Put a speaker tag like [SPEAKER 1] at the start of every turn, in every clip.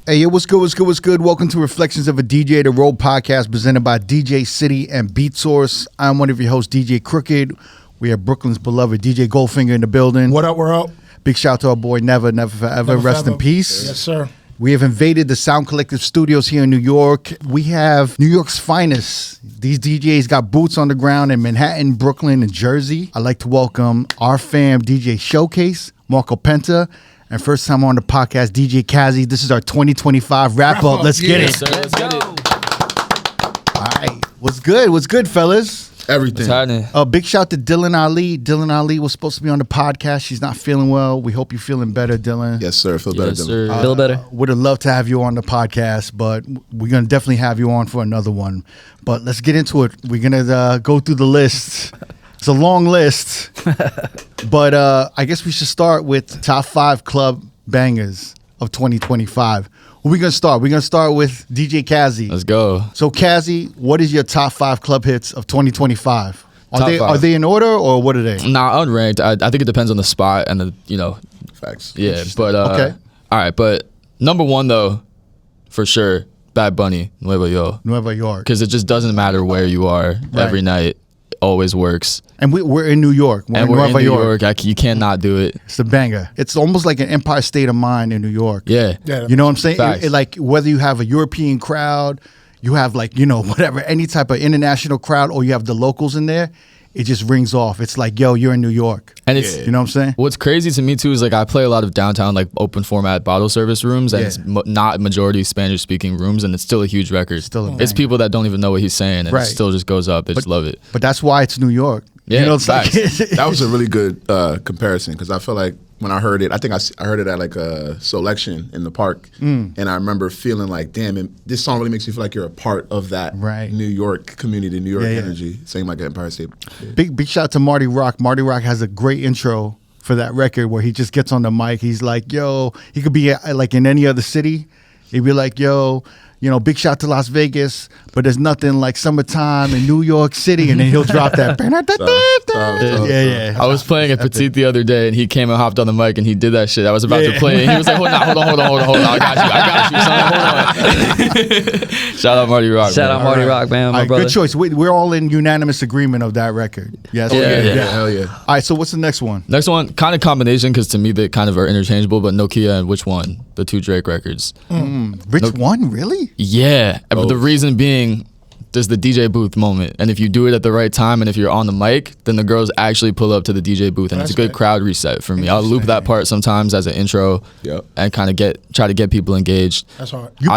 [SPEAKER 1] Hey, yo, what's good, what's good, what's good? Welcome to Reflections of a DJ, the R.O.A.D podcast presented by DJ City and Beat Source. I'm one of your hosts, DJ Crooked. We have Brooklyn's beloved DJ Goldfinger in the building.
[SPEAKER 2] What up, we're up.
[SPEAKER 1] Big shout out to our boy Never Forever. Rest in peace.
[SPEAKER 2] Yes, sir.
[SPEAKER 1] We have invaded the Sound Collective studios here in New York. We have New York's finest. These DJs got boots on the ground in Manhattan, Brooklyn, and Jersey. I'd like to welcome our fam DJ Showcase, Marco Penta, and first time on the podcast, DJ Kazi. This is our 2025 wrap-up. Let's get it.
[SPEAKER 3] Sir, let's get it.
[SPEAKER 1] All right. What's good? What's good, fellas?
[SPEAKER 3] Everything.
[SPEAKER 1] Big shout to Dylan Ali. Dylan Ali was supposed to be on the podcast. She's not feeling well. We hope you're feeling better, Dylan.
[SPEAKER 4] Yes, sir. Feel better, Dylan.
[SPEAKER 3] Feel better.
[SPEAKER 1] Would have loved to have you on the podcast, but we're going to definitely have you on for another one. But let's get into it. We're going to go through the list. It's a long list. But I guess we should start with top 5 club bangers of 2025. Where we going to start? We're going to start with DJ Kazi.
[SPEAKER 3] Let's go.
[SPEAKER 1] So, Kazi, what is your top 5 club hits of 2025? Are they in order or what are they?
[SPEAKER 3] Nah, unranked. I think it depends on the spot and
[SPEAKER 4] Facts.
[SPEAKER 3] Yeah, but
[SPEAKER 1] okay.
[SPEAKER 3] All right, but number 1 though, for sure, Bad Bunny, Nueva York.
[SPEAKER 1] Nueva York.
[SPEAKER 3] Because it just doesn't matter where you are every night. It always works.
[SPEAKER 1] And we're in New York.
[SPEAKER 3] We're in New York. You cannot do it.
[SPEAKER 1] It's a banger. It's almost like an Empire State of Mind in New York.
[SPEAKER 3] Yeah.
[SPEAKER 1] You know what I'm saying?
[SPEAKER 3] Facts.
[SPEAKER 1] Like whether you have a European crowd, you have whatever, any type of international crowd, or you have the locals in there, it just rings off. It's like, yo, you're in New York.
[SPEAKER 3] And it's,
[SPEAKER 1] you know what I'm saying?
[SPEAKER 3] What's crazy to me too is like I play a lot of downtown like open format bottle service rooms, and it's not majority Spanish speaking rooms, and it's still a huge record. It's people that don't even know what he's saying, and it still just goes up. They just love it.
[SPEAKER 1] But that's why it's New York.
[SPEAKER 3] Yeah,
[SPEAKER 1] you know, it's like,
[SPEAKER 4] that was a really good comparison because I feel like when I heard it, I think I heard it at like a selection in the park, and I remember feeling like, damn, this song really makes you feel like you're a part of that New York community, New York energy. Same like Empire State.
[SPEAKER 1] Big shout out to Marty Rock. Marty Rock has a great intro for that record where he just gets on the mic. He's like, yo, he could be like in any other city. He'd be like, yo, big shout to Las Vegas, but there's nothing like summertime in New York City, and then he'll drop that.
[SPEAKER 3] I was playing at Petite the other day, and he came and hopped on the mic, and he did that shit. I was about to play, and he was like, hold on. I got you, son. Hold on. Shout out Marty Rock.
[SPEAKER 5] Shout out Marty Rock, man, my brother.
[SPEAKER 1] Good choice. We're all in unanimous agreement of that record. Yes.
[SPEAKER 3] Yeah.
[SPEAKER 4] Hell yeah.
[SPEAKER 1] All right, so what's the next one?
[SPEAKER 3] Next one, kind of combination, because to me they kind of are interchangeable, but Nokia and Which One? The 2 Drake records.
[SPEAKER 1] Which one, really?
[SPEAKER 3] Yeah, but the reason being, there's the DJ booth moment, and if you do it at the right time, and if you're on the mic, then the girls actually pull up to the DJ booth, and it's a good crowd reset for me. I'll loop that part sometimes as an intro, and kind of try to get people engaged.
[SPEAKER 2] That's hard.
[SPEAKER 1] You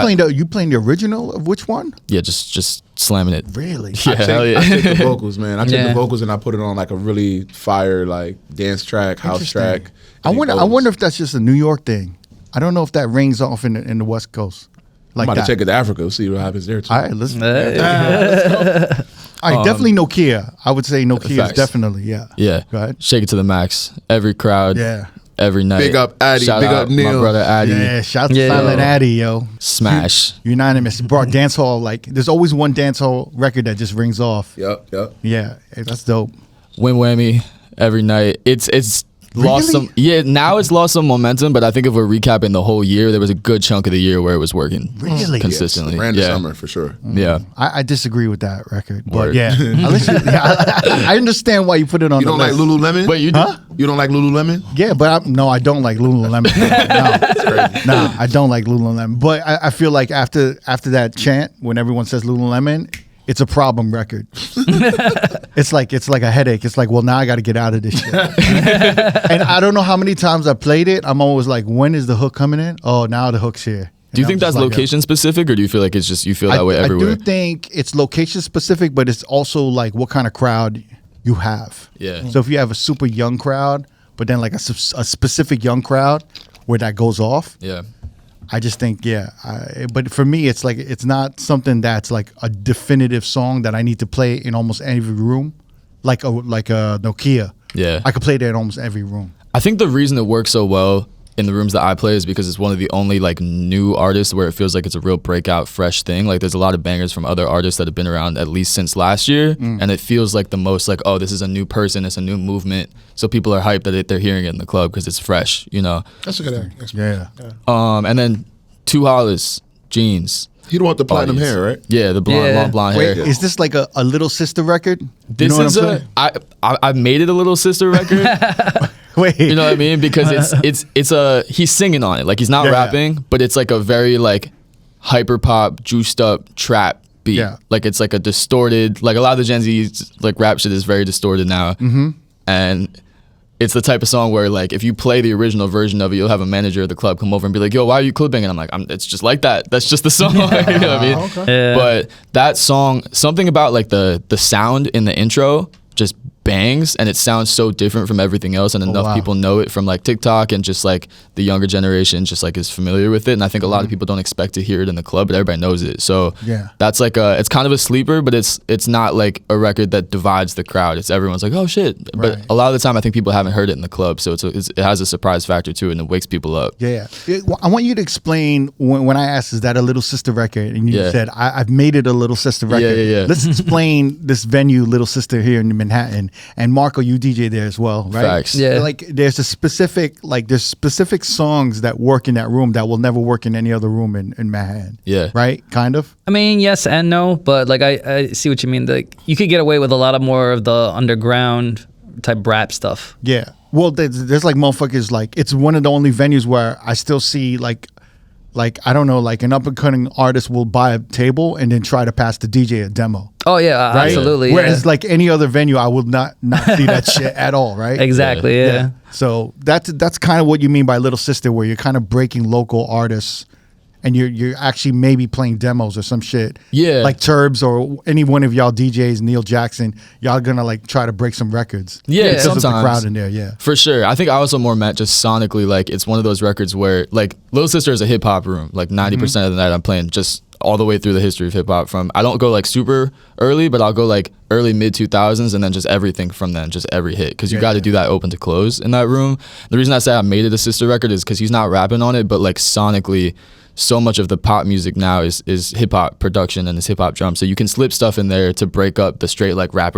[SPEAKER 1] playing the original of Which One?
[SPEAKER 3] Yeah, just slamming it.
[SPEAKER 1] Really?
[SPEAKER 3] Yeah, hell yeah.
[SPEAKER 4] I take the vocals, man. I take the vocals and I put it on like a really fire like dance track, house track.
[SPEAKER 1] I wonder if that's just a New York thing. I don't know if that rings off in the West Coast. Like
[SPEAKER 4] I'm about to take it to Africa. We'll see what happens there too.
[SPEAKER 1] All right, let's go. All right, definitely Nokia. I would say Nokia is definitely,
[SPEAKER 3] Yeah.
[SPEAKER 1] Go ahead.
[SPEAKER 3] Shake it to the max. Every crowd.
[SPEAKER 1] Yeah.
[SPEAKER 3] Every night.
[SPEAKER 4] Big up Addy.
[SPEAKER 3] Shout
[SPEAKER 4] Big
[SPEAKER 3] out
[SPEAKER 4] up Neil.
[SPEAKER 3] my brother Addy.
[SPEAKER 1] Yeah, shout out to Silent Addy, yo.
[SPEAKER 3] Smash.
[SPEAKER 1] Unanimous. Brought dance hall, like, there's always one dance hall record that just rings off.
[SPEAKER 4] Yep.
[SPEAKER 1] Yeah, that's dope.
[SPEAKER 3] Win Whammy every night. It's lost
[SPEAKER 1] Really?
[SPEAKER 3] some. Yeah, now it's lost some momentum, but I think if we're recapping the whole year, there was a good chunk of the year where it was working.
[SPEAKER 1] Really?
[SPEAKER 3] Consistently.
[SPEAKER 4] Random summer for sure.
[SPEAKER 3] Yeah.
[SPEAKER 1] I disagree with that record. But
[SPEAKER 3] Word.
[SPEAKER 1] yeah. I understand why you put it on
[SPEAKER 4] You
[SPEAKER 1] the
[SPEAKER 4] don't like
[SPEAKER 1] list.
[SPEAKER 4] Lululemon?
[SPEAKER 3] Wait, you do?
[SPEAKER 4] You don't like Lululemon?
[SPEAKER 1] Yeah, but I don't like Lululemon. No, I don't like Lululemon. But I feel like after that chant, when everyone says Lululemon, it's a problem record. It's like a headache. It's like, well, now I got to get out of this shit. And I don't know how many times I played it. I'm always like, when is the hook coming in? Oh, now the hook's here.
[SPEAKER 3] Do you think that's location specific, or do you feel like it's just you feel that way everywhere?
[SPEAKER 1] I do think it's location specific, but it's also like what kind of crowd you have.
[SPEAKER 3] Yeah.
[SPEAKER 1] So if you have a super young crowd, but then like a specific young crowd where that goes off.
[SPEAKER 3] Yeah.
[SPEAKER 1] I just think, but for me, it's like it's not something that's like a definitive song that I need to play in almost every room, like a Nokia.
[SPEAKER 3] Yeah.
[SPEAKER 1] I could play that in almost every room.
[SPEAKER 3] I think the reason it works so well in the rooms that I play is because it's one of the only like new artists where it feels like it's a real breakout, fresh thing. Like there's a lot of bangers from other artists that have been around at least since last year, and it feels like the most like, oh, this is a new person, it's a new movement, so people are hyped that they're hearing it in the club because it's fresh, you know.
[SPEAKER 2] That's a good answer.
[SPEAKER 1] Yeah.
[SPEAKER 3] And then Two Hollis, jeans.
[SPEAKER 4] You don't want the platinum
[SPEAKER 3] Audience.
[SPEAKER 4] hair, right?
[SPEAKER 3] Yeah, the blonde, long blonde
[SPEAKER 1] Wait,
[SPEAKER 3] hair.
[SPEAKER 1] is this like a Little Sister record?
[SPEAKER 3] This
[SPEAKER 1] you know
[SPEAKER 3] is
[SPEAKER 1] what I'm saying?
[SPEAKER 3] I made it a Little Sister record.
[SPEAKER 1] Wait,
[SPEAKER 3] You know what I mean? Because it's a he's singing on it. Like he's not
[SPEAKER 1] Yeah,
[SPEAKER 3] rapping, but it's like a very like hyper pop, juiced up trap beat.
[SPEAKER 1] Yeah.
[SPEAKER 3] Like it's like a distorted. Like a lot of the Gen Z like rap shit is very distorted now. Mm-hmm. And it's the type of song where like if you play the original version of it, you'll have a manager of the club come over and be like, "Yo, why are you clipping?" And I'm like, "It's just like that. That's just the song." You know what I mean?
[SPEAKER 2] Yeah.
[SPEAKER 3] But that song, something about like the sound in the intro just bangs, and it sounds so different from everything else, and enough
[SPEAKER 1] wow.
[SPEAKER 3] people know it from like TikTok, and just like the younger generation just like is familiar with it. And I think a lot of people don't expect to hear it in the club, but everybody knows it. So
[SPEAKER 1] Yeah.
[SPEAKER 3] that's like it's kind of a sleeper, but it's not like a record that divides the crowd. It's everyone's like, oh shit. But
[SPEAKER 1] Right.
[SPEAKER 3] a lot of the time I think people haven't heard it in the club, so it has a surprise factor to it, and it wakes people up.
[SPEAKER 1] Yeah. I want you to explain when I asked, is that a Little Sister record? And you
[SPEAKER 3] Yeah.
[SPEAKER 1] said, I've made it a Little Sister record.
[SPEAKER 3] Yeah.
[SPEAKER 1] Let's explain this venue, Little Sister, here in Manhattan. And Marco, you DJ there as well, right?
[SPEAKER 3] Facts.
[SPEAKER 2] Yeah.
[SPEAKER 1] Like there's specific songs that work in that room that will never work in any other room in Manhattan.
[SPEAKER 3] Yeah.
[SPEAKER 1] Right? Kind of?
[SPEAKER 2] I mean, yes and no, but like I see what you mean. Like you could get away with a lot of more of the underground type rap stuff.
[SPEAKER 1] Yeah. Well, there's like motherfuckers, like it's one of the only venues where I still see like I don't know, like an up and coming artist will buy a table and then try to pass the DJ a demo.
[SPEAKER 2] Oh yeah,
[SPEAKER 1] Right?
[SPEAKER 2] absolutely.
[SPEAKER 1] Whereas
[SPEAKER 2] yeah.
[SPEAKER 1] like any other venue, I would not see that shit at all, right?
[SPEAKER 2] Exactly. Yeah.
[SPEAKER 1] So that's kind of what you mean by Little Sister, where you're kind of breaking local artists, and you're actually maybe playing demos or some shit.
[SPEAKER 3] Yeah.
[SPEAKER 1] Like Turbs or any one of y'all DJs, Neil Jackson, y'all gonna like try to break some records.
[SPEAKER 3] Yeah,
[SPEAKER 1] because of the
[SPEAKER 3] sometimes.
[SPEAKER 1] crowd in there. Yeah.
[SPEAKER 3] For sure. I think I also more meant just sonically, like it's one of those records where like Little Sister is a hip hop room. Like 90% of the night I'm playing just all the way through the history of hip hop. From I don't go like super early, but I'll go like early mid 2000s, and then just everything from then, just every hit, because you got to do that open to close in that room. The reason I say I made it a sister record is because he's not rapping on it, but like sonically, so much of the pop music now is hip hop production and is hip hop drum. So you can slip stuff in there to break up the straight like rap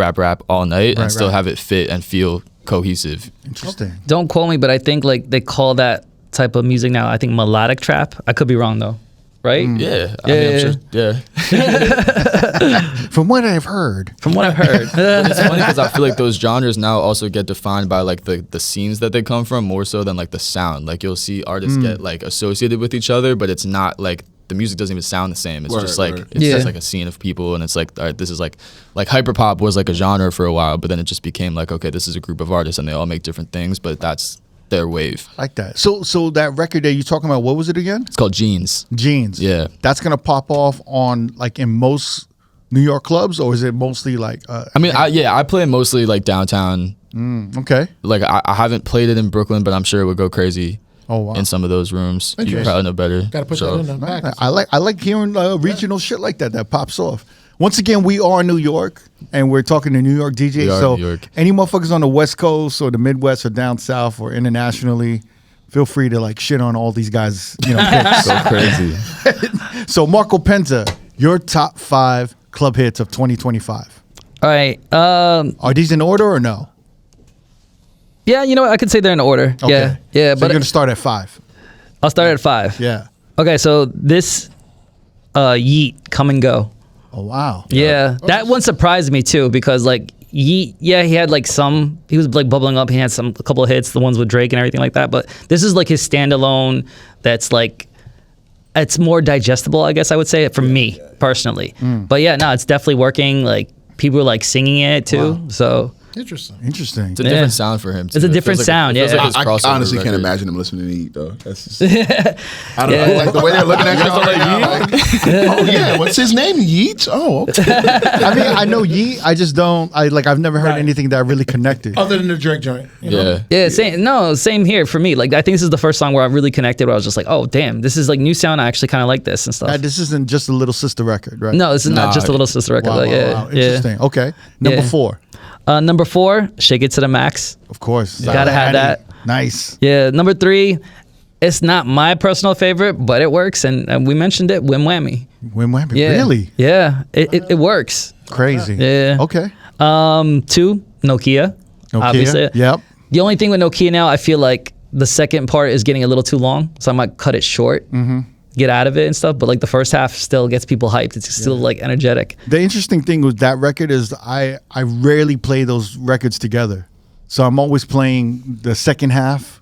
[SPEAKER 3] all night and still have it fit and feel cohesive.
[SPEAKER 1] Interesting.
[SPEAKER 2] Don't quote me, but I think like they call that type of music now, I think melodic trap. I could be wrong though. Right?
[SPEAKER 3] Yeah. I
[SPEAKER 2] Yeah,
[SPEAKER 3] mean, I'm
[SPEAKER 2] yeah.
[SPEAKER 3] sure, yeah.
[SPEAKER 1] From what I've heard.
[SPEAKER 2] From what I've heard.
[SPEAKER 3] But it's funny because I feel like those genres now also get defined by like the scenes that they come from more so than like the sound. Like you'll see artists get like associated with each other, but it's not like the music doesn't even sound the same. It's just like it's
[SPEAKER 2] Yeah.
[SPEAKER 3] just like a scene of people, and it's like, all right, this is like hyperpop was like a genre for a while, but then it just became like, okay, this is a group of artists and they all make different things, but that's their wave.
[SPEAKER 1] I like that. So that record that you're talking about, what was it again?
[SPEAKER 3] It's called Jeans.
[SPEAKER 1] Jeans.
[SPEAKER 3] Yeah.
[SPEAKER 1] That's gonna pop off on like in most New York clubs, or is it mostly like?
[SPEAKER 3] I mean, I play mostly like downtown.
[SPEAKER 1] Okay.
[SPEAKER 3] Like I haven't played it in Brooklyn, but I'm sure it would go crazy.
[SPEAKER 1] Oh wow.
[SPEAKER 3] In some of those rooms. You
[SPEAKER 4] Interesting.
[SPEAKER 3] probably know better.
[SPEAKER 5] Got to put
[SPEAKER 3] So-
[SPEAKER 5] that in the package.
[SPEAKER 1] I like hearing regional shit like that pops off. Once again, we are New York, and we're talking to New York DJs.
[SPEAKER 3] We are
[SPEAKER 1] so
[SPEAKER 3] New York.
[SPEAKER 1] any motherfuckers on the West Coast or the Midwest or down south or internationally, feel free to like shit on all these guys. You know. picks.
[SPEAKER 3] So crazy.
[SPEAKER 1] So Marco Penza, your top 5 club hits of 2025.
[SPEAKER 2] All right.
[SPEAKER 1] Are these in order or no?
[SPEAKER 2] Yeah, you know what? I could say they're in order.
[SPEAKER 1] Okay.
[SPEAKER 2] Yeah. Yeah.
[SPEAKER 1] So
[SPEAKER 2] But
[SPEAKER 1] you're gonna start at 5.
[SPEAKER 2] I'll start at 5.
[SPEAKER 1] Yeah.
[SPEAKER 2] Okay, so this Yeet, Come and Go.
[SPEAKER 1] Oh wow.
[SPEAKER 2] Yeah, that one surprised me too, because like Yeet, yeah, he had like he was like bubbling up. He had a couple of hits, the ones with Drake and everything like that. But this is like his standalone. That's like, it's more digestible, I guess I would say, for me personally. But yeah, no, it's definitely working. Like people are like singing it too.
[SPEAKER 1] Wow.
[SPEAKER 2] So
[SPEAKER 5] Interesting.
[SPEAKER 1] Interesting.
[SPEAKER 3] It's a
[SPEAKER 2] Yeah.
[SPEAKER 3] different sound for him. Too.
[SPEAKER 2] It's a
[SPEAKER 3] It
[SPEAKER 2] different
[SPEAKER 3] feels
[SPEAKER 2] sound,
[SPEAKER 3] it feels
[SPEAKER 2] yeah.
[SPEAKER 3] his
[SPEAKER 4] I
[SPEAKER 3] crossover
[SPEAKER 4] honestly can't
[SPEAKER 3] record.
[SPEAKER 4] imagine him listening to Eat though. That's just, I don't know. Like the way they're looking at y'all right now. Like, oh yeah, what's his name? Yeet. Oh, okay.
[SPEAKER 1] I mean, I know Yeet. I just don't. I've never heard
[SPEAKER 5] Right.
[SPEAKER 1] anything that really connected.
[SPEAKER 5] Other than the Drake joint. You know?
[SPEAKER 3] Yeah.
[SPEAKER 2] yeah, same here for me. Like I think this is the first song where I really connected. Where I was just like, oh damn, this is like new sound. I actually kind of like this and stuff.
[SPEAKER 1] This isn't just a Little Sister record, right?
[SPEAKER 2] No, this is
[SPEAKER 3] Nah.
[SPEAKER 2] not just a Little Sister record.
[SPEAKER 1] Wow,
[SPEAKER 2] like,
[SPEAKER 1] wow,
[SPEAKER 2] yeah,
[SPEAKER 1] wow.
[SPEAKER 2] yeah.
[SPEAKER 1] Interesting. Okay. Number
[SPEAKER 2] Yeah.
[SPEAKER 1] 4.
[SPEAKER 2] Number 4, Shake It to the Max.
[SPEAKER 1] Of course.
[SPEAKER 2] Gotta have that.
[SPEAKER 1] Nice.
[SPEAKER 2] Yeah. Number 3, it's not my personal favorite, but it works, and we mentioned it. Wham Whammy.
[SPEAKER 1] Wham Whammy.
[SPEAKER 2] Yeah.
[SPEAKER 1] Really?
[SPEAKER 2] Yeah. It works.
[SPEAKER 1] Crazy.
[SPEAKER 2] Yeah.
[SPEAKER 1] Okay.
[SPEAKER 2] 2, Nokia. Obviously.
[SPEAKER 1] Yep.
[SPEAKER 2] The only thing with Nokia now, I feel like the second part is getting a little too long, so I might cut it short. get out of it and stuff, but like the first half still gets people hyped. It's still like energetic.
[SPEAKER 1] The interesting thing with that record is I rarely play those records together. So I'm always playing the second half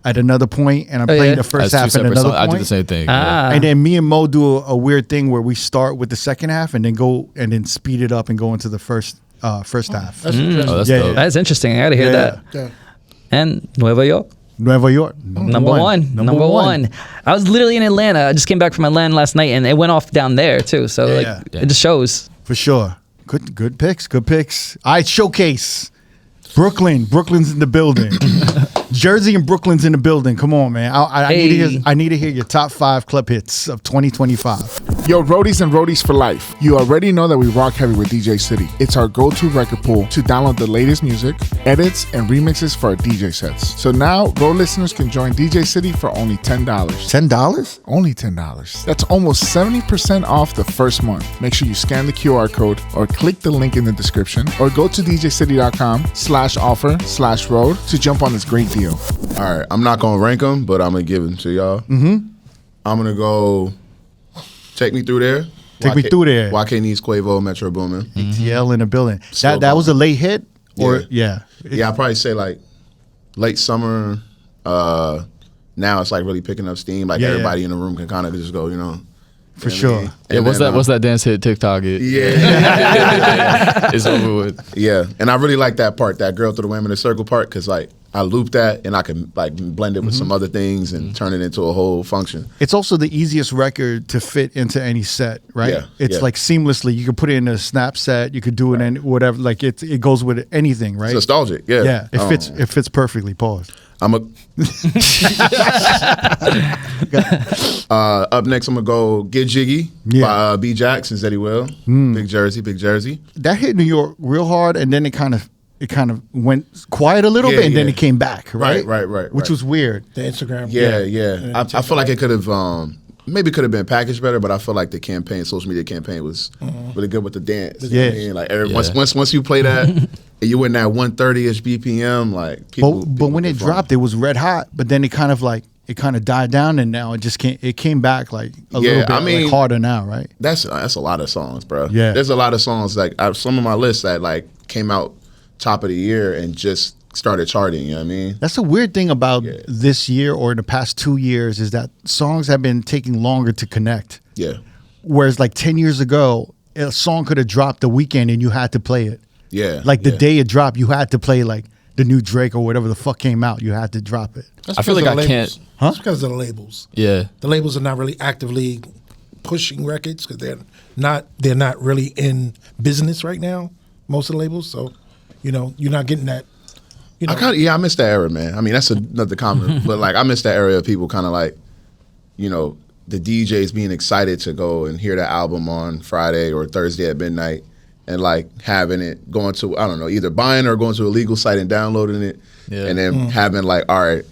[SPEAKER 1] at another point, and I'm playing the first half at another point.
[SPEAKER 3] I do the same thing.
[SPEAKER 1] And then me and Mo do a weird thing where we start with the second half and then go and then speed it up and go into the first half.
[SPEAKER 5] That's interesting.
[SPEAKER 3] Oh, that's
[SPEAKER 1] Yeah,
[SPEAKER 3] dope.
[SPEAKER 1] yeah.
[SPEAKER 2] That's interesting. I gotta hear that.
[SPEAKER 5] Yeah.
[SPEAKER 2] And Nueva York.
[SPEAKER 1] Nueva York.
[SPEAKER 2] Number one. I was literally in Atlanta. I just came back from Atlanta last night, and it went off down there too. So it just shows.
[SPEAKER 1] For sure. Good picks. Good picks. All right, showcase. Brooklyn's in the building. Jersey and Brooklyn's in the building. Come on, man. I need to hear your top 5 club hits of 2025.
[SPEAKER 5] Yo, roadies and roadies for life. You already know that we rock heavy with DJ City. It's our go-to record pool to download the latest music, edits, and remixes for our DJ sets. So now, Road listeners can join DJ City for only $10.
[SPEAKER 1] $10?
[SPEAKER 5] Only $10. That's almost 70% off the first month. Make sure you scan the QR code or click the link in the description or go to djcity.com/offer/road to jump on this great deal.
[SPEAKER 4] All right, I'm not gonna rank them, but I'm gonna give them to y'all. I'm gonna go. Take Me Through There.
[SPEAKER 1] Take Me Through There.
[SPEAKER 4] YK Needs Quavo, Metro Boomin.
[SPEAKER 1] ATL in the building.
[SPEAKER 4] Still
[SPEAKER 1] That was a late hit? Or
[SPEAKER 4] Yeah, I'd probably say like late summer. Now it's like really picking up steam. Like everybody in the room can kind of just go, you know.
[SPEAKER 1] For sure.
[SPEAKER 3] Yeah, what's that dance hit TikTok?
[SPEAKER 4] Yeah.
[SPEAKER 3] It's over with.
[SPEAKER 4] Yeah, and I really like that part, that Girl Through the Wham in the Circle part, because like I loop that and I can like blend it with some other things and turn it into a whole function.
[SPEAKER 1] It's also the easiest record to fit into any set, right?
[SPEAKER 4] Yeah,
[SPEAKER 1] It's like seamlessly. You could put it in a snap set. You could do it in whatever. Like it goes with anything, right?
[SPEAKER 4] It's nostalgic, yeah.
[SPEAKER 1] Yeah, it fits perfectly. Pause.
[SPEAKER 4] Up next, I'm gonna go Get Jiggy by B Jax and Zeddy Will. Big Jersey.
[SPEAKER 1] That hit New York real hard, and then it kind of went quiet a little bit, and then it came back, right?
[SPEAKER 4] Right.
[SPEAKER 1] Which was weird.
[SPEAKER 5] The Instagram.
[SPEAKER 4] Yeah. I feel like it could have maybe could have been packaged better, but I feel like the social media campaign was really good with the dance. You know what I mean? Like once you play that and you in that 130ish BPM, like people.
[SPEAKER 1] But when it dropped, it was red hot. But then it kind of died down, and now it just came back like a little bit like harder now, right?
[SPEAKER 4] That's a lot of songs, bro.
[SPEAKER 1] Yeah,
[SPEAKER 4] there's a lot of songs like some of my lists that like came out top of the year and just started charting. You know what I mean?
[SPEAKER 1] That's the weird thing about this year or the past 2 years is that songs have been taking longer to connect.
[SPEAKER 4] Yeah.
[SPEAKER 1] Whereas like 10 years ago, a song could have dropped the weekend and you had to play it.
[SPEAKER 4] Yeah.
[SPEAKER 1] Like the day it dropped, you had to play like the new Drake or whatever the fuck came out. You had to drop it.
[SPEAKER 3] I feel like I can't.
[SPEAKER 5] That's because of the labels.
[SPEAKER 3] Yeah.
[SPEAKER 5] The labels are not really actively pushing records because they're not really in business right now. Most of the labels, so you're not getting that.
[SPEAKER 4] I miss that era, man. I mean, that's another comment, but like I miss that era of people kind of like, the DJs being excited to go and hear that album on Friday or Thursday at midnight, and like having it going to either buying or going to a legal site and downloading it, and then having like, all right,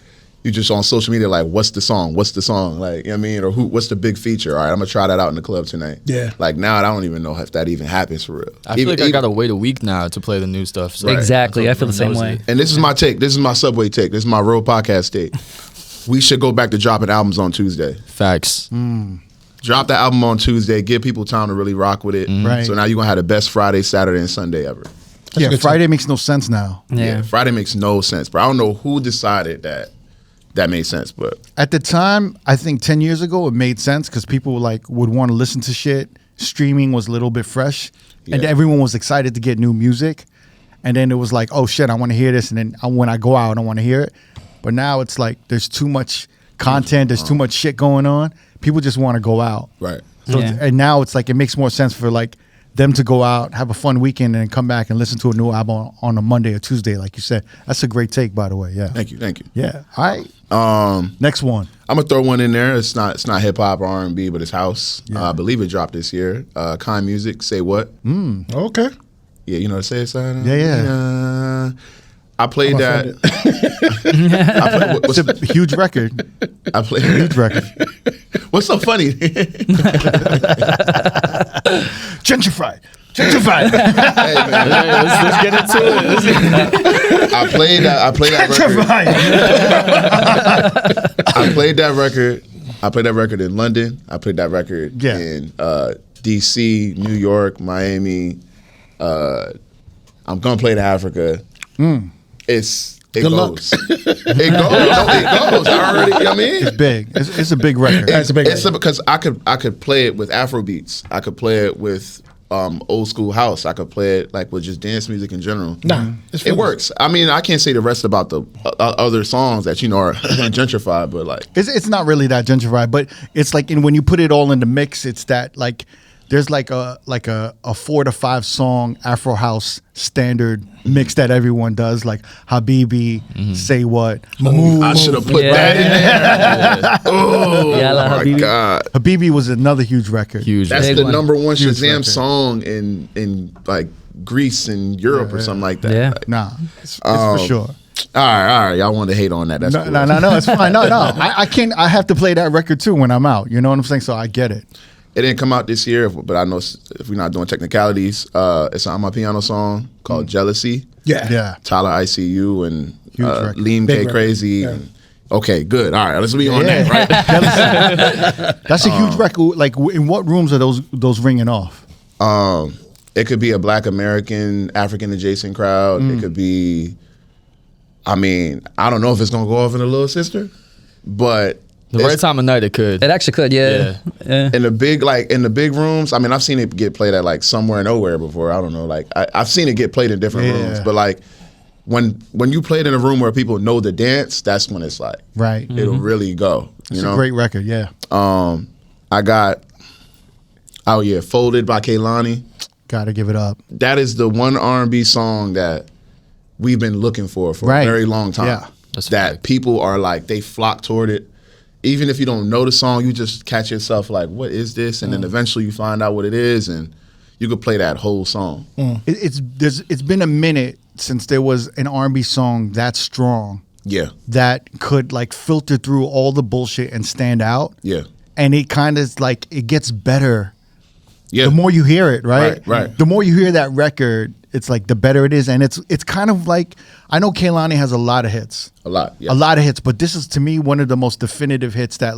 [SPEAKER 4] you just on social media like, what's the song? Like, you know what I mean? Or what's the big feature? All right, I'm gonna try that out in the club tonight.
[SPEAKER 5] Yeah.
[SPEAKER 4] Like now, I don't even know if that even happens for real.
[SPEAKER 3] I feel like I gotta wait a week now to play the new stuff. So
[SPEAKER 2] Exactly, I feel the same way.
[SPEAKER 4] And this is my take. This is my Subway take. This is my Road podcast take. We should go back to dropping albums on Tuesday.
[SPEAKER 3] Facts.
[SPEAKER 4] Drop the album on Tuesday. Give people time to really rock with it.
[SPEAKER 1] Right.
[SPEAKER 4] So now you're gonna have the best Friday, Saturday, and Sunday ever.
[SPEAKER 1] Friday makes no sense now.
[SPEAKER 2] Yeah.
[SPEAKER 4] Friday makes no sense, bro. I don't know who decided that made sense, but
[SPEAKER 1] At the time, I think 10 years ago, it made sense because people would want to listen to shit. Streaming was a little bit fresh, and everyone was excited to get new music. And then it was like, oh shit, I want to hear this. And then when I go out, I don't want to hear it. But now it's like there's too much content, there's too much shit going on. People just want to go out.
[SPEAKER 4] right.
[SPEAKER 1] So and now it's like it makes more sense for like them to go out, have a fun weekend, and then come back and listen to a new album on a Monday or Tuesday, like you said. That's a great take, by the way. Yeah.
[SPEAKER 4] Thank you.
[SPEAKER 1] Yeah. All right. Next one.
[SPEAKER 4] I'm gonna throw one in there. It's not hip hop or R&B, but it's house. I believe it dropped this year. Kind Music, Say What?
[SPEAKER 5] Okay.
[SPEAKER 4] Yeah, you know, say it.
[SPEAKER 1] Yeah.
[SPEAKER 4] I played that.
[SPEAKER 1] It's a huge record.
[SPEAKER 4] I played
[SPEAKER 1] Huge record.
[SPEAKER 4] What's so funny?
[SPEAKER 1] Gentrified.
[SPEAKER 4] Hey, man.
[SPEAKER 3] Let's get into it.
[SPEAKER 4] I played that record. I played that record I played that record in London. I played that record in DC, New York, Miami. I'm gonna play to Africa. It goes. It goes. I already. You know what I mean,
[SPEAKER 1] it's big. It's a big record.
[SPEAKER 4] It's a big record. Because I could play it with Afro beats. I could play it with old school house. I could play it like with just dance music in general. It works. I mean, I can't say the rest about the other songs that are gentrified, but like
[SPEAKER 1] it's not really that gentrified. But it's like when you put it all in the mix, it's that like. There's like a 4 to 5 song Afro house standard mix that everyone does, like Habibi, Say What, Move.
[SPEAKER 4] I should have put that in there. Oh my
[SPEAKER 2] Habibi.
[SPEAKER 4] God,
[SPEAKER 1] Habibi was another huge record.
[SPEAKER 4] That's the number one Shazam song in like Greece and Europe or something like that.
[SPEAKER 2] Yeah.
[SPEAKER 1] Like, it's for sure.
[SPEAKER 4] All right. Y'all want to hate on that? That's cool.
[SPEAKER 1] No, it's fine. No, I can't. I have to play that record too when I'm out. You know what I'm saying? So I get it.
[SPEAKER 4] It didn't come out this year, but I know if we're not doing technicalities, it's an On My Piano song called Jealousy.
[SPEAKER 1] Yeah.
[SPEAKER 4] Tyler ICU and Liam K. Crazy.
[SPEAKER 5] Yeah.
[SPEAKER 4] Okay, good. All right, let's be on that, right?
[SPEAKER 1] That's a huge record. Like, in what rooms are those ringing off?
[SPEAKER 4] It could be a Black American, African adjacent crowd. It could be, I mean, I don't know if it's going to go off in a Little Sister, but...
[SPEAKER 3] The right time of night it could.
[SPEAKER 2] It actually could, yeah.
[SPEAKER 4] In the big rooms, I mean, I've seen it get played at like Somewhere Nowhere before. I don't know, like I've seen it get played in different rooms, but like when you play it in a room where people know the dance, that's when it's like it'll really go.
[SPEAKER 1] It's a great record, yeah.
[SPEAKER 4] I got Folded by Kehlani.
[SPEAKER 1] Gotta give it up.
[SPEAKER 4] That is the one R&B song that we've been looking for a very long time.
[SPEAKER 1] Yeah.
[SPEAKER 4] That people are like, they flock toward it. Even if you don't know the song, you just catch yourself like, what is this? And then eventually you find out what it is, and you could play that whole song.
[SPEAKER 1] It's been a minute since there was an R&B song that strong.
[SPEAKER 4] Yeah.
[SPEAKER 1] That could like filter through all the bullshit and stand out.
[SPEAKER 4] Yeah.
[SPEAKER 1] And it kind of like, it gets better.
[SPEAKER 4] Yeah.
[SPEAKER 1] The more you hear it, right?
[SPEAKER 4] Right.
[SPEAKER 1] The more you hear that record, it's like the better it is. And it's kind of like, I know Kehlani has a lot of hits.
[SPEAKER 4] A lot, yeah.
[SPEAKER 1] A lot of hits, but this is to me one of the most definitive hits that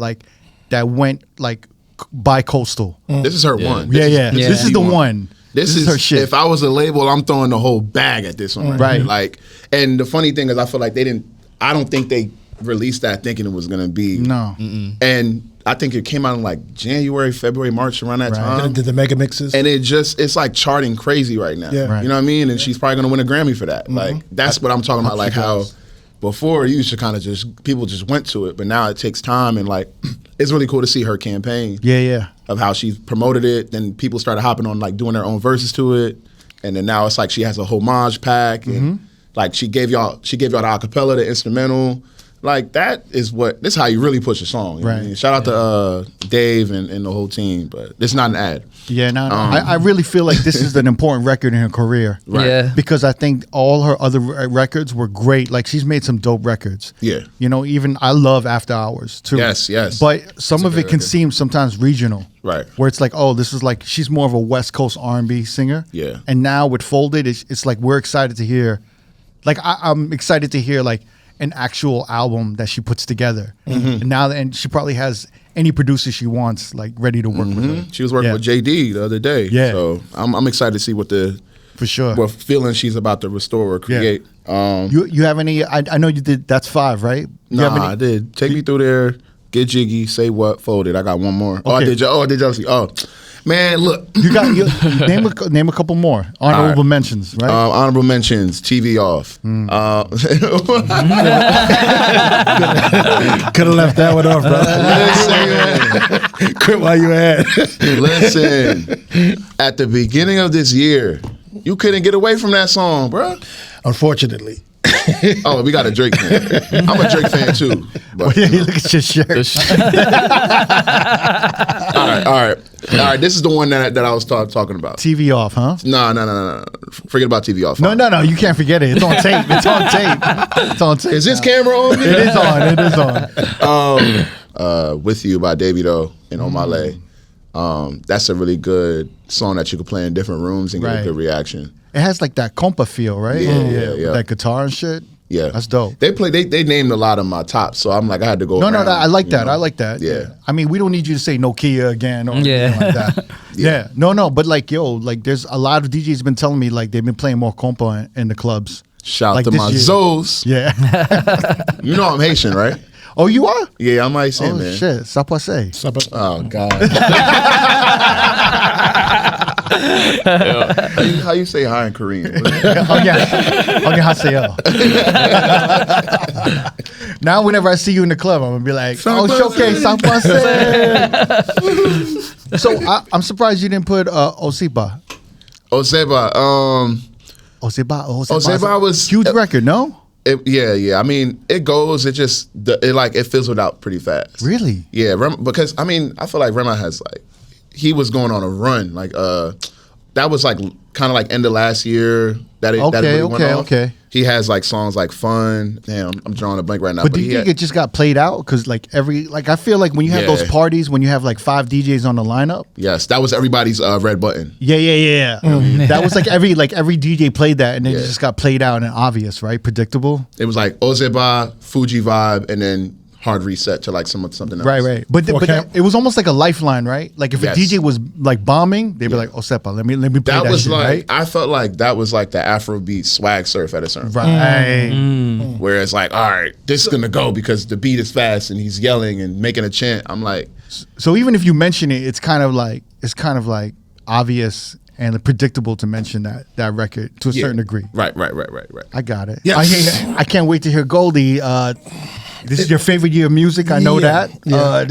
[SPEAKER 1] went like bi-coastal.
[SPEAKER 4] This is her one.
[SPEAKER 1] This is the one.
[SPEAKER 4] This is
[SPEAKER 1] her shit.
[SPEAKER 4] If I was a label, I'm throwing the whole bag at this one.
[SPEAKER 1] Right.
[SPEAKER 4] Like, and the funny thing is, I feel like I don't think they released that thinking it was going to be.
[SPEAKER 1] No.
[SPEAKER 4] And I think it came out in like January, February, March, around that time.
[SPEAKER 5] Did the mega mixes?
[SPEAKER 4] And it's like charting crazy right now.
[SPEAKER 5] Yeah.
[SPEAKER 1] Right.
[SPEAKER 4] You know what I mean? And she's probably going to win a Grammy for that. Like, that's what I'm talking about. Like how before you used to kind of people just went to it, but now it takes time, and like, it's really cool to see her campaign.
[SPEAKER 1] Yeah.
[SPEAKER 4] Of how she promoted it. Then people started hopping on, like doing their own verses to it. And then now it's like she has a homage pack, and like she gave y'all the acapella, the instrumental. Like, this is how you really push a song. You know what I mean? Shout out to Dave and the whole team, but it's not an ad.
[SPEAKER 1] Yeah, no. I really feel like this is an important record in her career.
[SPEAKER 4] Right.
[SPEAKER 2] Yeah.
[SPEAKER 1] Because I think all her other records were great. Like, she's made some dope records.
[SPEAKER 4] Yeah.
[SPEAKER 1] You know, even I love After Hours too.
[SPEAKER 4] Yes.
[SPEAKER 1] But some of it can seem sometimes regional.
[SPEAKER 4] Right.
[SPEAKER 1] Where it's like, oh, this is like, she's more of a West Coast R&B singer.
[SPEAKER 4] Yeah.
[SPEAKER 1] And now with Folded, it's like we're excited to hear, like I'm excited to hear like an actual album that she puts together. And she probably has any producer she wants like ready to work with her.
[SPEAKER 4] She was working with JD the other day.
[SPEAKER 1] Yeah.
[SPEAKER 4] So I'm excited to see what feeling she's about to restore or create.
[SPEAKER 1] You have any? I know you did. That's 5, right?
[SPEAKER 4] I did. Take me through there. Get Jiggy. Say What. Folded. I got one more.
[SPEAKER 1] Okay.
[SPEAKER 4] I did Jealousy. Oh, man, look.
[SPEAKER 1] You name a couple more honorable mentions, right?
[SPEAKER 4] Honorable mentions. TV Off.
[SPEAKER 5] Could have left that one off, bro.
[SPEAKER 4] Listen.
[SPEAKER 5] Quit while you had.
[SPEAKER 4] Listen. At the beginning of this year, you couldn't get away from that song, bro.
[SPEAKER 5] Unfortunately.
[SPEAKER 4] Oh, we got a Drake fan. I'm a Drake fan too. But,
[SPEAKER 1] Look at your shirt.
[SPEAKER 4] All right. This is the one that I was talking about.
[SPEAKER 1] TV Off, huh?
[SPEAKER 4] No. Forget about TV Off.
[SPEAKER 1] No. You can't forget it. It's on tape. It's on tape.
[SPEAKER 4] Is this camera on?
[SPEAKER 1] It is on.
[SPEAKER 4] With You by Davido and Omale. That's a really good song that you could play in different rooms and get a good reaction.
[SPEAKER 1] It has like that compa feel, right?
[SPEAKER 4] Yeah.
[SPEAKER 1] That guitar and shit.
[SPEAKER 4] Yeah,
[SPEAKER 1] That's dope.
[SPEAKER 4] They named a lot of my tops, so I'm like I had to go.
[SPEAKER 1] No,
[SPEAKER 4] around,
[SPEAKER 1] I like that.
[SPEAKER 4] know?
[SPEAKER 1] I like that.
[SPEAKER 4] Yeah.
[SPEAKER 1] I mean, we don't need you to say Nokia again or
[SPEAKER 2] Yeah.
[SPEAKER 1] anything like that. Yeah. No, but like, yo, like there's a lot of DJs been telling me like they've been playing more compa in the clubs.
[SPEAKER 4] Shout
[SPEAKER 1] like
[SPEAKER 4] to
[SPEAKER 1] this
[SPEAKER 4] my
[SPEAKER 1] year.
[SPEAKER 4] Zoes.
[SPEAKER 1] Yeah.
[SPEAKER 4] You know I'm Haitian, right?
[SPEAKER 1] Oh, you are?
[SPEAKER 4] Yeah, I'm Haitian,
[SPEAKER 1] Oh,
[SPEAKER 4] man.
[SPEAKER 1] shit. Ça passe.
[SPEAKER 4] Oh God. how you say hi in Korean?
[SPEAKER 1] Okay, haseo. Now, whenever I see you in the club, I'm gonna be like, "Oh, showcase, ça passe." So I'm surprised you didn't put Osipa.
[SPEAKER 4] Oseba.
[SPEAKER 1] Osipa
[SPEAKER 4] was
[SPEAKER 1] huge record, no?
[SPEAKER 4] Yeah. I mean, it goes. It just it fizzled out pretty fast.
[SPEAKER 1] Really?
[SPEAKER 4] Yeah, because I mean, I feel like Rema has like he was going on a run. Like that was like kind of like end of last year. That really went off.
[SPEAKER 1] Okay.
[SPEAKER 4] He has like songs like Fun. Damn, I'm drawing a blank right now.
[SPEAKER 1] But do you think it just got played out? Because like I feel like when you have those parties, when you have like 5 DJs on the lineup.
[SPEAKER 4] Yes, that was everybody's red button.
[SPEAKER 1] Yeah. That was like every DJ played that, and then it just got played out and obvious, right? Predictable.
[SPEAKER 4] It was like Ozeba, Fuji Vibe, and then hard reset to like something else.
[SPEAKER 1] Right. But it was almost like a lifeline, right? Like if a DJ was like bombing, they'd be like, "Osepa, let me play that
[SPEAKER 4] was
[SPEAKER 1] shit,"
[SPEAKER 4] like
[SPEAKER 1] right?
[SPEAKER 4] I felt like that was like the Afrobeat swag surf at a certain point.
[SPEAKER 1] Right.
[SPEAKER 4] Where it's like, all right, this is gonna go because the beat is fast and he's yelling and making a chant. I'm like,
[SPEAKER 1] so even if you mention it, it's kind of like obvious and predictable to mention that record to a certain degree.
[SPEAKER 4] Right.
[SPEAKER 1] I got it.
[SPEAKER 5] Yeah.
[SPEAKER 1] I can't wait to hear Goldie. This is your favorite year of music. I know that.
[SPEAKER 5] Yeah.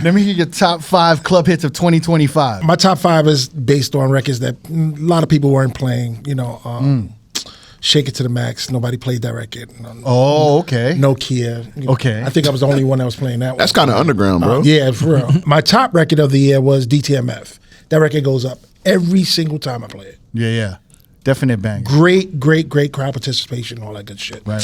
[SPEAKER 1] Let me hear your top 5 club hits of 2025.
[SPEAKER 5] My top 5 is based on records that a lot of people weren't playing. You know, Shake It to the Max. Nobody played that record.
[SPEAKER 1] Oh, okay.
[SPEAKER 5] Nokia.
[SPEAKER 1] Okay.
[SPEAKER 5] I think I was the only one that was playing that one.
[SPEAKER 4] that's kind of underground, bro.
[SPEAKER 5] Yeah, for real. My top record of the year was DTMF. That record goes up every single time I play it.
[SPEAKER 1] Yeah. Definite bang.
[SPEAKER 5] Great crowd participation, all that good shit.
[SPEAKER 1] Right.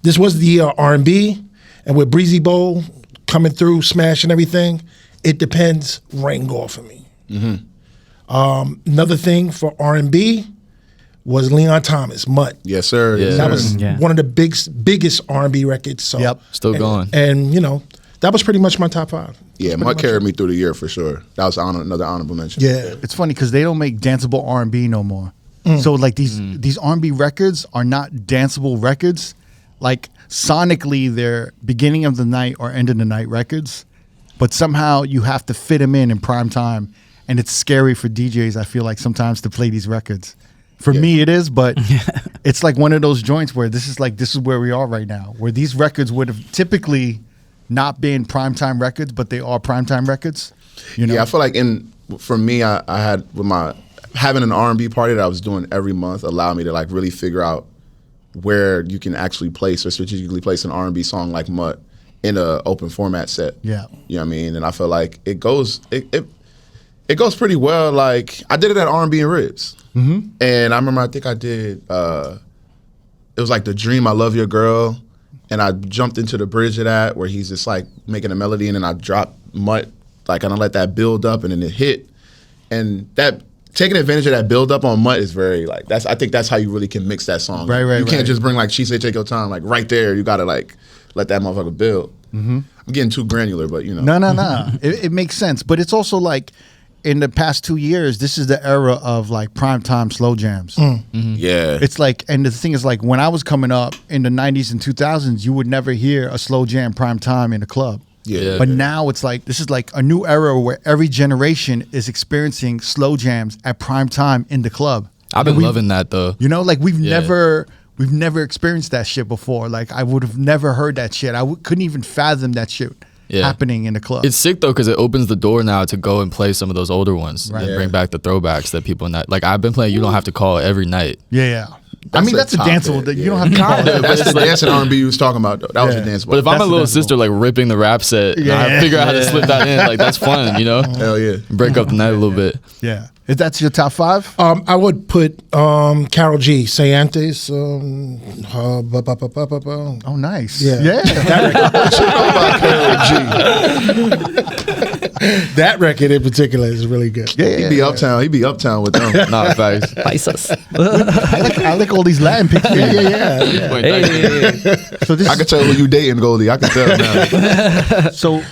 [SPEAKER 5] This was the R&B, and with Breezy Bowl coming through, smashing everything, It Depends rang off for me. Another thing for R&B was Leon Thomas, Mutt.
[SPEAKER 4] Yes, sir.
[SPEAKER 3] Yeah.
[SPEAKER 5] That was one of the biggest R&B records. So,
[SPEAKER 1] Yep.
[SPEAKER 3] Still going.
[SPEAKER 5] And, you know, that was pretty much my top 5.
[SPEAKER 4] Yeah, Mutt carried me through the year for sure. That was another honorable mention.
[SPEAKER 5] Yeah.
[SPEAKER 1] It's funny because they don't make danceable R&B no more. So like these R&B records are not danceable records. Like sonically, they're beginning of the night or end of the night records, but somehow you have to fit them in prime time, and it's scary for DJs. I feel like sometimes to play these records. For me, it is, but it's like one of those joints where this is where we are right now, where these records would have typically not been primetime records, but they are primetime records. You know?
[SPEAKER 4] Yeah, I feel like for me, I had with my having an R&B party that I was doing every month allowed me to like really figure out where you can actually place or strategically place an R&B song like Mutt in a open format set.
[SPEAKER 1] Yeah.
[SPEAKER 4] You know what I mean? And I feel like it goes pretty well. Like I did it at R&B and Ribs. And I remember I think I did it was like The Dream I Love Your Girl, and I jumped into the bridge of that where he's just like making a melody and then I dropped Mutt like and I let that build up and then it hit. And that taking advantage of that build up on Mutt is very like I think that's how you really can mix that song.
[SPEAKER 1] Right.
[SPEAKER 4] You can't just bring like She Say Take Your Time like right there. You gotta like let that motherfucker build. I'm getting too granular, but you know.
[SPEAKER 1] No. It makes sense, but it's also like in the past 2 years, this is the era of like primetime slow jams.
[SPEAKER 4] Yeah.
[SPEAKER 1] It's like, and the thing is like when I was coming up in the 90s and 2000s, you would never hear a slow jam primetime in a club.
[SPEAKER 4] Yeah.
[SPEAKER 1] But now it's like, this is like a new era where every generation is experiencing slow jams at prime time in the club.
[SPEAKER 3] I've been loving that though.
[SPEAKER 1] You know, like we've never experienced that shit before. Like I would have never heard that shit. Couldn't even fathom that shit happening in the club.
[SPEAKER 3] It's sick though because it opens the door now to go and play some of those older ones and bring back the throwbacks that people like I've been playing You Don't Have to Call every night.
[SPEAKER 1] Yeah. I mean, that's a danceable. You don't have to call it.
[SPEAKER 4] That's the dancing R&B you was talking about, though. That was a danceable.
[SPEAKER 3] But if I'm a little sister, like ripping the rap set, and I figure out how to slip that in, like that's fun, you know?
[SPEAKER 4] Hell yeah.
[SPEAKER 3] Break up the night a little bit.
[SPEAKER 1] Yeah. If that's your top 5?
[SPEAKER 5] I would put Karol G, Say Antes. Oh,
[SPEAKER 1] nice.
[SPEAKER 5] Yeah.
[SPEAKER 1] Yeah.
[SPEAKER 4] What you know about Karol G?
[SPEAKER 6] That record in particular is really good.
[SPEAKER 1] Yeah,
[SPEAKER 4] He be uptown. He be uptown with them.
[SPEAKER 3] Nah, facts.
[SPEAKER 2] Paisas.
[SPEAKER 1] I like all these Latin people.
[SPEAKER 6] Yeah.
[SPEAKER 2] Hey.
[SPEAKER 1] So this
[SPEAKER 4] I can tell who you dating, Goldie. I can tell now.
[SPEAKER 1] so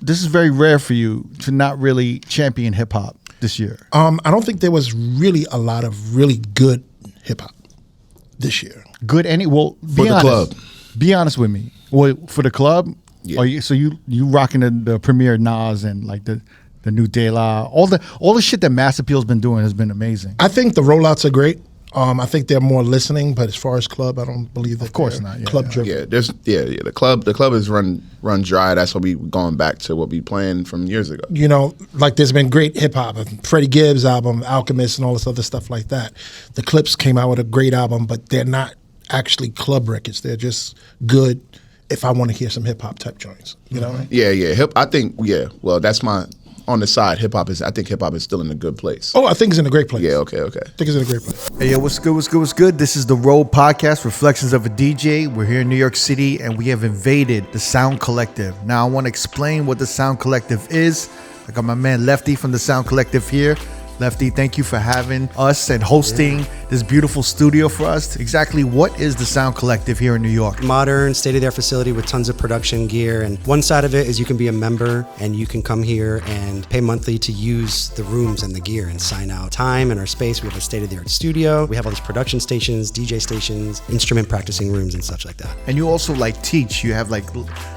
[SPEAKER 1] this is very rare for you to not really champion hip hop this year.
[SPEAKER 6] I don't think there was really a lot of really good hip hop this year.
[SPEAKER 1] Good
[SPEAKER 4] For the club.
[SPEAKER 1] Be honest with me. Well, for the club,
[SPEAKER 4] Yeah.
[SPEAKER 1] are you you rocking the premiere Nas and like the new De La, all the shit that Mass Appeal's been doing has been amazing.
[SPEAKER 6] I think the rollouts are great. I think they're more listening, but as far as club, I don't believe that.
[SPEAKER 1] Of course
[SPEAKER 6] they're
[SPEAKER 1] not, yeah,
[SPEAKER 6] club
[SPEAKER 1] yeah.
[SPEAKER 6] driven.
[SPEAKER 4] Yeah. The club is run dry. That's what we going back to what we playing from years ago.
[SPEAKER 6] You know, like there's been great hip hop, Freddie Gibbs album, Alchemist, and all this other stuff like that. The Clips came out with a great album, but they're not actually club records. They're just good if I want to hear some hip hop type joints. You know?
[SPEAKER 4] Yeah. I think well, that's my on the side. I think hip hop is still in a good place.
[SPEAKER 6] Oh, I think it's in a great place.
[SPEAKER 4] Yeah. Okay.
[SPEAKER 6] I think it's in a great place.
[SPEAKER 1] Hey, yo, what's good? This is the R.O.A.D podcast, Reflections of a DJ. We're here in New York City, and we have invaded the Sound Collective. Now, I want to explain what the Sound Collective is. I got my man Lefty from the Sound Collective here. Lefty, thank you for having us and hosting this beautiful studio for us. Exactly what is the Sound Collective here in New York?
[SPEAKER 7] Modern, state-of-the-art facility with tons of production gear. And one side of it is you can be a member and you can come here and pay monthly to use the rooms and the gear and sign out time and our space. We have a state-of-the-art studio. We have all these production stations, DJ stations, instrument practicing rooms and such like that.
[SPEAKER 1] And you also like teach. You have like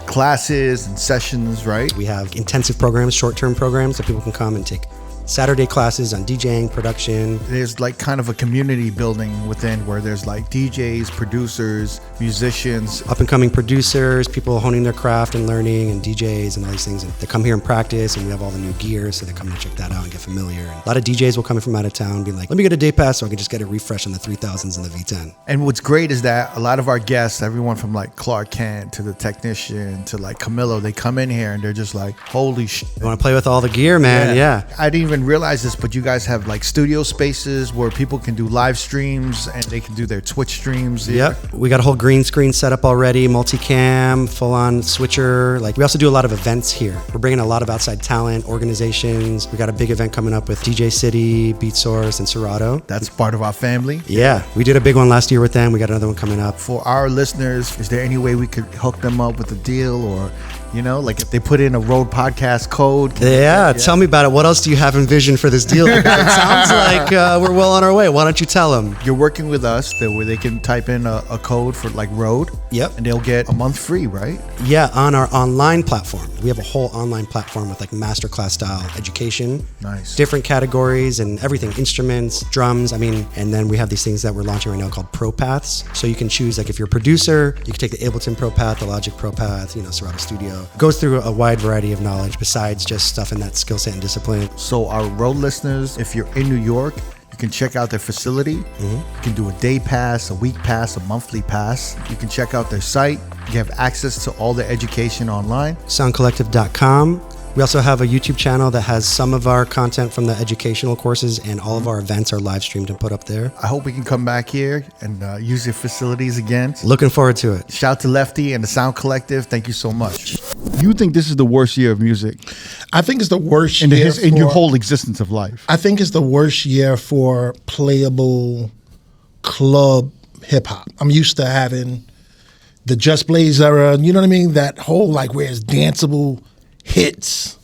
[SPEAKER 1] classes and sessions, right?
[SPEAKER 7] We have intensive programs, short-term programs that people can come and take Saturday classes on DJing, production.
[SPEAKER 1] There's like kind of a community building within where there's like DJs, producers, musicians.
[SPEAKER 7] Up and coming producers, people honing their craft and learning, and DJs and all these things. And they come here and practice, and we have all the new gear, so they come and check that out and get familiar. And a lot of DJs will come in from out of town, being like, let me get a day pass so I can just get a refresh on the 3000s and the V10.
[SPEAKER 1] And what's great is that a lot of our guests, everyone from like Clark Kent to the technician to like Camilo, they come in here and they're just like, holy shit.
[SPEAKER 7] You want to play with all the gear, man? Yeah.
[SPEAKER 1] I didn't even realize this, but you guys have like studio spaces where people can do live streams and they can do their Twitch streams.
[SPEAKER 7] Yep. We got a whole green screen set up already, multicam, full on switcher. Like we also do a lot of events here. We're bringing a lot of outside talent, organizations. We got a big event coming up with DJ City, Beat Source, and Serato.
[SPEAKER 1] That's part of our family.
[SPEAKER 7] Yeah. We did a big one last year with them. We got another one coming up.
[SPEAKER 1] For our listeners, is there any way we could hook them up with a deal, or you know, like if they put in a R.O.A.D podcast code?
[SPEAKER 7] Yeah, tell me about it. What else do you have in vision for this deal? It sounds like we're well on our way. Why don't you tell them?
[SPEAKER 1] You're working with us where they can type in a code for like R.O.A.D.
[SPEAKER 7] Yep.
[SPEAKER 1] And they'll get a month free, right?
[SPEAKER 7] Yeah, on our online platform. We have a whole online platform with like masterclass style education.
[SPEAKER 1] Nice.
[SPEAKER 7] Different categories and everything, instruments, drums. And then we have these things that we're launching right now called Pro Paths. So you can choose, like if you're a producer, you can take the Ableton Pro Path, the Logic Pro Path, Serato Studio. Goes through a wide variety of knowledge besides just stuff in that skill set and discipline.
[SPEAKER 1] So our R.O.A.D listeners, if you're in New York, you can check out their facility. You can do a day pass, a week pass, a monthly pass. You can check out their site. You have access to all the education online.
[SPEAKER 7] Soundcollective.com. We also have a YouTube channel that has some of our content from the educational courses, and all of our events are live streamed and put up there.
[SPEAKER 1] I hope we can come back here and use your facilities again.
[SPEAKER 7] Looking forward to it.
[SPEAKER 1] Shout to Lefty and the Sound Collective. Thank you so much. You think this is the worst year of music
[SPEAKER 6] I think it's the worst
[SPEAKER 1] in
[SPEAKER 6] year
[SPEAKER 1] in your
[SPEAKER 6] for-
[SPEAKER 1] whole existence of life?
[SPEAKER 6] I think it's the worst year for playable club hip hop. I'm used to having the Just Blaze era, you know what I mean? That whole like where it's danceable hits,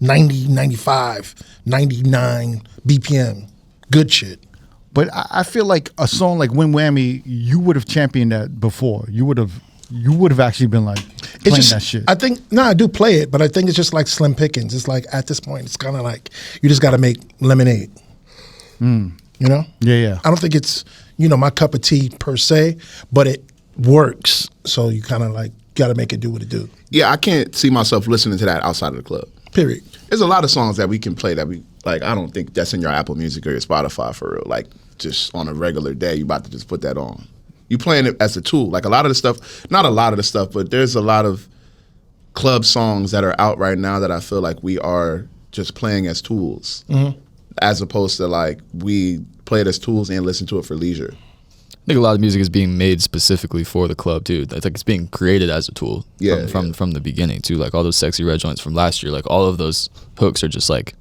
[SPEAKER 6] 90, 95, 99 BPM, good shit.
[SPEAKER 1] But I feel like a song like Win Whammy, you would have championed that before. You would have actually been like playing that shit.
[SPEAKER 6] I think, I do play it, but I think it's just like slim pickings. It's like at this point, it's kind of like you just got to make lemonade. You know?
[SPEAKER 1] Yeah.
[SPEAKER 6] I don't think it's, my cup of tea per se, but it works. So you kind of like got to make it do what it do.
[SPEAKER 4] Yeah, I can't see myself listening to that outside of the club.
[SPEAKER 6] Period.
[SPEAKER 4] There's a lot of songs that we can play that we like. I don't think that's in your Apple Music or your Spotify for real. Like just on a regular day, you about to just put that on. You playing it as a tool. Like a lot of the stuff, not a lot of the stuff, but there's a lot of club songs that are out right now that I feel like we are just playing as tools, as opposed to like we play it as tools and listen to it for leisure.
[SPEAKER 3] think a lot of music is being made specifically for the club too. It's like it's being created as a tool from the beginning too. Like all those Sexy Red joints from last year, like all of those hooks are just like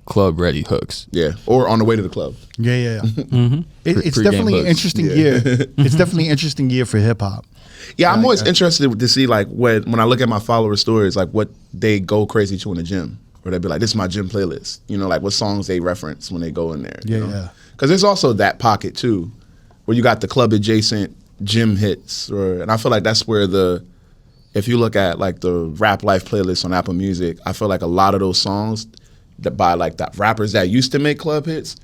[SPEAKER 3] club ready hooks.
[SPEAKER 4] Yeah, or on the way to the club.
[SPEAKER 1] Yeah. It's definitely an interesting year. It's definitely an interesting year for hip hop.
[SPEAKER 4] Yeah, I'm always interested to see like when I look at my follower stories, like what they go crazy to in the gym, or they'd be like, "This is my gym playlist." You know, like what songs they reference when they go in there.
[SPEAKER 1] Yeah.
[SPEAKER 4] Because there's also that pocket too, where you got the club adjacent gym hits, and I feel like that's where if you look at like the Rap Life playlist on Apple Music, I feel like a lot of those songs that by like the rappers that used to make club hits,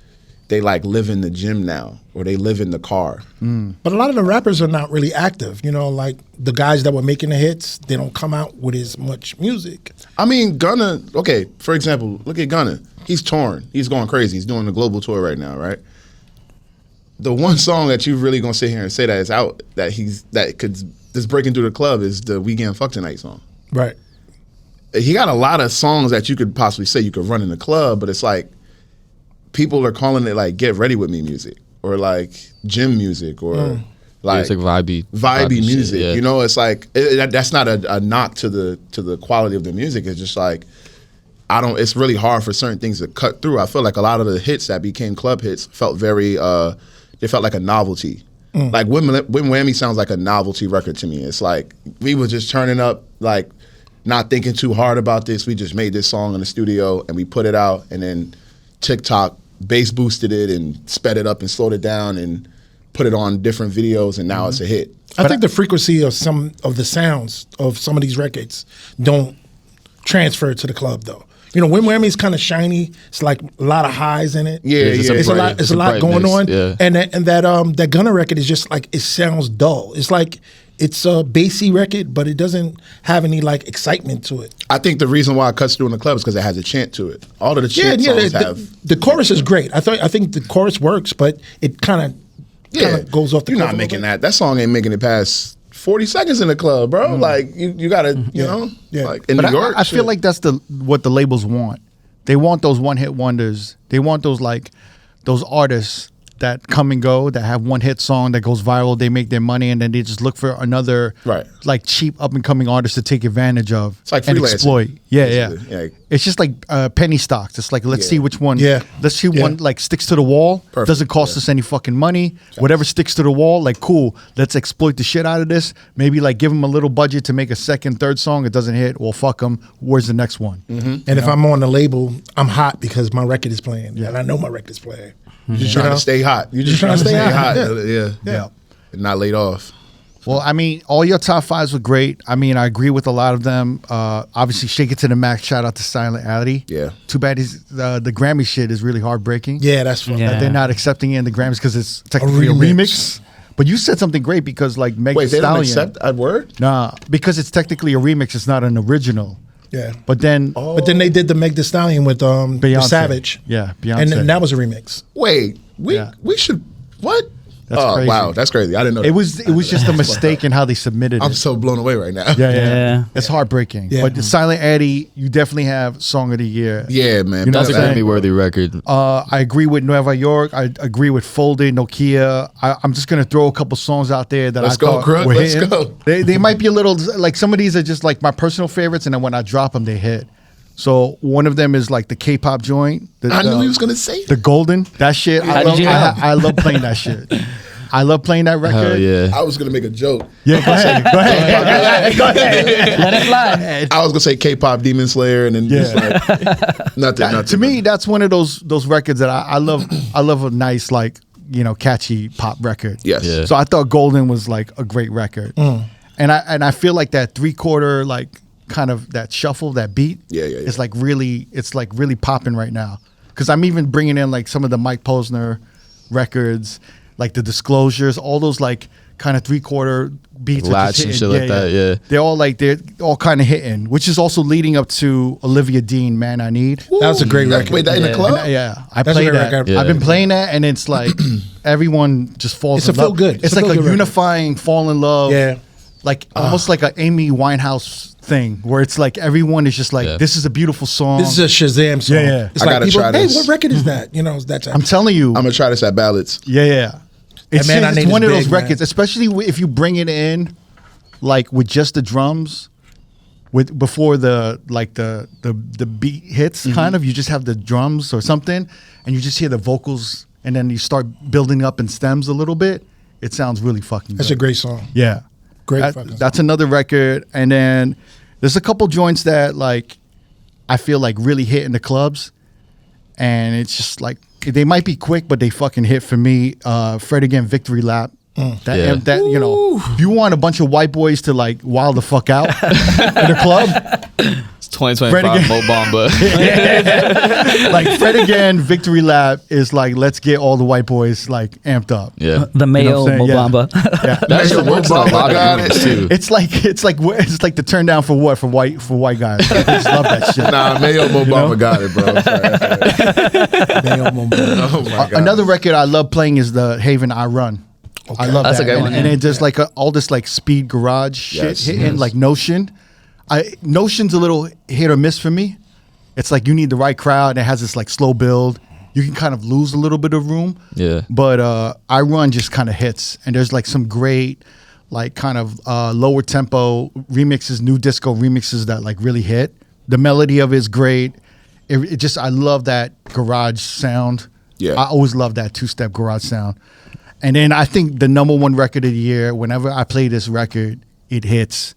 [SPEAKER 4] they like live in the gym now, or they live in the car.
[SPEAKER 6] But a lot of the rappers are not really active. You know, like the guys that were making the hits, they don't come out with as much music.
[SPEAKER 4] I mean, Gunna, okay, for example, look at Gunna. He's touring. He's going crazy. He's doing a global tour right now, right? The one song that you really gonna sit here and say that is out, that's breaking through the club is the We Getting Fucked Tonight song.
[SPEAKER 6] Right.
[SPEAKER 4] He got a lot of songs that you could possibly say you could run in the club, but it's like people are calling it like get ready with me music, or like gym music, or like
[SPEAKER 3] it's like vibey
[SPEAKER 4] music.
[SPEAKER 3] Shit,
[SPEAKER 4] You know, it's like that's not a knock to the quality of the music. It's just like it's really hard for certain things to cut through. I feel like a lot of the hits that became club hits felt very they felt like a novelty. Like Win Whammy sounds like a novelty record to me. It's like we were just turning up, like not thinking too hard about this. We just made this song in the studio and we put it out, and then TikTok bass boosted it and sped it up and slowed it down and put it on different videos, and now it's a hit.
[SPEAKER 6] I think the frequency of some of the sounds of some of these records don't transfer to the club though. You know, Win Whammy's kind of shiny. It's like a lot of highs in it.
[SPEAKER 4] Yeah,
[SPEAKER 6] It's a lot going
[SPEAKER 3] mix,
[SPEAKER 6] on.
[SPEAKER 3] yeah.
[SPEAKER 6] And that Gunna record is just like, it sounds dull. It's like it's a bassy record, but it doesn't have any like excitement to it.
[SPEAKER 4] I think the reason why it cuts through in the club is because it has a chant to it. All of the chant songs have.
[SPEAKER 6] The chorus is great. I think the chorus works, but it kind of goes off the
[SPEAKER 4] You're
[SPEAKER 6] cliff
[SPEAKER 4] not
[SPEAKER 6] a
[SPEAKER 4] making
[SPEAKER 6] little bit.
[SPEAKER 4] that song ain't making it past 40 seconds in the club, bro. Like you gotta, you know, like in New York.
[SPEAKER 1] I feel like that's what the labels want. They want those one-hit wonders. They want those artists that come and go, that have one hit song that goes viral, they make their money, and then they just look for another like cheap up and coming artist to take advantage of.
[SPEAKER 4] It's like
[SPEAKER 1] and
[SPEAKER 4] freelancing,
[SPEAKER 1] exploit. Yeah.
[SPEAKER 4] basically.
[SPEAKER 1] It's just like penny stocks. It's like let's see which one.
[SPEAKER 6] Yeah.
[SPEAKER 1] Let's see one like sticks to the wall.
[SPEAKER 4] Perfect.
[SPEAKER 1] Doesn't cost us any fucking money. Whatever sticks to the wall, like cool. Let's exploit the shit out of this. Maybe like give them a little budget to make a second, third song. It doesn't hit. Well, fuck them. Where's the next one?
[SPEAKER 6] And if I'm on the label, I'm hot because my record is playing, and I know my record is playing.
[SPEAKER 4] You're just trying to stay hot. You're just trying to stay hot.
[SPEAKER 1] Yeah.
[SPEAKER 4] And not laid off.
[SPEAKER 1] Well, I mean, all your top fives were great. I mean, I agree with a lot of them. Obviously, Shake It to the Max. Shout out to Silent Alley.
[SPEAKER 4] Yeah.
[SPEAKER 1] Too bad the Grammy shit is really heartbreaking.
[SPEAKER 6] Yeah, that's fun.
[SPEAKER 2] Yeah.
[SPEAKER 1] That they're not accepting it in the Grammys because it's technically a remix. But you said something great because like Meg
[SPEAKER 4] Wait,
[SPEAKER 1] Thee
[SPEAKER 4] they don't
[SPEAKER 1] Stallion.
[SPEAKER 4] accept that word?
[SPEAKER 1] Nah, because it's technically a remix. It's not an original.
[SPEAKER 6] Yeah.
[SPEAKER 1] But then
[SPEAKER 6] But then they did the Meg Thee Stallion with
[SPEAKER 1] Beyonce.
[SPEAKER 6] Savage.
[SPEAKER 1] Yeah, Beyonce.
[SPEAKER 6] And that was a remix.
[SPEAKER 4] Wait, we should what?
[SPEAKER 1] That's crazy.
[SPEAKER 4] Wow, that's crazy. I didn't know
[SPEAKER 1] It was just a mistake in how they submitted
[SPEAKER 4] I'm
[SPEAKER 1] it.
[SPEAKER 4] so blown away right now.
[SPEAKER 1] Yeah. It's heartbreaking.
[SPEAKER 6] Yeah.
[SPEAKER 1] But the Silent Eddie, you definitely have Song of the Year.
[SPEAKER 4] Yeah, man.
[SPEAKER 1] You know
[SPEAKER 3] That's a
[SPEAKER 1] what I'm saying?
[SPEAKER 3] Grammy-worthy record.
[SPEAKER 1] I agree with Nueva York. I agree with Folded, Nokia. I'm just gonna throw a couple songs out there that
[SPEAKER 4] Let's
[SPEAKER 1] I
[SPEAKER 4] go,
[SPEAKER 1] thought
[SPEAKER 4] Crook.
[SPEAKER 1] were
[SPEAKER 4] Let's
[SPEAKER 1] hitting.
[SPEAKER 4] go.
[SPEAKER 1] They might be a little like some of these are just like my personal favorites, and then when I drop them, they hit. So one of them is like the K-pop joint.
[SPEAKER 4] I knew he was gonna say
[SPEAKER 1] the Golden. That shit.
[SPEAKER 2] How did you know?
[SPEAKER 1] I love playing that shit. I love playing that record.
[SPEAKER 3] Hell yeah.
[SPEAKER 4] I was gonna make a joke.
[SPEAKER 1] Yeah, go ahead. Go ahead. Go ahead.
[SPEAKER 2] Let it fly.
[SPEAKER 4] I was gonna say K-pop Demon Slayer, and then just like nothing.
[SPEAKER 1] To me, that's one of those records that I love. I love a nice like catchy pop record.
[SPEAKER 4] Yes.
[SPEAKER 3] Yeah.
[SPEAKER 1] So I thought Golden was like a great record, and I feel like that 3/4 like kind of that shuffle, that beat.
[SPEAKER 4] Yeah.
[SPEAKER 1] It's like really popping right now. Because I'm even bringing in like some of the Mike Posner records, like the Disclosures, all those like kind of 3/4 beats, are
[SPEAKER 3] Latch
[SPEAKER 1] just
[SPEAKER 3] and
[SPEAKER 1] hitting.
[SPEAKER 3] shit like that, yeah.
[SPEAKER 1] They're all kind of hitting, which is also leading up to Olivia Dean, Man I Need.
[SPEAKER 6] That was a great record.
[SPEAKER 4] Wait, that in the
[SPEAKER 2] Yeah.
[SPEAKER 4] club?
[SPEAKER 1] I
[SPEAKER 6] That's
[SPEAKER 1] played
[SPEAKER 6] a
[SPEAKER 1] that.
[SPEAKER 6] record.
[SPEAKER 3] Yeah.
[SPEAKER 1] I've been playing that, and it's like everyone just falls
[SPEAKER 6] It's
[SPEAKER 1] in
[SPEAKER 6] a feel
[SPEAKER 1] love.
[SPEAKER 6] good.
[SPEAKER 1] It's
[SPEAKER 6] a
[SPEAKER 1] like a
[SPEAKER 6] feel-good record.
[SPEAKER 1] unifying fall in love.
[SPEAKER 6] Yeah.
[SPEAKER 1] Like almost like a Amy Winehouse thing, where it's like everyone is just like,
[SPEAKER 3] Yeah.
[SPEAKER 1] this is a beautiful song.
[SPEAKER 6] This is a Shazam song.
[SPEAKER 1] Yeah.
[SPEAKER 6] It's
[SPEAKER 4] I
[SPEAKER 6] like
[SPEAKER 4] gotta
[SPEAKER 6] people,
[SPEAKER 4] try
[SPEAKER 6] hey,
[SPEAKER 4] this.
[SPEAKER 6] what record is that? It's that type.
[SPEAKER 1] I'm telling you.
[SPEAKER 4] I'm gonna try this at Ballads.
[SPEAKER 1] Yeah. It's,
[SPEAKER 6] Man I
[SPEAKER 1] it's
[SPEAKER 6] Need
[SPEAKER 1] one
[SPEAKER 6] Is
[SPEAKER 1] of those
[SPEAKER 6] big, man.
[SPEAKER 1] records, especially if you bring it in, like with just the drums, with before the beat hits, kind of. You just have the drums or something, and you just hear the vocals, and then you start building up in stems a little bit. It sounds really fucking
[SPEAKER 6] That's
[SPEAKER 1] good.
[SPEAKER 6] a great song.
[SPEAKER 1] Yeah.
[SPEAKER 6] Great
[SPEAKER 1] That-
[SPEAKER 6] fucking
[SPEAKER 1] That's another record. And then there's a couple joints that like I feel like really hit in the clubs. And it's just like they might be quick, but they fucking hit for me. Fred Again, Victory Lap. That you know, if you want a bunch of white boys to like wild the fuck out in a club,
[SPEAKER 3] It's 2025 Mo Bamba.
[SPEAKER 1] like Fred Again, Victory Lap is like let's get all the white boys like amped up.
[SPEAKER 3] Yeah.
[SPEAKER 2] The Mayo
[SPEAKER 1] You know what I'm saying?
[SPEAKER 2] Mobamba.
[SPEAKER 1] Yeah.
[SPEAKER 3] That shit works in a lot of rooms too.
[SPEAKER 1] It's like the turn down for what for white guys. I just love that shit.
[SPEAKER 4] Nah, Mayo Obama got it, bro. I'm sorry. Oh my god.
[SPEAKER 1] Another record I love playing is the Haven I Run. I love
[SPEAKER 2] That's
[SPEAKER 1] that.
[SPEAKER 2] a good
[SPEAKER 1] and,
[SPEAKER 2] one,
[SPEAKER 1] and
[SPEAKER 2] yeah.
[SPEAKER 1] it just like all this like speed garage
[SPEAKER 4] Yes,
[SPEAKER 1] shit hitting like Notion. Notion's a little hit or miss for me. It's like you need the right crowd and it has this like slow build. You can kind of lose a little bit of room.
[SPEAKER 3] Yeah.
[SPEAKER 1] But I Run just kind of hits, and there's like some great like kind of lower tempo remixes, new disco remixes that like really hit. The melody of it is great. It just I love that garage sound.
[SPEAKER 4] Yeah.
[SPEAKER 1] I always love that two-step garage sound. And then I think the number one record of the year, whenever I play this record, it hits.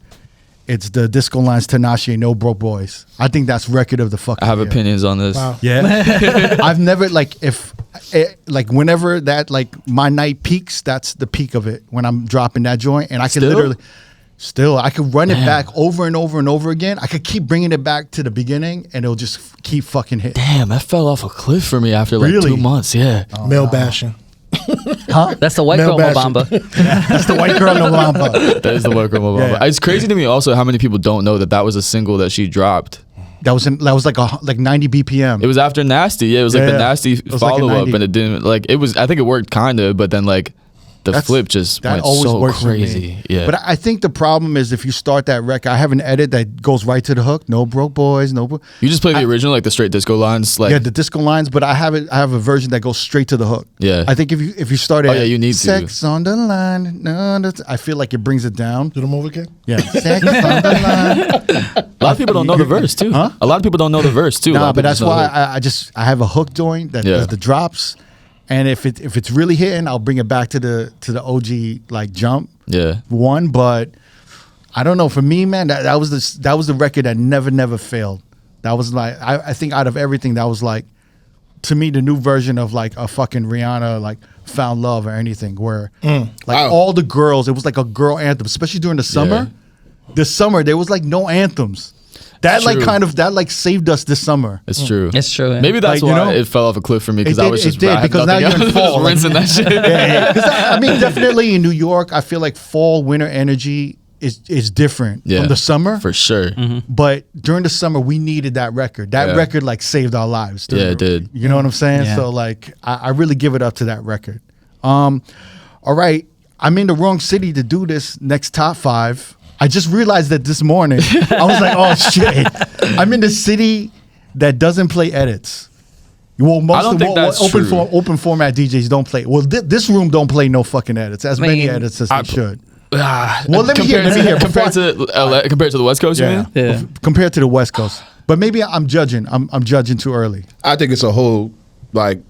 [SPEAKER 1] It's the Disco Lines Tanache, No Broke Boys. I think that's record of the fucking
[SPEAKER 3] I have
[SPEAKER 1] year.
[SPEAKER 3] opinions on this.
[SPEAKER 6] Wow.
[SPEAKER 1] Yeah. I've never whenever that like my night peaks, that's the peak of it when I'm dropping that joint, and I can
[SPEAKER 3] Still?
[SPEAKER 1] literally I could run it back over and over and over again. I could keep bringing it back to the beginning, and it'll just keep fucking hitting.
[SPEAKER 3] Damn, that fell off a cliff for me after like
[SPEAKER 1] Really?
[SPEAKER 3] 2 months. Yeah.
[SPEAKER 6] Male bashing.
[SPEAKER 2] That's the white girl
[SPEAKER 6] Male bashing.
[SPEAKER 2] Mobamba.
[SPEAKER 1] That's the white girl no Lamba.
[SPEAKER 3] That is the work of Mo Bamba.
[SPEAKER 1] Yeah.
[SPEAKER 3] It's crazy to me also how many people don't know that was a single that she dropped.
[SPEAKER 1] That was like 90 BPM.
[SPEAKER 3] It was after Nasty. Yeah, it was like the
[SPEAKER 1] Yeah.
[SPEAKER 3] Nasty
[SPEAKER 1] It was like a
[SPEAKER 3] follow up,
[SPEAKER 1] 90.
[SPEAKER 3] and it didn't like it was. I think it worked kinda, but then like the flip just
[SPEAKER 1] that
[SPEAKER 3] went
[SPEAKER 1] always
[SPEAKER 3] so
[SPEAKER 1] works for me.
[SPEAKER 3] crazy. Yeah,
[SPEAKER 1] But I think the problem is if you start that record, I have an edit that goes right to the hook. No broke boys, no.
[SPEAKER 3] you just play the original, like the straight disco lines. Like
[SPEAKER 1] Yeah, the disco lines, but I have a version that goes straight to the hook.
[SPEAKER 3] Yeah.
[SPEAKER 1] I think if you start it,
[SPEAKER 3] Oh, yeah, you need to.
[SPEAKER 1] sex on the line. No, I feel like it brings it down.
[SPEAKER 6] Do the move again?
[SPEAKER 1] Yeah, sex on the line.
[SPEAKER 3] a lot of people don't know the verse too.
[SPEAKER 1] Huh?
[SPEAKER 3] A lot of people don't know the verse too. A lot
[SPEAKER 1] Nah,
[SPEAKER 3] of
[SPEAKER 1] but
[SPEAKER 3] people
[SPEAKER 1] that's
[SPEAKER 3] just know
[SPEAKER 1] why
[SPEAKER 3] the hook.
[SPEAKER 1] I have a hook joint that
[SPEAKER 3] Yeah.
[SPEAKER 1] does the drops, and if it's really hitting, I'll bring it back to the OG like jump
[SPEAKER 3] Yeah.
[SPEAKER 1] one. But I don't know. For me, man, that was the record that never failed. That was like I think out of everything, that was like to me the new version of like a fucking Rihanna like Found Love or anything where like
[SPEAKER 4] Wow.
[SPEAKER 1] all the girls, it was like a girl anthem, especially during the summer. This summer there was like no anthems. That like
[SPEAKER 3] True.
[SPEAKER 1] kind of that like saved us this summer.
[SPEAKER 3] It's true.
[SPEAKER 2] It's true, yeah.
[SPEAKER 3] Maybe that's
[SPEAKER 1] Like, you
[SPEAKER 3] why
[SPEAKER 1] know,
[SPEAKER 3] it fell off a cliff for me because
[SPEAKER 1] it
[SPEAKER 3] I
[SPEAKER 1] did-
[SPEAKER 3] was
[SPEAKER 1] it
[SPEAKER 3] just
[SPEAKER 1] did,
[SPEAKER 3] I had
[SPEAKER 1] because now
[SPEAKER 3] nothing
[SPEAKER 1] you're in
[SPEAKER 3] else,
[SPEAKER 1] fall, like-
[SPEAKER 3] rinsing that shit.
[SPEAKER 1] Because I mean, definitely in New York, I feel like fall winter energy is different
[SPEAKER 3] Yeah,
[SPEAKER 1] from the summer.
[SPEAKER 3] for sure.
[SPEAKER 1] But during the summer, we needed that record. That
[SPEAKER 3] Yeah.
[SPEAKER 1] record like saved our lives.
[SPEAKER 3] Yeah, it did.
[SPEAKER 1] You know what I'm saying?
[SPEAKER 2] Yeah.
[SPEAKER 1] So like, I really give it up to that record. All right, I'm in the wrong city to do this next top 5. I just realized that this morning. I was like, oh shit, I'm in the city that doesn't play edits. Well, most
[SPEAKER 3] don't
[SPEAKER 1] of
[SPEAKER 3] think that's
[SPEAKER 1] open
[SPEAKER 3] true.
[SPEAKER 1] open format DJs don't play. Well, this room don't play no fucking edits. As many
[SPEAKER 2] mean,
[SPEAKER 1] edits as they should.
[SPEAKER 3] Well,
[SPEAKER 1] let me hear.
[SPEAKER 3] Compared to LA, compared to the West Coast, you mean?
[SPEAKER 2] Yeah.
[SPEAKER 1] Compared to the West Coast, but maybe I'm judging. I'm judging too early.
[SPEAKER 4] I think it's a whole like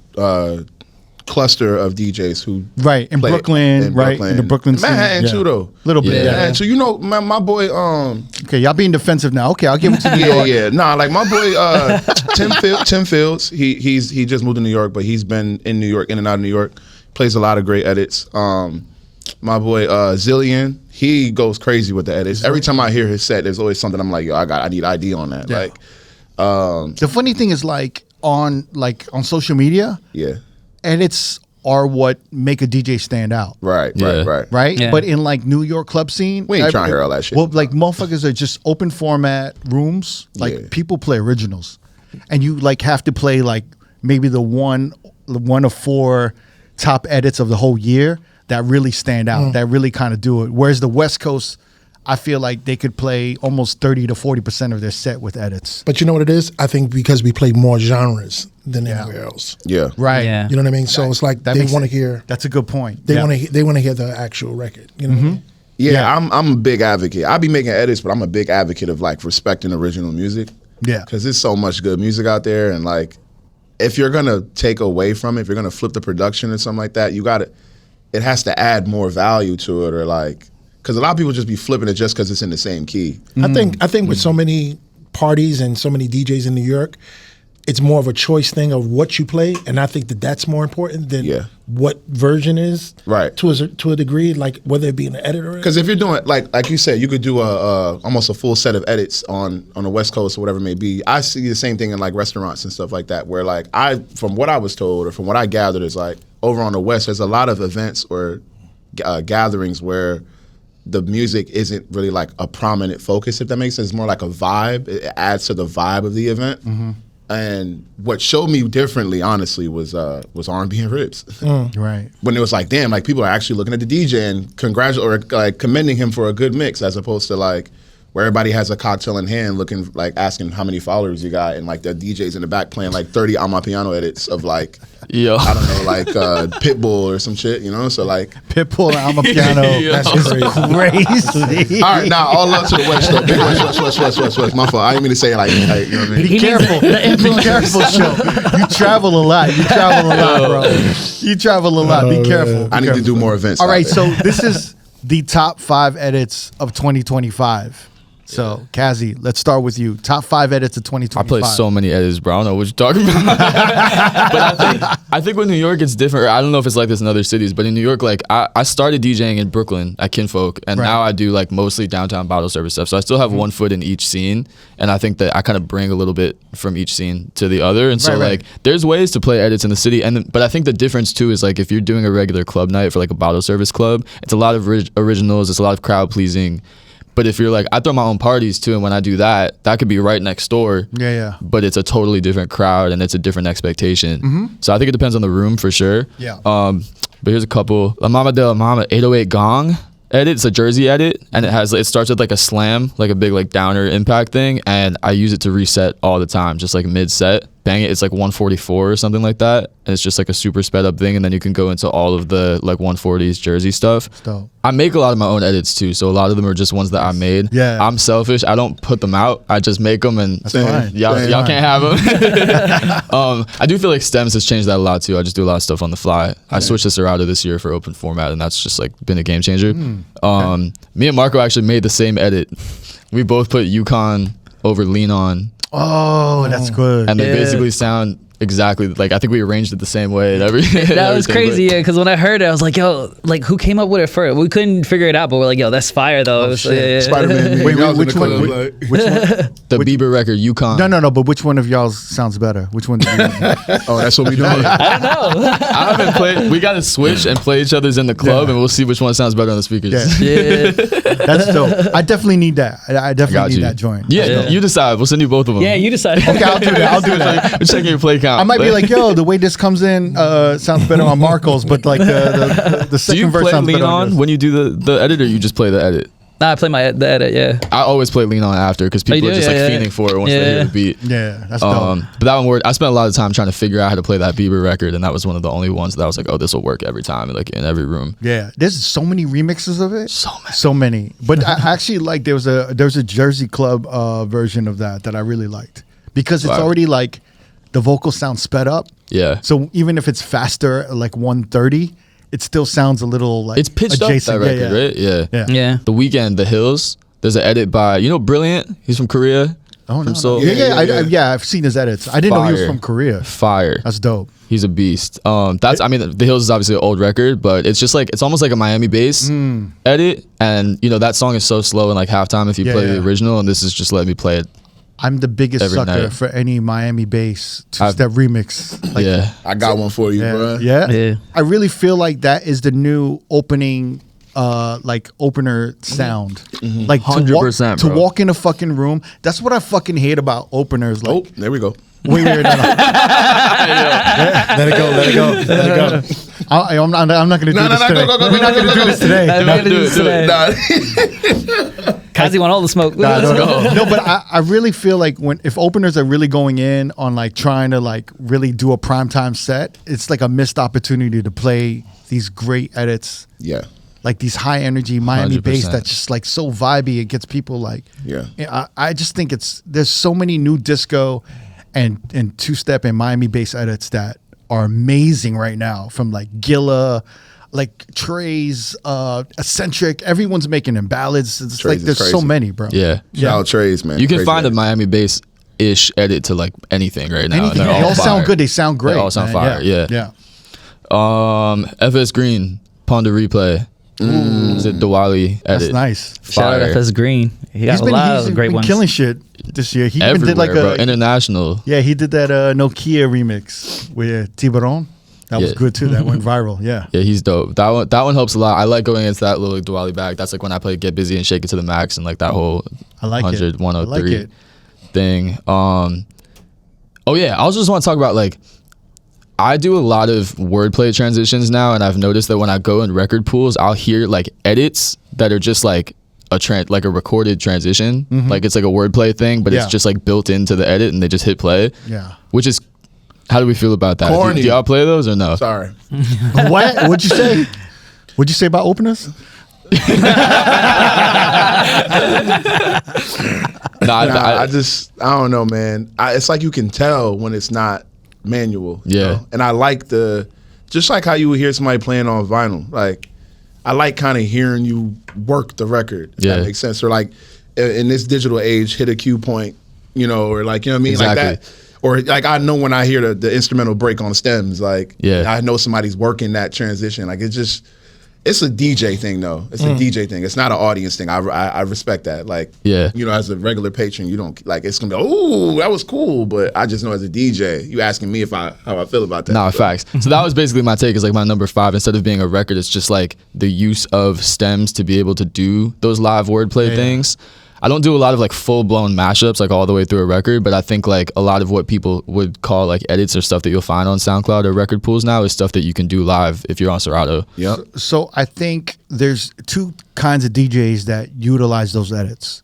[SPEAKER 4] cluster of DJs who
[SPEAKER 1] Right in
[SPEAKER 4] play
[SPEAKER 1] Brooklyn, right in the Brooklyn scene.
[SPEAKER 4] Manhattan too though.
[SPEAKER 1] Little bit.
[SPEAKER 3] Yeah.
[SPEAKER 1] Yeah.
[SPEAKER 4] Manhattan too. You know, my boy.
[SPEAKER 1] Okay, y'all being defensive now. Okay, I'll give it to you.
[SPEAKER 4] Yeah. Nah, like my boy Tim Fields. He just moved to New York, but he's been in New York, in and out of New York. Plays a lot of great edits. My boy Zillion, he goes crazy with the edits. Every time I hear his set, there's always something I'm like, yo, I need ID on that.
[SPEAKER 1] Yeah.
[SPEAKER 4] Like,
[SPEAKER 1] The funny thing is, like on social media,
[SPEAKER 4] yeah,
[SPEAKER 1] edits are what make a DJ stand out.
[SPEAKER 4] right.
[SPEAKER 1] Right?
[SPEAKER 2] Yeah.
[SPEAKER 1] But in like New York club scene,
[SPEAKER 4] We ain't trying to hear all that shit.
[SPEAKER 1] Well, like motherfuckers are just open format rooms. Like
[SPEAKER 4] Yeah.
[SPEAKER 1] people play originals. And you like have to play like maybe the one of 4 top edits of the whole year that really stand out, that really kind of do it. Whereas the West Coast, I feel like they could play almost 30 to 40% of their set with edits.
[SPEAKER 6] But you know what it is? I think because we play more genres than anywhere else.
[SPEAKER 4] Yeah.
[SPEAKER 1] Right.
[SPEAKER 2] Yeah.
[SPEAKER 6] You know what I mean? So it's like
[SPEAKER 1] That
[SPEAKER 6] they
[SPEAKER 1] makes
[SPEAKER 6] want to
[SPEAKER 1] sense.
[SPEAKER 6] hear.
[SPEAKER 1] That's a good point.
[SPEAKER 6] They want to hear the actual record. You know what I mean?
[SPEAKER 4] Yeah, I'm a big advocate. I be making edits, but I'm a big advocate of like respecting original music.
[SPEAKER 1] Yeah.
[SPEAKER 4] Because there's so much good music out there, and like, if you're gonna take away from it, if you're gonna flip the production or something like that, it has to add more value to it, or like, because a lot of people just be flipping it just because it's in the same key.
[SPEAKER 6] I think with so many parties and so many DJs in New York, it's more of a choice thing of what you play, and I think that's more important than what version is.
[SPEAKER 4] Right.
[SPEAKER 6] To a degree, like whether it be an editor.
[SPEAKER 4] Because if you're doing like you said, you could do almost a full set of edits on the West Coast or whatever it may be. I see the same thing in like restaurants and stuff like that, where like from what I was told or from what I gathered is like over on the West, there's a lot of events or gatherings where the music isn't really like a prominent focus, if that makes sense. It's more like a vibe. It adds to the vibe of the event. And what showed me differently, honestly, was R&B and Ribs.
[SPEAKER 1] Right.
[SPEAKER 4] When it was like, damn, like people are actually looking at the DJ and like commending him for a good mix, as opposed to like where everybody has a cocktail in hand, looking like asking how many followers you got, and like the DJ's in the back playing like 30 on my piano edits of like, I don't know, like Pitbull or some shit, you know? So like
[SPEAKER 1] Pitbull on my piano. That's crazy.
[SPEAKER 4] All right, now all up to the West though. Big West. My fault. I didn't mean to say like you know what I mean?
[SPEAKER 1] Be careful. Be careful, show. You travel a lot. You travel a lot, bro. You travel a lot. Be careful.
[SPEAKER 4] I need to do more events.
[SPEAKER 1] All right, so this is the top 5 edits of 2025. So, Kazi, let's start with you. Top 5 edits of 2025.
[SPEAKER 3] I play so many edits, bro. I don't know what you're talking about. But I think with New York, it's different. I don't know if it's like this in other cities, but in New York, like I started DJing in Brooklyn at Kinfolk, and now I do like mostly downtown bottle service stuff. So I still have one foot in each scene, and I think that I kind of bring a little bit from each scene to the other. And so like there's ways to play edits in the city, but I think the difference too is like if you're doing a regular club night for like a bottle service club, it's a lot of originals, it's a lot of crowd pleasing. But if you're like, I throw my own parties too, and when I do that could be right next door.
[SPEAKER 1] Yeah.
[SPEAKER 3] But it's a totally different crowd, and it's a different expectation. So I think it depends on the room for sure.
[SPEAKER 1] Yeah.
[SPEAKER 3] But here's a couple. La Mama de la Mama 808 Gong edit. It's a Jersey edit, and it starts with like a slam, like a big like downer impact thing, and I use it to reset all the time, just like mid set. Bang it, it's like 144 or something like that, and it's just like a super sped up thing, and then you can go into all of the like 140s Jersey stuff.
[SPEAKER 1] Dope.
[SPEAKER 3] I make a lot of my own edits too, so a lot of them are just ones that I made.
[SPEAKER 1] Yeah.
[SPEAKER 3] I'm selfish. I don't put them out. I just make them, and
[SPEAKER 1] fine.
[SPEAKER 3] y'all can't have them. I do feel like Stems has changed that a lot too. I just do a lot of stuff on the fly. I switched to Serato this year for open format, and that's just like been a game changer. Me and Marco actually made the same edit. We both put Yukon over Lean On.
[SPEAKER 1] Oh, that's good.
[SPEAKER 3] And they basically sound exactly like, I think we arranged it the same way.
[SPEAKER 2] That was crazy, yeah, because when I heard it, I was like, yo, like who came up with it first? We couldn't figure it out, but we're like, yo, that's fire though.
[SPEAKER 4] Spider-Man.
[SPEAKER 1] Wait, which one? Which one?
[SPEAKER 3] The Bieber record, Yukon.
[SPEAKER 1] No, but which one of y'all's sounds better? Which one did you
[SPEAKER 4] Oh, that's what we doing.
[SPEAKER 2] I don't know.
[SPEAKER 3] I haven't played. We got to switch and play each other's in the club, and we'll see which one sounds better on the speakers.
[SPEAKER 2] Yeah.
[SPEAKER 1] That's dope. I definitely need that. I definitely need that joint.
[SPEAKER 3] Yeah, you decide. We'll send you both of them.
[SPEAKER 2] Yeah, you decide.
[SPEAKER 1] Okay, I'll do that.
[SPEAKER 3] We're checking your play count.
[SPEAKER 1] I might be like, yo, the way this comes in sounds better on Marco's, but like the
[SPEAKER 3] do
[SPEAKER 1] second
[SPEAKER 3] you
[SPEAKER 1] verse
[SPEAKER 3] play
[SPEAKER 1] sounds
[SPEAKER 3] Lean
[SPEAKER 1] better on
[SPEAKER 3] On
[SPEAKER 1] yours.
[SPEAKER 3] when you do the edit, or you just play the edit?
[SPEAKER 2] Nah, I play the edit, yeah.
[SPEAKER 3] I always play Lean On after, because people are just fiending for it once they hear the beat.
[SPEAKER 1] Yeah, that's dope.
[SPEAKER 3] But that one worked. I spent a lot of time trying to figure out how to play that Bieber record, and that was one of the only ones that I was like, oh, this will work every time, like in every room.
[SPEAKER 1] Yeah, there's so many remixes of it.
[SPEAKER 3] So many.
[SPEAKER 1] But I actually like there's a Jersey Club version of that I really liked, because it's already like the vocals sound sped up.
[SPEAKER 3] Yeah.
[SPEAKER 1] So even if it's faster, like 130, it still sounds a little like
[SPEAKER 3] It's pitched
[SPEAKER 1] adjacent.
[SPEAKER 3] up, that record, right? Yeah.
[SPEAKER 2] Yeah.
[SPEAKER 3] The Weeknd, The Hills. There's an edit by, Brilliant? He's from Korea.
[SPEAKER 1] Oh, no.
[SPEAKER 3] Seoul.
[SPEAKER 1] I've seen his edits. I didn't know he was
[SPEAKER 3] Fire.
[SPEAKER 1] from Korea.
[SPEAKER 3] Fire.
[SPEAKER 1] That's dope.
[SPEAKER 3] He's a beast. The Hills is obviously an old record, but it's just like, it's almost like a Miami bass edit. And, that song is so slow in like halftime if you play the original, and this is just letting me play it.
[SPEAKER 1] I'm the biggest
[SPEAKER 3] Every
[SPEAKER 1] sucker
[SPEAKER 3] night.
[SPEAKER 1] for any Miami bass two-step remix. Like,
[SPEAKER 4] I got one for you, bro.
[SPEAKER 1] Yeah. I really feel like that is the new opening opener sound. Like
[SPEAKER 3] 100%,
[SPEAKER 1] to
[SPEAKER 3] bro.
[SPEAKER 1] walk in a fucking room. That's what I fucking hate about openers. Like,
[SPEAKER 4] There we go.
[SPEAKER 1] Wait, no.
[SPEAKER 6] Let it go.
[SPEAKER 1] I'm not going to do this today.
[SPEAKER 4] Go.
[SPEAKER 1] We're not going to do this today.
[SPEAKER 2] Kazi want all the smoke. Let's go.
[SPEAKER 1] No, but I really feel like if openers are really going in on like trying to like really do a primetime set, it's like a missed opportunity to play these great edits.
[SPEAKER 4] Yeah.
[SPEAKER 1] Like these high energy Miami
[SPEAKER 3] 100%.
[SPEAKER 1] bass that's just like so vibey. It gets people like,
[SPEAKER 4] Yeah.
[SPEAKER 1] I just think there's so many new disco and two-step and Miami bass edits that are amazing right now, from like Gilla, like Trey's, Eccentric. Everyone's making them ballads. It's
[SPEAKER 4] Trey's
[SPEAKER 1] like
[SPEAKER 4] is
[SPEAKER 1] there's so
[SPEAKER 4] crazy.
[SPEAKER 1] many, bro.
[SPEAKER 3] Yeah.
[SPEAKER 4] Shout out Trey's, man.
[SPEAKER 3] You can
[SPEAKER 4] Crazy
[SPEAKER 3] find a
[SPEAKER 4] edit.
[SPEAKER 3] Miami bass-ish edit to like anything right now.
[SPEAKER 1] Anything.
[SPEAKER 3] They're
[SPEAKER 1] They all
[SPEAKER 3] fire.
[SPEAKER 1] sound good. They sound great.
[SPEAKER 3] They all sound
[SPEAKER 1] man.
[SPEAKER 3] fire. Yeah.
[SPEAKER 1] Yeah.
[SPEAKER 3] FS Green, Ponder Replay. Is it Diwali edit?
[SPEAKER 1] That's nice.
[SPEAKER 2] Shout out
[SPEAKER 3] Fire.
[SPEAKER 2] FS Green. He got a lot of great
[SPEAKER 1] been
[SPEAKER 2] ones.
[SPEAKER 1] killing shit this year. He even
[SPEAKER 3] Everywhere,
[SPEAKER 1] did like
[SPEAKER 3] bro.
[SPEAKER 1] a
[SPEAKER 3] International.
[SPEAKER 1] yeah. He did that Nokia remix with Tiburon. That was
[SPEAKER 3] Yeah.
[SPEAKER 1] good too. That went viral. Yeah.
[SPEAKER 3] Yeah, he's dope. That one helps a lot. I like going into that little Diwali bag. That's like when I play Get Busy and Shake It to the Max and like that whole
[SPEAKER 1] I like
[SPEAKER 3] 100,
[SPEAKER 1] it.
[SPEAKER 3] 103
[SPEAKER 1] I like it.
[SPEAKER 3] thing. Oh yeah, I also just want to talk about like I do a lot of wordplay transitions now, and I've noticed that when I go in record pools, I'll hear like edits that are just like like a recorded transition. Like it's like a wordplay thing, but
[SPEAKER 1] Yeah.
[SPEAKER 3] it's just like built into the edit, and they just hit play.
[SPEAKER 1] Yeah.
[SPEAKER 3] Which is, how do we feel about that?
[SPEAKER 4] Corny.
[SPEAKER 3] Do y'all play those or no?
[SPEAKER 4] Sorry.
[SPEAKER 1] What? What'd you say? What'd you say about openers?
[SPEAKER 4] I don't know, man. It's like you can tell when it's not manual. you
[SPEAKER 3] Yeah.
[SPEAKER 4] know? And I like just like how you would hear somebody playing on vinyl. Like, I like kind of hearing you work the record. If
[SPEAKER 3] Yeah.
[SPEAKER 4] that makes sense. Or like in this digital age, hit a cue point, or like, you know what I mean?
[SPEAKER 3] Exactly.
[SPEAKER 4] Like that. Or like I know when I hear the instrumental break on the stems, like I know somebody's working that transition. Like it's a DJ thing though. It's a DJ thing. It's not an audience thing. I respect that. Like as a regular patron, you don't like it's gonna be oh that was cool, but I just know as a DJ, you asking me how I feel about that.
[SPEAKER 3] Nah, facts. So that was basically my take. Is like my number 5. Instead of being a record, it's just like the use of stems to be able to do those live wordplay things. I don't do a lot of like full blown mashups like all the way through a record, but I think like a lot of what people would call like edits or stuff that you'll find on SoundCloud or record pools now is stuff that you can do live if you're on Serato.
[SPEAKER 4] Yep.
[SPEAKER 1] So I think there's two kinds of DJs that utilize those edits.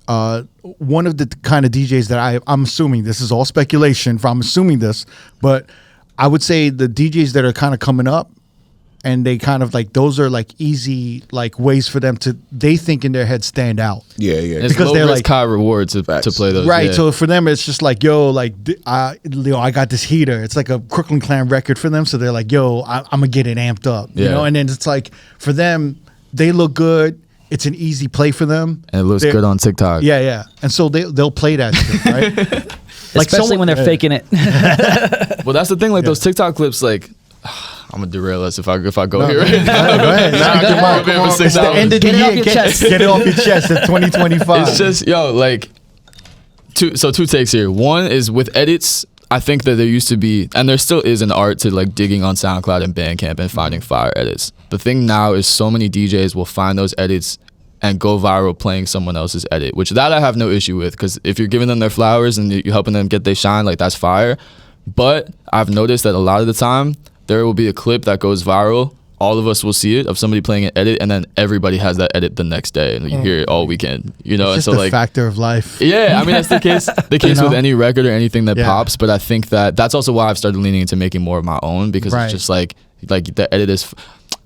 [SPEAKER 1] One of the kind of DJs that I'm assuming, this is all speculation, I'm assuming this, but I would say the DJs that are kind of coming up, and they kind of like, those are like easy like ways for them to, they think in their head stand out.
[SPEAKER 4] Yeah.
[SPEAKER 3] It's
[SPEAKER 1] Because
[SPEAKER 3] low
[SPEAKER 1] they're
[SPEAKER 3] risk,
[SPEAKER 1] like-
[SPEAKER 3] high reward to play those.
[SPEAKER 1] Right.
[SPEAKER 3] yeah.
[SPEAKER 1] So for them, it's just like, yo, like, I got this heater. It's like a Crooklyn Clan record for them. So they're like, yo, I'm going to get it amped up. You
[SPEAKER 3] Yeah.
[SPEAKER 1] know? And then it's like, for them, they look good. It's an easy play for them.
[SPEAKER 3] And it looks
[SPEAKER 1] They're-
[SPEAKER 3] good on TikTok.
[SPEAKER 1] Yeah. And so they'll play that shit, right? Like
[SPEAKER 2] Especially
[SPEAKER 1] someone-
[SPEAKER 2] when they're faking it.
[SPEAKER 3] Well, that's the thing. Like those TikTok clips, like I'm gonna derail us if I go here. Right
[SPEAKER 1] Go ahead.
[SPEAKER 3] now. Come on.
[SPEAKER 1] It's the end of the
[SPEAKER 2] Get it
[SPEAKER 1] year.
[SPEAKER 2] off your chest.
[SPEAKER 1] Get it off your chest. It's 2025.
[SPEAKER 3] It's just like two takes here. One is with edits. I think that there used to be, and there still is, an art to like digging on SoundCloud and Bandcamp and finding fire edits. The thing now is so many DJs will find those edits and go viral playing someone else's edit, which that I have no issue with, because if you're giving them their flowers and you're helping them get they shine, like that's fire. But I've noticed that a lot of the time there will be a clip that goes viral. All of us will see it of somebody playing an edit, and then everybody has that edit the next day, and you hear it all weekend.
[SPEAKER 1] It's
[SPEAKER 3] and
[SPEAKER 1] just
[SPEAKER 3] so
[SPEAKER 1] the
[SPEAKER 3] like
[SPEAKER 1] factor of life.
[SPEAKER 3] yeah, I mean that's the case. The case
[SPEAKER 1] know?
[SPEAKER 3] with any record or anything that
[SPEAKER 1] Yeah.
[SPEAKER 3] pops. But I think that's also why I've started leaning into making more of my own, because
[SPEAKER 1] Right.
[SPEAKER 3] it's just like the edit is.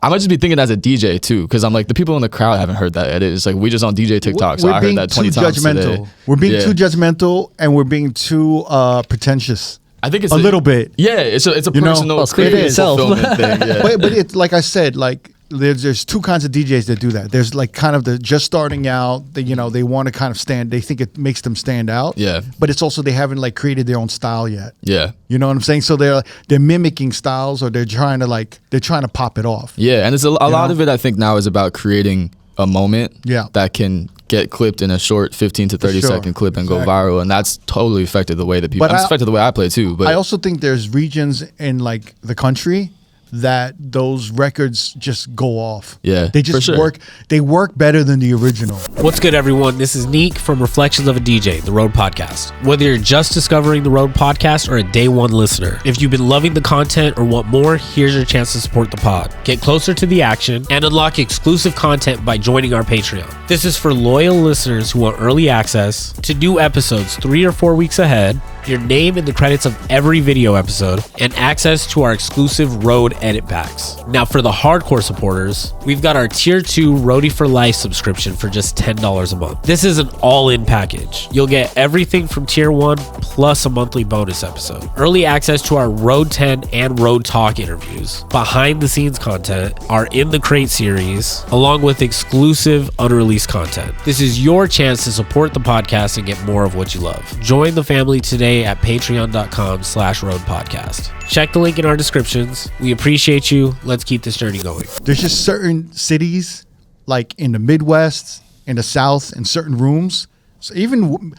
[SPEAKER 3] I might just be thinking as a DJ too, because I'm like the people in the crowd haven't heard that edit. It's like we just on DJ TikTok, so
[SPEAKER 1] We're
[SPEAKER 3] I heard
[SPEAKER 1] being
[SPEAKER 3] that 20
[SPEAKER 1] too
[SPEAKER 3] times
[SPEAKER 1] judgmental.
[SPEAKER 3] today.
[SPEAKER 1] We're being
[SPEAKER 3] Yeah.
[SPEAKER 1] too judgmental, and we're being too pretentious.
[SPEAKER 3] I think it's
[SPEAKER 1] a little bit.
[SPEAKER 3] Yeah, it's a
[SPEAKER 1] You know?
[SPEAKER 3] personal
[SPEAKER 1] Well,
[SPEAKER 2] speak for
[SPEAKER 3] creative
[SPEAKER 2] yourself.
[SPEAKER 3] fulfillment thing. Yeah.
[SPEAKER 1] But it's like I said, like there's two kinds of DJs that do that. There's like kind of the just starting out, they want to kind of they think it makes them stand out.
[SPEAKER 3] Yeah.
[SPEAKER 1] But it's also they haven't like created their own style yet.
[SPEAKER 3] Yeah.
[SPEAKER 1] You know what I'm saying? So they're mimicking styles, or they're trying to pop it off.
[SPEAKER 3] Yeah, and it's a lot
[SPEAKER 1] know?
[SPEAKER 3] of it I think now is about creating a moment
[SPEAKER 1] Yeah.
[SPEAKER 3] that can get clipped in a short 15 to 30
[SPEAKER 1] sure.
[SPEAKER 3] second clip and go viral, and that's totally affected the way that people.
[SPEAKER 1] But
[SPEAKER 3] It's affected the way I play too. But
[SPEAKER 1] I also think there's regions in like the country that those records just go off.
[SPEAKER 3] Yeah,
[SPEAKER 1] they just
[SPEAKER 3] for sure.
[SPEAKER 1] work. They work better than the original.
[SPEAKER 8] What's good, everyone? This is Neek from Reflections of a DJ, the R.O.A.D podcast. Whether you're just discovering the R.O.A.D podcast or a day one listener, if you've been loving the content or want more, here's your chance to support the pod. Get closer to the action and unlock exclusive content by joining our Patreon. This is for loyal listeners who want early access to new episodes 3 or 4 weeks ahead, your name in the credits of every video episode, and access to our exclusive R.O.A.D edit packs. Now, for the hardcore supporters, we've got our Tier 2 R.O.A.D for Life subscription for just $10 a month. This is an all-in package. You'll get everything from Tier 1 plus a monthly bonus episode, early access to our R.O.A.D 10 and R.O.A.D Talk interviews, behind-the-scenes content, our In the Crate series, along with exclusive unreleased content. This is your chance to support the podcast and get more of what you love. Join the family today at patreon.com/R.O.A.D podcast. Check the link in our descriptions. We appreciate you. Let's keep this journey going.
[SPEAKER 1] There's just certain cities, like in the Midwest, in the South, in certain rooms. So even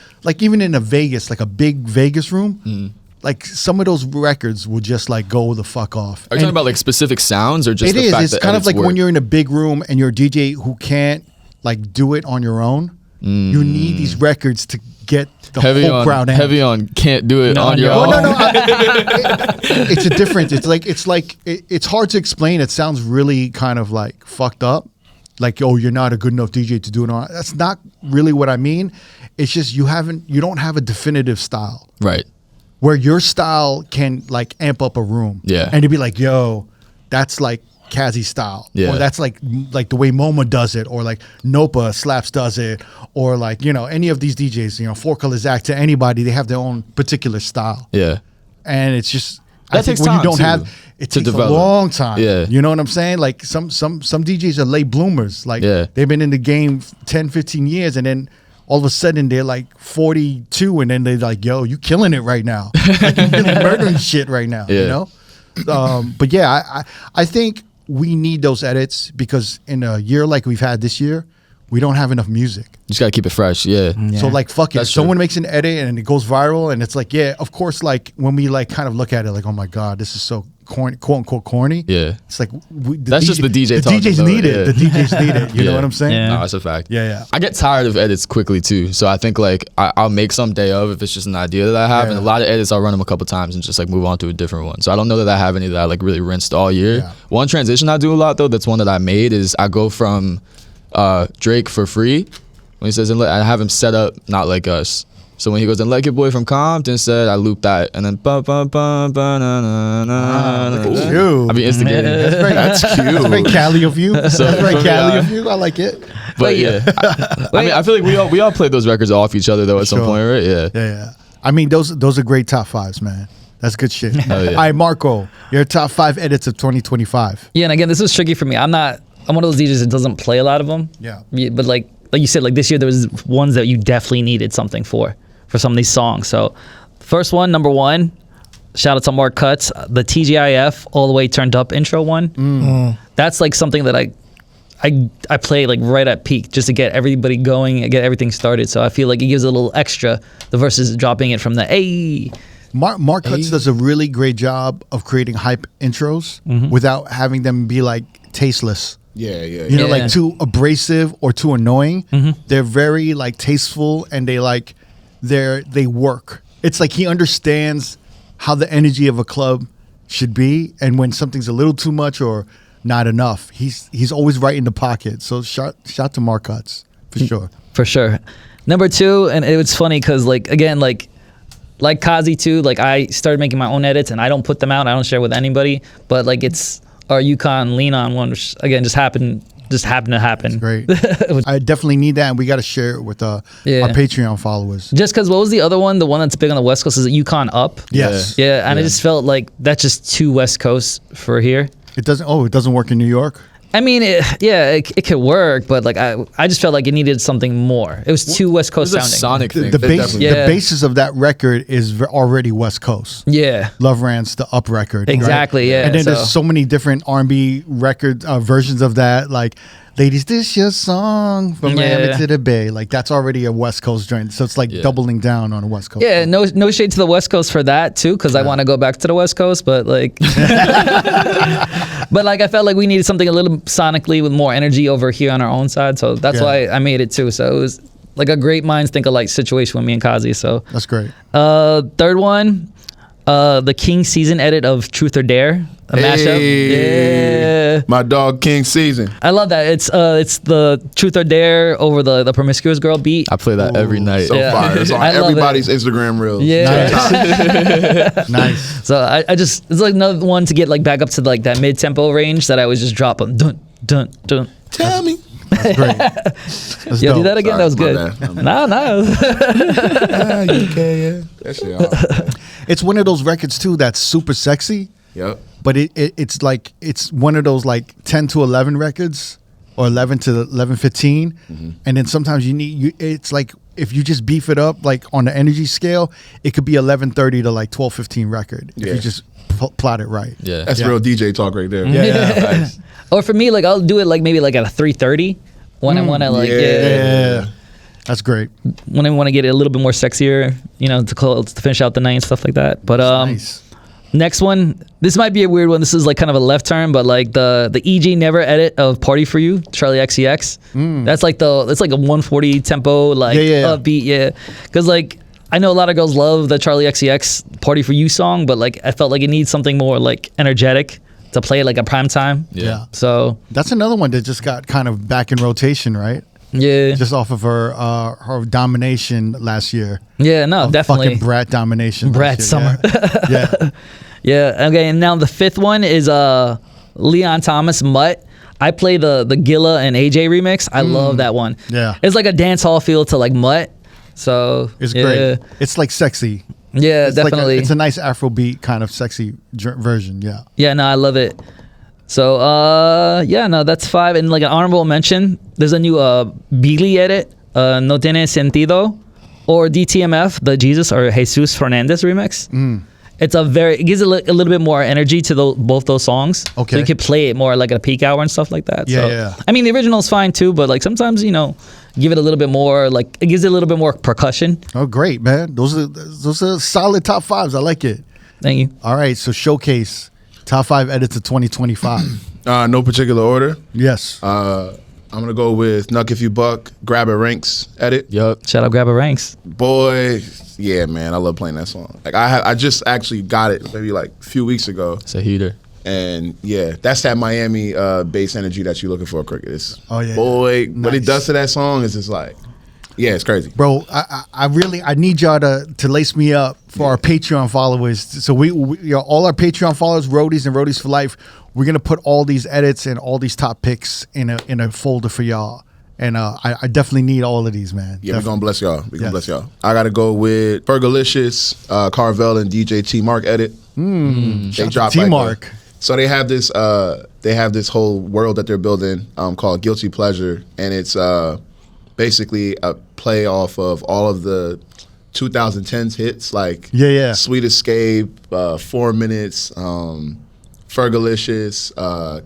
[SPEAKER 1] in a Vegas, like a big Vegas room, like some of those records will just like go the fuck off.
[SPEAKER 3] Are you talking about like specific sounds or just
[SPEAKER 1] it
[SPEAKER 3] the
[SPEAKER 1] is.
[SPEAKER 3] fact
[SPEAKER 1] It's
[SPEAKER 3] that
[SPEAKER 1] kind of like
[SPEAKER 3] work?
[SPEAKER 1] when you're in a big room and you're a DJ who can't like do it on your own. You need these records to get the whole crowd in.
[SPEAKER 3] Heavy on can't do it on your
[SPEAKER 1] Oh,
[SPEAKER 3] own.
[SPEAKER 1] no. It's a difference. It's hard to explain. It sounds really kind of like fucked up. Like, oh, you're not a good enough DJ to do it on. That's not really what I mean. It's just you don't have a definitive style.
[SPEAKER 3] Right.
[SPEAKER 1] Where your style can like amp up a room.
[SPEAKER 3] Yeah.
[SPEAKER 1] And it'd be like, yo, that's like Kazi style.
[SPEAKER 3] Yeah.
[SPEAKER 1] Or that's like the way MoMA does it, or like Nopa Slaps does it, or like, any of these DJs, Four Color Zach, to anybody, they have their own particular style.
[SPEAKER 3] Yeah.
[SPEAKER 1] And it's just
[SPEAKER 3] That
[SPEAKER 1] I think
[SPEAKER 3] takes
[SPEAKER 1] when you
[SPEAKER 3] time,
[SPEAKER 1] don't
[SPEAKER 3] too,
[SPEAKER 1] have it
[SPEAKER 3] to
[SPEAKER 1] takes
[SPEAKER 3] develop.
[SPEAKER 1] a long time.
[SPEAKER 3] Yeah.
[SPEAKER 1] You know what I'm saying? Like some DJs are late bloomers. Like they've been in the game 10, 15 years, and then all of a sudden they're like 42, and then they're like, yo, you killing it right now. Like you're really murdering shit right now.
[SPEAKER 3] Yeah.
[SPEAKER 1] But yeah, I think we need those edits because in a year like we've had this year, we don't have enough music.
[SPEAKER 3] You just gotta keep it fresh. Yeah.
[SPEAKER 1] So like, fuck it.
[SPEAKER 3] That's
[SPEAKER 1] Someone
[SPEAKER 3] true.
[SPEAKER 1] makes an edit and it goes viral, and it's like, yeah, of course. Like when we like kind of look at it, like, oh my god, this is so corny, quote unquote corny.
[SPEAKER 3] Yeah.
[SPEAKER 1] It's like
[SPEAKER 3] That's just the DJ
[SPEAKER 1] The
[SPEAKER 3] talking,
[SPEAKER 1] DJs
[SPEAKER 3] though,
[SPEAKER 1] need it.
[SPEAKER 3] yeah.
[SPEAKER 1] The DJs need it. You know
[SPEAKER 3] Yeah.
[SPEAKER 1] what I'm saying?
[SPEAKER 2] Yeah.
[SPEAKER 3] No, that's a fact.
[SPEAKER 1] Yeah.
[SPEAKER 3] I get tired of edits quickly too, so I think like I'll make some day of if it's just an idea that I have, and a lot of edits I'll run them a couple times and just like move on to a different one. So I don't know that I have any that I like really rinsed all year.
[SPEAKER 1] Yeah.
[SPEAKER 3] One transition I do a lot though, that's one that I made, is I go from Drake For Free when he says, and I have him set up Not Like Us. So when he goes, and like your boy from Compton said, I loop that, and then ba ba ba ba na na na.
[SPEAKER 1] Look at you.
[SPEAKER 3] I mean, instigating.
[SPEAKER 1] That's cute. That's very Cali of you. That's very Cali of you. I like it.
[SPEAKER 3] But yeah, I mean, I feel like we all played those records off each other though at some
[SPEAKER 1] Sure.
[SPEAKER 3] point, right? Yeah.
[SPEAKER 1] Yeah. I mean, those are great top fives, man. That's good shit.
[SPEAKER 3] yeah.
[SPEAKER 1] All right, Marco, your top 5 edits of 2025.
[SPEAKER 2] Yeah, and again, this was tricky for me. I'm one of those DJs that doesn't play a lot of them.
[SPEAKER 1] Yeah.
[SPEAKER 2] But like you said, like this year there was ones that you definitely needed something for some of these songs. So first one, number 1, shout out to Mark Cutts, the TGIF All the Way Turned Up intro one. That's like something that I play like right at peak just to get everybody going and get everything started. So I feel like it gives a little extra the versus dropping it from the hey.
[SPEAKER 1] Mark Cutts does a really great job of creating hype intros without having them be like tasteless.
[SPEAKER 4] Yeah.
[SPEAKER 1] You know, like too abrasive or too annoying. They're very like tasteful, and they work. It's like he understands how the energy of a club should be, and when something's a little too much or not enough, he's always right in the pocket. So shout to Mark Cutts for sure.
[SPEAKER 2] For sure. Number 2, and it was funny because like again like Kazi too, like I started making my own edits and I don't put them out. I don't share with anybody. But like it's our Yukon Lean On one, which again just happened to happen.
[SPEAKER 1] Great. I definitely need that, and we got to share it with our Patreon followers.
[SPEAKER 2] Just because what was the other one? The one that's big on the West Coast is Yukon Up.
[SPEAKER 1] Yes.
[SPEAKER 2] Yeah, and I just felt like that's just too West Coast for here.
[SPEAKER 1] It doesn't work in New York?
[SPEAKER 2] I mean, it could work, but like I just felt like it needed something more. It was too West Coast
[SPEAKER 3] It's a
[SPEAKER 2] sounding.
[SPEAKER 3] sonic thing.
[SPEAKER 1] The basis
[SPEAKER 2] Yeah.
[SPEAKER 1] the basis of that record is already West Coast.
[SPEAKER 2] Yeah.
[SPEAKER 1] Love Rant's the Up record.
[SPEAKER 2] Exactly,
[SPEAKER 1] right?
[SPEAKER 2] yeah.
[SPEAKER 1] And then
[SPEAKER 2] So-
[SPEAKER 1] there's so many different R&B record versions of that. Like ladies, this your song from Miami
[SPEAKER 2] Yeah.
[SPEAKER 1] to the Bay. Like that's already a West Coast joint. So it's like doubling down on a West Coast.
[SPEAKER 2] Yeah, no shade to the West Coast for that too, because I want to go back to the West Coast, but like, but like I felt like we needed something a little sonically with more energy over here on our own side, so that's why I made it too. So it was like a great minds think alike situation with me and Kazi. So
[SPEAKER 1] That's great.
[SPEAKER 2] third one, the King season edit of Truth or Dare, a mashup. Yeah.
[SPEAKER 4] My dog King Season.
[SPEAKER 2] I love that. It's the Truth or Dare over the Promiscuous Girl beat.
[SPEAKER 3] I play that every night.
[SPEAKER 4] So fire. It's on
[SPEAKER 2] I love
[SPEAKER 4] everybody's Instagram reels.
[SPEAKER 2] Yeah.
[SPEAKER 1] Nice.
[SPEAKER 2] So I just, it's like another one to get like back up to like that mid tempo range that I was just dropping. Dun dun dun.
[SPEAKER 4] Tell me.
[SPEAKER 1] That's great. That's
[SPEAKER 2] Yo,
[SPEAKER 1] dope.
[SPEAKER 2] do that again.
[SPEAKER 4] Sorry,
[SPEAKER 2] That was
[SPEAKER 4] my
[SPEAKER 2] good.
[SPEAKER 4] bad.
[SPEAKER 2] No.
[SPEAKER 4] You can, yeah. That shit hard.
[SPEAKER 1] It's one of those records too that's super sexy,
[SPEAKER 4] Yep.
[SPEAKER 1] but it's like it's one of those like 10 to 11 records or 11 to 11, 15. And then sometimes it's like if you just beef it up like on the energy scale, it could be 11:30 to like 12:15 record if
[SPEAKER 4] Yeah.
[SPEAKER 1] you just plot it right.
[SPEAKER 3] Yeah.
[SPEAKER 4] That's real DJ talk right there.
[SPEAKER 1] Yeah.
[SPEAKER 2] Or for me, like I'll do it like maybe like at a 3:30 when I want to like
[SPEAKER 1] Yeah. That's great.
[SPEAKER 2] when I want to get it a little bit more sexier, you know, to finish out the night and stuff like that. But
[SPEAKER 1] Nice.
[SPEAKER 2] next one, this might be a weird one. This is like kind of a left turn, but like the EG Never edit of Party for You, Charlie XCX. That's like it's like a 140 tempo, like upbeat, because like I know a lot of girls love the Charlie XCX Party for You song, but like I felt like it needs something more like energetic to play like a prime time.
[SPEAKER 1] Yeah.
[SPEAKER 2] So
[SPEAKER 1] That's another one that just got kind of back in rotation, right?
[SPEAKER 2] yeah,
[SPEAKER 1] Just off of her domination last year.
[SPEAKER 2] yeah, no, definitely.
[SPEAKER 1] Fucking Brat domination.
[SPEAKER 2] Brat
[SPEAKER 1] last year,
[SPEAKER 2] Summer.
[SPEAKER 1] Yeah.
[SPEAKER 2] Yeah. Okay. And now the fifth one is Leon Thomas Mutt. I play the Gilla and AJ remix. I love that one.
[SPEAKER 1] Yeah.
[SPEAKER 2] It's like a dance hall feel to like Mutt. So
[SPEAKER 1] It's
[SPEAKER 2] yeah.
[SPEAKER 1] great. It's like sexy.
[SPEAKER 2] Yeah,
[SPEAKER 1] It's like
[SPEAKER 2] definitely.
[SPEAKER 1] it's a nice Afrobeat kind of sexy version. Yeah.
[SPEAKER 2] Yeah, no, I love it. So yeah, no, that's 5. And like an honorable mention, there's a new Beagley edit, No Tiene Sentido, or DTMF, the Jesus or Jesus Fernandez remix. It's it gives a little bit more energy to both those songs.
[SPEAKER 1] Okay.
[SPEAKER 2] So you could play it more like at a peak hour and stuff like that.
[SPEAKER 1] Yeah,
[SPEAKER 2] So,
[SPEAKER 1] yeah.
[SPEAKER 2] I mean, the original's fine too, but like sometimes, you know, give it a little bit more, like it gives it a little bit more percussion.
[SPEAKER 1] Oh, great, man. Those are solid top 5s. I like it.
[SPEAKER 2] Thank you.
[SPEAKER 1] All right, so showcase top 5 edits of 2025.
[SPEAKER 4] No particular order.
[SPEAKER 1] Yes.
[SPEAKER 4] I'm gonna go with Nuck If You Buck, Grab a Ranks edit.
[SPEAKER 3] Yup.
[SPEAKER 2] Shout out Grabber Ranks.
[SPEAKER 4] Boy, yeah, man, I love playing that song. Like I just actually got it maybe like a few weeks ago,
[SPEAKER 3] It's a heater.
[SPEAKER 4] and yeah, that's that Miami bass energy that you're looking for, Cricket. It's,
[SPEAKER 1] Oh, yeah.
[SPEAKER 4] boy, what it
[SPEAKER 1] Nice.
[SPEAKER 4] does to that song is just like, yeah, it's crazy.
[SPEAKER 1] Bro, I really need y'all to lace me up for our Patreon followers. So we all our Patreon followers, Roadies and Roadies for Life, we're gonna put all these edits and all these top picks in a folder for y'all. And I definitely need all of these, man.
[SPEAKER 4] Yeah, we're gonna bless y'all. We're gonna
[SPEAKER 1] Yes.
[SPEAKER 4] bless y'all. I gotta go with Fergalicious, Carvel and DJ T Mark edit. They dropped
[SPEAKER 1] T Mark.
[SPEAKER 4] So they have this whole world that they're building called Guilty Pleasure, and it's basically a play off of all of the 2010s hits like Sweet Escape, 4 Minutes, Fergalicious,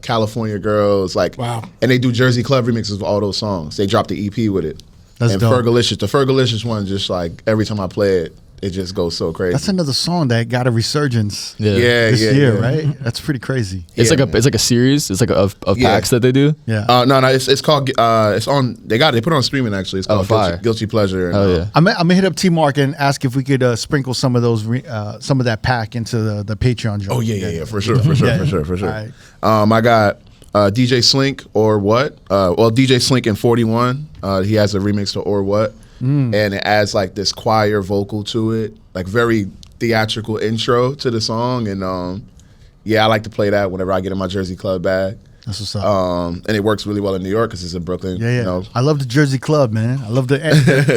[SPEAKER 4] California Girls, like
[SPEAKER 6] Wow.
[SPEAKER 4] and they do Jersey Club remixes of all those songs. They dropped the EP with it.
[SPEAKER 1] That's
[SPEAKER 4] and
[SPEAKER 1] dope.
[SPEAKER 4] Fergalicious, the Fergalicious one, just like every time I play it, it just goes so crazy.
[SPEAKER 1] That's another song that got a resurgence
[SPEAKER 3] Yeah.
[SPEAKER 1] this year,
[SPEAKER 4] yeah.
[SPEAKER 1] right? That's pretty crazy.
[SPEAKER 3] It's
[SPEAKER 4] Yeah,
[SPEAKER 3] like a series. It's like of packs that they do.
[SPEAKER 1] Yeah.
[SPEAKER 4] No, it's called it's on. They put it on streaming actually. It's called
[SPEAKER 3] fire.
[SPEAKER 4] Guilty Pleasure. And,
[SPEAKER 3] Oh yeah.
[SPEAKER 1] I'm gonna hit up T Mark and ask if we could sprinkle some of those some of that pack into the Patreon joint.
[SPEAKER 4] Oh yeah, for sure.
[SPEAKER 1] All right.
[SPEAKER 4] I got DJ Slink or What? Well, DJ Slink in 41. He has a remix to Or What, and it adds like this choir vocal to it, like very theatrical intro to the song. And yeah, I like to play that whenever I get in my Jersey Club bag.
[SPEAKER 1] That's what's up.
[SPEAKER 4] And it works really well in New York because it's in Brooklyn.
[SPEAKER 1] Yeah.
[SPEAKER 4] You know.
[SPEAKER 1] I love the Jersey Club, man. I love the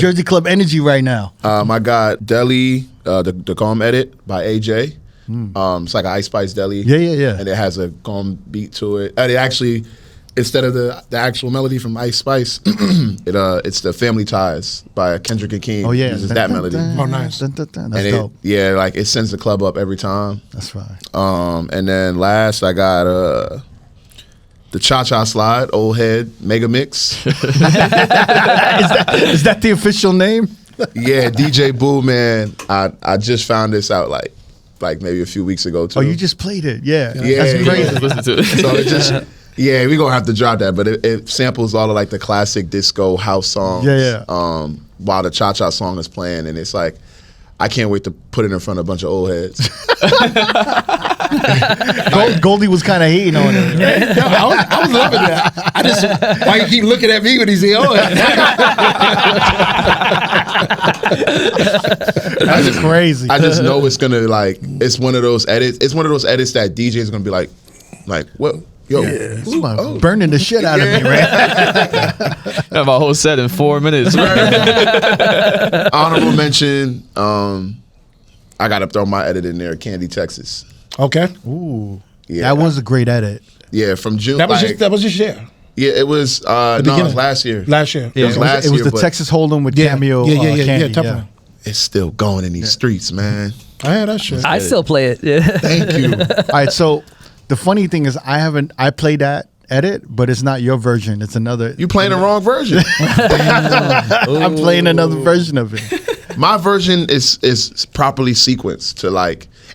[SPEAKER 1] Jersey Club energy right now.
[SPEAKER 4] I got Deli, the Calm edit by AJ. It's like an Ice Spice Deli.
[SPEAKER 1] Yeah.
[SPEAKER 4] And it has a Calm beat to it. And it actually, instead of the actual melody from Ice Spice, it's the Family Ties by Kendrick and King.
[SPEAKER 1] Oh yeah,
[SPEAKER 4] uses that melody.
[SPEAKER 6] Oh, nice.
[SPEAKER 1] That's
[SPEAKER 4] And
[SPEAKER 1] dope.
[SPEAKER 4] like it sends the club up every time.
[SPEAKER 1] That's fine.
[SPEAKER 4] And then last I got the The Cha-Cha Slide, Old Head, Mega Mix.
[SPEAKER 1] Is that the official name?
[SPEAKER 4] Yeah, DJ Boo, man. I just found this out like maybe a few weeks ago too.
[SPEAKER 1] Oh, you just played it. Yeah.
[SPEAKER 4] Yeah,
[SPEAKER 1] That's crazy.
[SPEAKER 3] Listen to it.
[SPEAKER 4] So it just we're gonna have to drop that. But it samples all of like the classic disco house songs.
[SPEAKER 1] Yeah.
[SPEAKER 4] While the Cha-Cha song is playing, and it's like I can't wait to put it in front of a bunch of old heads.
[SPEAKER 1] Goldie was kind of hating on it. Right?
[SPEAKER 6] No, I was loving that. Why you keep looking at me when he say, "Oh"?
[SPEAKER 1] That's crazy.
[SPEAKER 4] I just know it's gonna it's one of those edits. It's one of those edits that DJ is gonna be like what? Yo,
[SPEAKER 1] burning the shit out of me, right?
[SPEAKER 3] Have my whole set in 4 minutes.
[SPEAKER 4] Honorable mention. I gotta throw my edit in there. Candy, Texas.
[SPEAKER 6] Okay.
[SPEAKER 1] Ooh,
[SPEAKER 4] Yeah,
[SPEAKER 1] that was a great edit.
[SPEAKER 4] Yeah, from June.
[SPEAKER 6] That was just yeah.
[SPEAKER 4] Yeah, it was. No, it was last year.
[SPEAKER 6] Last year.
[SPEAKER 4] It was last
[SPEAKER 1] It was
[SPEAKER 4] year,
[SPEAKER 1] the
[SPEAKER 4] but
[SPEAKER 1] Texas Hold'em with Cameo. Candy.
[SPEAKER 6] Definitely.
[SPEAKER 4] it's still going in these streets, man.
[SPEAKER 6] I had that shit.
[SPEAKER 2] I still play it. Yeah.
[SPEAKER 4] Thank you.
[SPEAKER 1] All right, so the funny thing is, I played that edit, but it's not your version. It's another.
[SPEAKER 4] You playing the wrong version.
[SPEAKER 1] I'm playing another version of it.
[SPEAKER 4] My version is properly sequenced to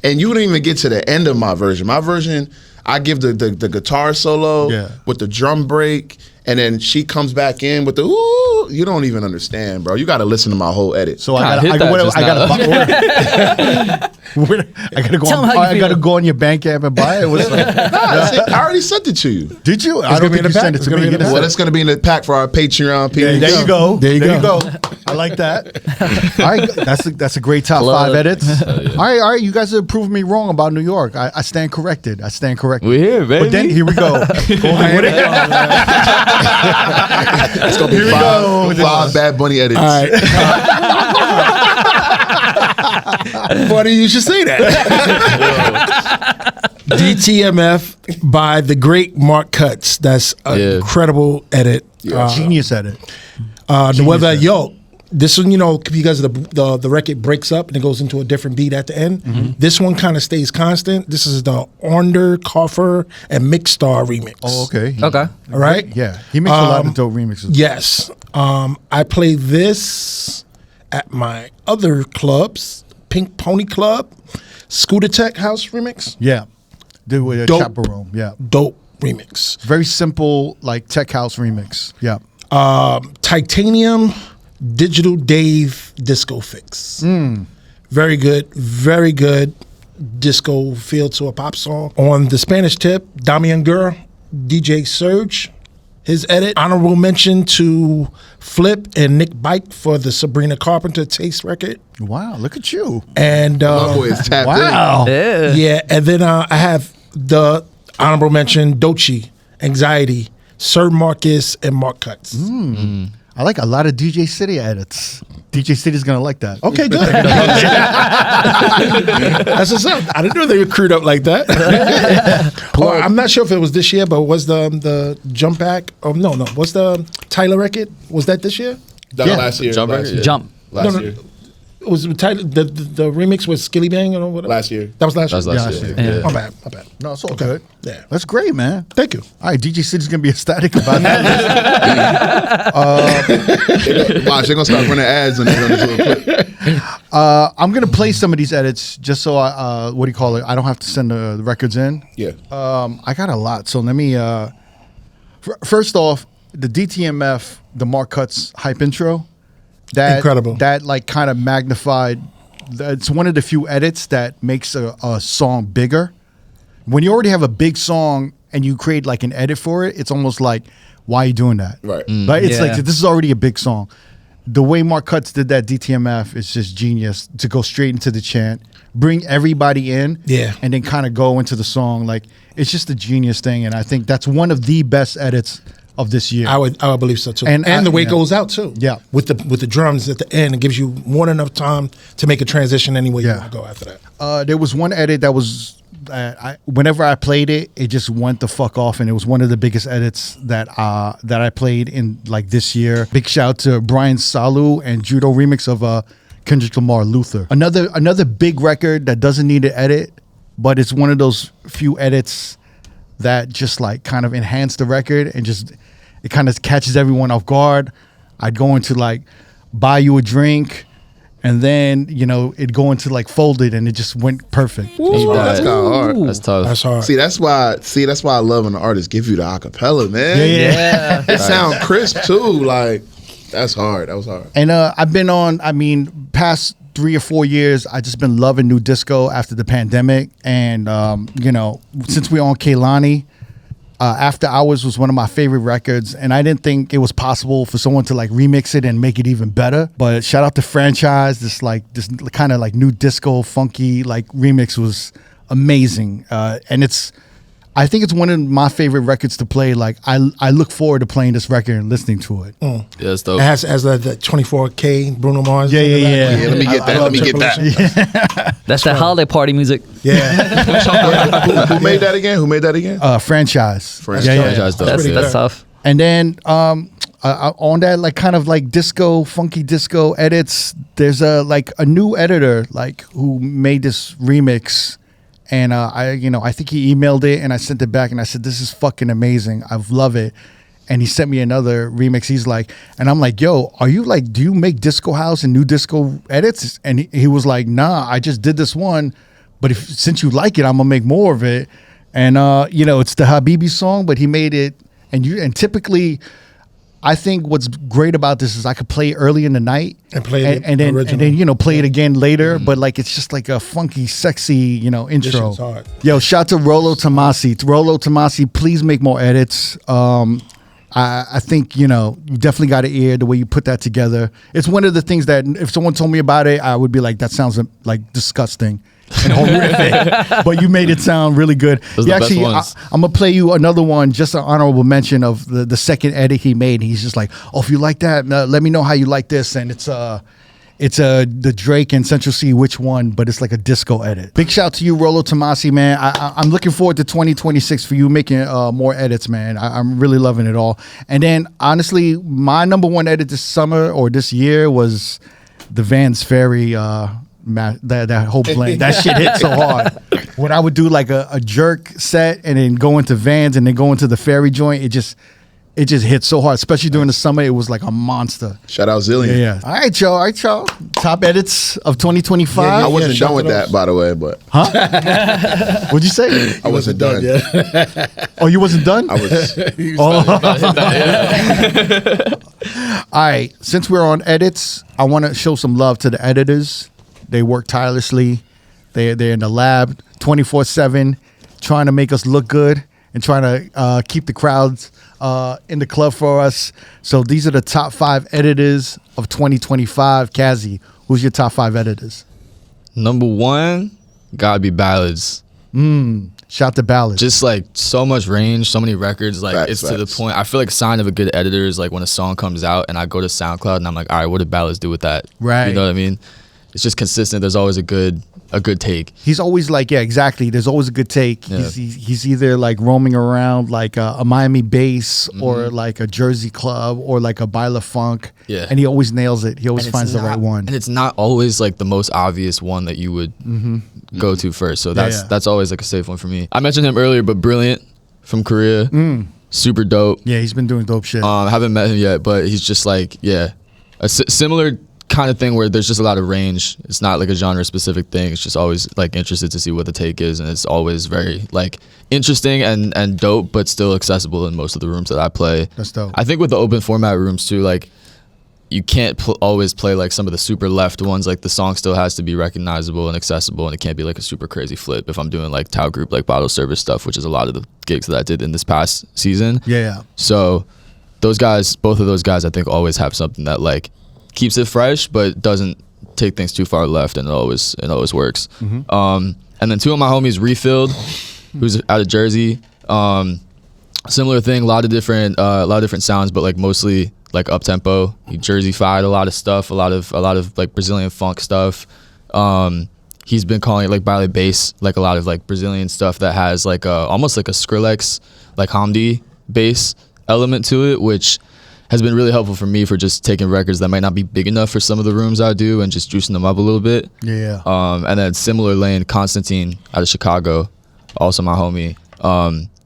[SPEAKER 4] and you don't even get to the end of my version. My version, I give the guitar solo with the drum break, and then she comes back in with the ooh. You don't even understand, bro. You got to listen to my whole edit.
[SPEAKER 1] So I gotta go on your Bandcamp and buy it.
[SPEAKER 4] I already sent it to you.
[SPEAKER 1] Did you? I don't think you sent it to me.
[SPEAKER 4] Well, it's going to be in the pack for our Patreon people.
[SPEAKER 1] There you go. There you go. I like that. All right, that's a great top 5 edits. All right. You guys have proved me wrong about New York. I stand corrected.
[SPEAKER 3] We're here, baby.
[SPEAKER 1] But then here we go.
[SPEAKER 4] It's going to be five Bad Bunny edits.
[SPEAKER 6] All right. Funny you should say that. DTMF by the great Mark Cutts. That's an incredible edit.
[SPEAKER 1] Genius edit.
[SPEAKER 6] This one, because the record breaks up and it goes into a different beat at the end. Mm-hmm. This one kind of stays constant. This is the Undercoffer and Mixstar remix.
[SPEAKER 1] Oh, okay.
[SPEAKER 2] Okay.
[SPEAKER 6] All right?
[SPEAKER 1] Yeah. He makes a lot of dope remixes.
[SPEAKER 6] Yes. I play this at my other clubs, Pink Pony Club, Scooter Tech House remix.
[SPEAKER 1] Yeah. Do a Chaperone. Yeah.
[SPEAKER 6] Dope remix.
[SPEAKER 1] Very simple, like tech house remix. Yeah.
[SPEAKER 6] Titanium Digital Dave Disco Fix. Very good disco feel to a pop song. On the Spanish tip, Damian Gurr, DJ Surge, his edit. Honorable mention to Flip and Nick Bike for the Sabrina Carpenter Taste record.
[SPEAKER 1] Wow, look at you.
[SPEAKER 6] And
[SPEAKER 4] my boy is tapped
[SPEAKER 6] in. Yeah, and then I have the honorable mention, Dochi, Anxiety, Sir Marcus, and Mark Cutts.
[SPEAKER 1] I like a lot of DJ City edits. DJ City's gonna like that.
[SPEAKER 6] Okay, good. That's what's up. I didn't know they were crewed up like that. I'm not sure if it was this year, but was the Jump Back? Oh no. What's the Tyler record? Was that this year?
[SPEAKER 4] Last year.
[SPEAKER 3] Jump.
[SPEAKER 4] Last year.
[SPEAKER 2] Jump.
[SPEAKER 4] Last year.
[SPEAKER 6] Was the remix with Skilly Bang or whatever?
[SPEAKER 4] Last year.
[SPEAKER 6] That was last year.
[SPEAKER 3] Last year.
[SPEAKER 2] Yeah.
[SPEAKER 6] My bad.
[SPEAKER 1] No, it's all good.
[SPEAKER 6] Yeah.
[SPEAKER 1] That's great, man.
[SPEAKER 6] Thank you.
[SPEAKER 1] All right, DJ City's gonna be ecstatic about that.
[SPEAKER 4] Watch, they're gonna start running ads on this real quick.
[SPEAKER 1] I'm gonna play some of these edits just so I don't have to send the records in.
[SPEAKER 4] Yeah.
[SPEAKER 1] I got a lot, so let me. First off, the DTMF, the Mark Cutts hype intro.
[SPEAKER 6] Incredible.
[SPEAKER 1] That kind of magnified. It's one of the few edits that makes a song bigger. When you already have a big song and you create like an edit for it, it's almost like, why are you doing that?
[SPEAKER 4] Right.
[SPEAKER 1] But it's like, this is already a big song. The way Mark Cutts did that DTMF is just genius, to go straight into the chant, bring everybody in, and then kind of go into the song. Like, it's just a genius thing, and I think that's one of the best edits of this year.
[SPEAKER 6] I would believe so too.
[SPEAKER 1] And
[SPEAKER 6] the way it goes out too.
[SPEAKER 1] Yeah.
[SPEAKER 6] With the drums at the end, it gives you more than enough time to make a transition any way you want to go after that.
[SPEAKER 1] There was one edit that was whenever I played it, it just went the fuck off, and it was one of the biggest edits that I played in like this year. Big shout out to Brian Salu and Judo remix of Kendrick Lamar, Luther. Another big record that doesn't need an edit, but it's one of those few edits that just like kind of enhance the record and just it kind of catches everyone off guard. I'd go into like buy you a drink, and then it'd go into like folded, and it just went perfect.
[SPEAKER 4] That's kind of hard.
[SPEAKER 3] That's tough.
[SPEAKER 6] That's hard.
[SPEAKER 4] See, that's why I love when the artists give you the acapella, man.
[SPEAKER 2] Yeah.
[SPEAKER 4] It sound crisp too. Like that's hard. That was hard.
[SPEAKER 1] And I've been on, past 3 or 4 years, I just been loving new disco after the pandemic. And, since we're on Kehlani, After Hours was one of my favorite records. And I didn't think it was possible for someone to like remix it and make it even better. But shout out to Franchise. This kind of like new disco funky like remix was amazing. And I think it's one of my favorite records to play. Like I look forward to playing this record and listening to it.
[SPEAKER 3] Yeah, that's dope.
[SPEAKER 6] It has the 24K Bruno Mars.
[SPEAKER 1] Yeah.
[SPEAKER 4] Yeah, let me get that. Let me get that.
[SPEAKER 1] Yeah.
[SPEAKER 2] That's that holiday party music.
[SPEAKER 6] Yeah.
[SPEAKER 4] Who made that again?
[SPEAKER 1] Franchise.
[SPEAKER 3] Franchise dope.
[SPEAKER 2] That's tough.
[SPEAKER 1] And then on that like kind of like disco, funky disco edits, there's a new editor like who made this remix. And I think he emailed it, and I sent it back, and I said, "This is fucking amazing. I love it." And he sent me another remix. He's like, and I'm like, "Yo, are you like, do you make disco house and new disco edits?" And he was like, "Nah, I just did this one, but since you like it, I'm gonna make more of it." And it's the Habibi song, but he made it, and typically, I think what's great about this is I could play early in the night
[SPEAKER 6] And play it
[SPEAKER 1] and then
[SPEAKER 6] original.
[SPEAKER 1] play it again later. But like it's just like a funky, sexy intro.
[SPEAKER 6] shit's hard.
[SPEAKER 1] Yo, shout to Rolo Tomasi. Rolo Tomasi, please make more edits. I think you definitely got an ear the way you put that together. It's one of the things that if someone told me about it, I would be like, that sounds like disgusting and horrific. But you made it sound really good.
[SPEAKER 3] Those are the best ones.
[SPEAKER 1] I'm gonna play you another one, just an honorable mention of the second edit he made. He's just like, oh, if you like that, let me know how you like this. And it's the Drake and Central C, which one? But it's like a disco edit. Big shout to you, Rolo Tomasi, man. I'm looking forward to 2026 for you making more edits, man. I'm really loving it all. And then honestly, my number one edit this summer or this year was the Vans Ferry. That whole blend, that shit hit so hard. When I would do like a jerk set and then go into Vans and then go into the Ferry joint, it just hit so hard. Especially during the summer, it was like a monster.
[SPEAKER 4] Shout out Zillion.
[SPEAKER 1] Yeah. All right, y'all. Top edits of 2025.
[SPEAKER 4] I wasn't done with that, by the way, but
[SPEAKER 1] What'd you say?
[SPEAKER 4] I wasn't done.
[SPEAKER 1] Oh, you wasn't done?
[SPEAKER 4] I was.
[SPEAKER 1] All right. Since we're on edits, I want to show some love to the editors. They work tirelessly. They're in the lab 24/7, trying to make us look good and trying to keep the crowds in the club for us. So these are the top 5 editors of 2025. Kazi, who's your top 5 editors?
[SPEAKER 3] Number 1, gotta be Ballads.
[SPEAKER 1] Shout to Ballads.
[SPEAKER 3] Just like so much range, so many records. Like
[SPEAKER 4] Facts,
[SPEAKER 3] it's to the
[SPEAKER 4] facts.
[SPEAKER 3] point. I feel like a sign of a good editor is like when a song comes out and I go to SoundCloud and I'm like, all right, what did Ballads do with that?
[SPEAKER 1] Right.
[SPEAKER 3] You know what I mean? It's just consistent. There's always a good take.
[SPEAKER 1] He's always like, yeah, exactly. There's always a good take.
[SPEAKER 3] Yeah.
[SPEAKER 1] He's either like roaming around like a Miami bass or like a Jersey club or like a Baila Funk.
[SPEAKER 3] Yeah.
[SPEAKER 1] And he always nails it. He always
[SPEAKER 3] And
[SPEAKER 1] finds
[SPEAKER 3] it's
[SPEAKER 1] the right
[SPEAKER 3] not-
[SPEAKER 1] one.
[SPEAKER 3] And it's not always like the most obvious one that you would go to first. So
[SPEAKER 1] Yeah.
[SPEAKER 3] that's always like a safe one for me. I mentioned him earlier, but Brilliant from Korea, super dope.
[SPEAKER 1] Yeah, he's been doing dope shit.
[SPEAKER 3] Haven't met him yet, but he's just like, yeah, a similar kind of thing where there's just a lot of range. It's not like a genre specific thing. It's just always like interested to see what the take is, and it's always very like interesting and dope, but still accessible in most of the rooms that I play.
[SPEAKER 1] That's dope.
[SPEAKER 3] I think with the open format rooms too, like you can't always play like some of the super left ones. Like the song still has to be recognizable and accessible, and it can't be like a super crazy flip. If I'm doing like Tao Group, like bottle service stuff, which is a lot of the gigs that I did in this past season.
[SPEAKER 1] Yeah.
[SPEAKER 3] So those guys, both of those guys, I think always have something that like keeps it fresh, but doesn't take things too far left, and it always works. And then 2 of my homies, Refilled, who's out of Jersey. Similar thing, a lot of different sounds, but like mostly like up tempo. He Jersey-fied a lot of stuff, a lot of like Brazilian funk stuff. He's been calling it like baile bass, like a lot of like Brazilian stuff that has like almost like a Skrillex, like Hamdi bass element to it, which has been really helpful for me for just taking records that might not be big enough for some of the rooms I do and just juicing them up a little bit.
[SPEAKER 1] Yeah.
[SPEAKER 3] And then similar lane, Constantine out of Chicago, also my homie.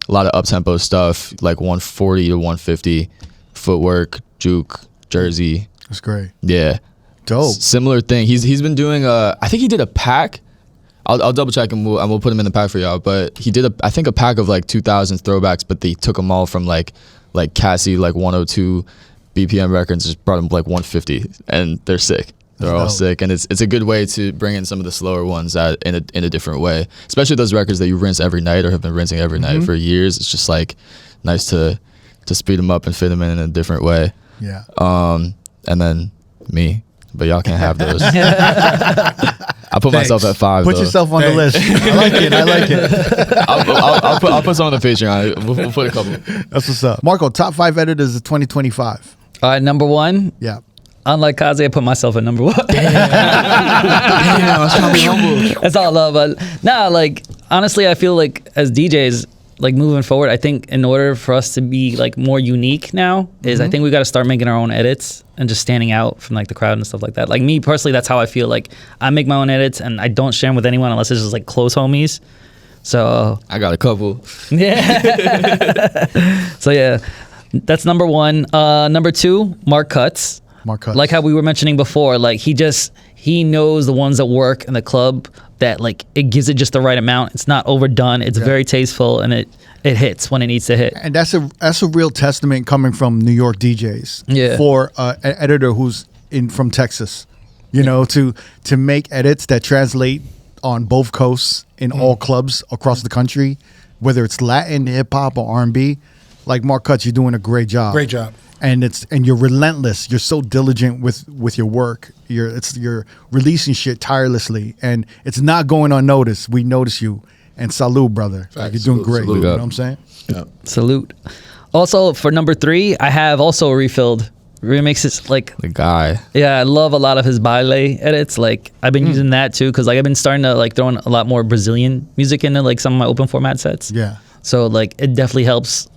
[SPEAKER 3] a lot of up-tempo stuff, like 140 to 150, footwork, juke, Jersey.
[SPEAKER 1] That's great.
[SPEAKER 3] Yeah.
[SPEAKER 1] Dope.
[SPEAKER 3] Similar thing. He's been doing I think he did a pack. I'll double check and we'll put him in the pack for y'all. But he did I think a pack of like 2000s throwbacks, but they took them all from like Cassie, like 102 BPM records, just brought them like 150, and they're sick. They're all sick, and it's a good way to bring in some of the slower ones in a different way, especially those records that you rinse every night or have been rinsing every night for years. It's just like nice to speed them up and fit them in a different way.
[SPEAKER 1] Yeah.
[SPEAKER 3] And then me, but y'all can't have those. I put myself at 5.
[SPEAKER 1] Put yourself on the list. I like it.
[SPEAKER 3] I'll put some on the Patreon. We'll put a couple.
[SPEAKER 1] That's what's up. Marco, top 5 editors of 2025.
[SPEAKER 2] All right, number 1.
[SPEAKER 1] Yeah.
[SPEAKER 2] Unlike Kaze, I put myself at number 1.
[SPEAKER 3] Damn, I was trying to be humble.
[SPEAKER 2] That's all love. But nah, like honestly, I feel like as DJs, like moving forward, I think in order for us to be like more unique now is I think we got to start making our own edits and just standing out from like the crowd and stuff like that. Like me personally, that's how I feel. Like I make my own edits and I don't share them with anyone unless it's just like close homies. So
[SPEAKER 3] I got a couple.
[SPEAKER 2] Yeah. So yeah, that's number 1. Number 2, Mark Cuts.
[SPEAKER 1] Mark Cuts.
[SPEAKER 2] Like how we were mentioning before, like he knows the ones that work in the club, that like it gives it just the right amount. It's not overdone. It's very tasteful, and it hits when it needs to hit.
[SPEAKER 1] And that's a real testament coming from New York DJs.
[SPEAKER 2] Yeah.
[SPEAKER 1] For an editor who's from Texas, you know, to make edits that translate on both coasts in all clubs across the country, whether it's Latin, hip hop, or R&B. Like Mark Cuts, you're doing a great job.
[SPEAKER 6] Great job.
[SPEAKER 1] And you're relentless. You're so diligent with your work. You're releasing shit tirelessly, and it's not going unnoticed. We notice you, and salute, brother. Like, you're doing great.
[SPEAKER 4] Salute.
[SPEAKER 1] You know what I'm saying?
[SPEAKER 4] Yeah.
[SPEAKER 2] Salute. Also for number 3, I have also refilled remixes. Like
[SPEAKER 3] The guy.
[SPEAKER 2] yeah, I love a lot of his baile edits. Like I've been using that too because like I've been starting to like throw in a lot more Brazilian music into like some of my open format sets.
[SPEAKER 1] Yeah.
[SPEAKER 2] So like it definitely helps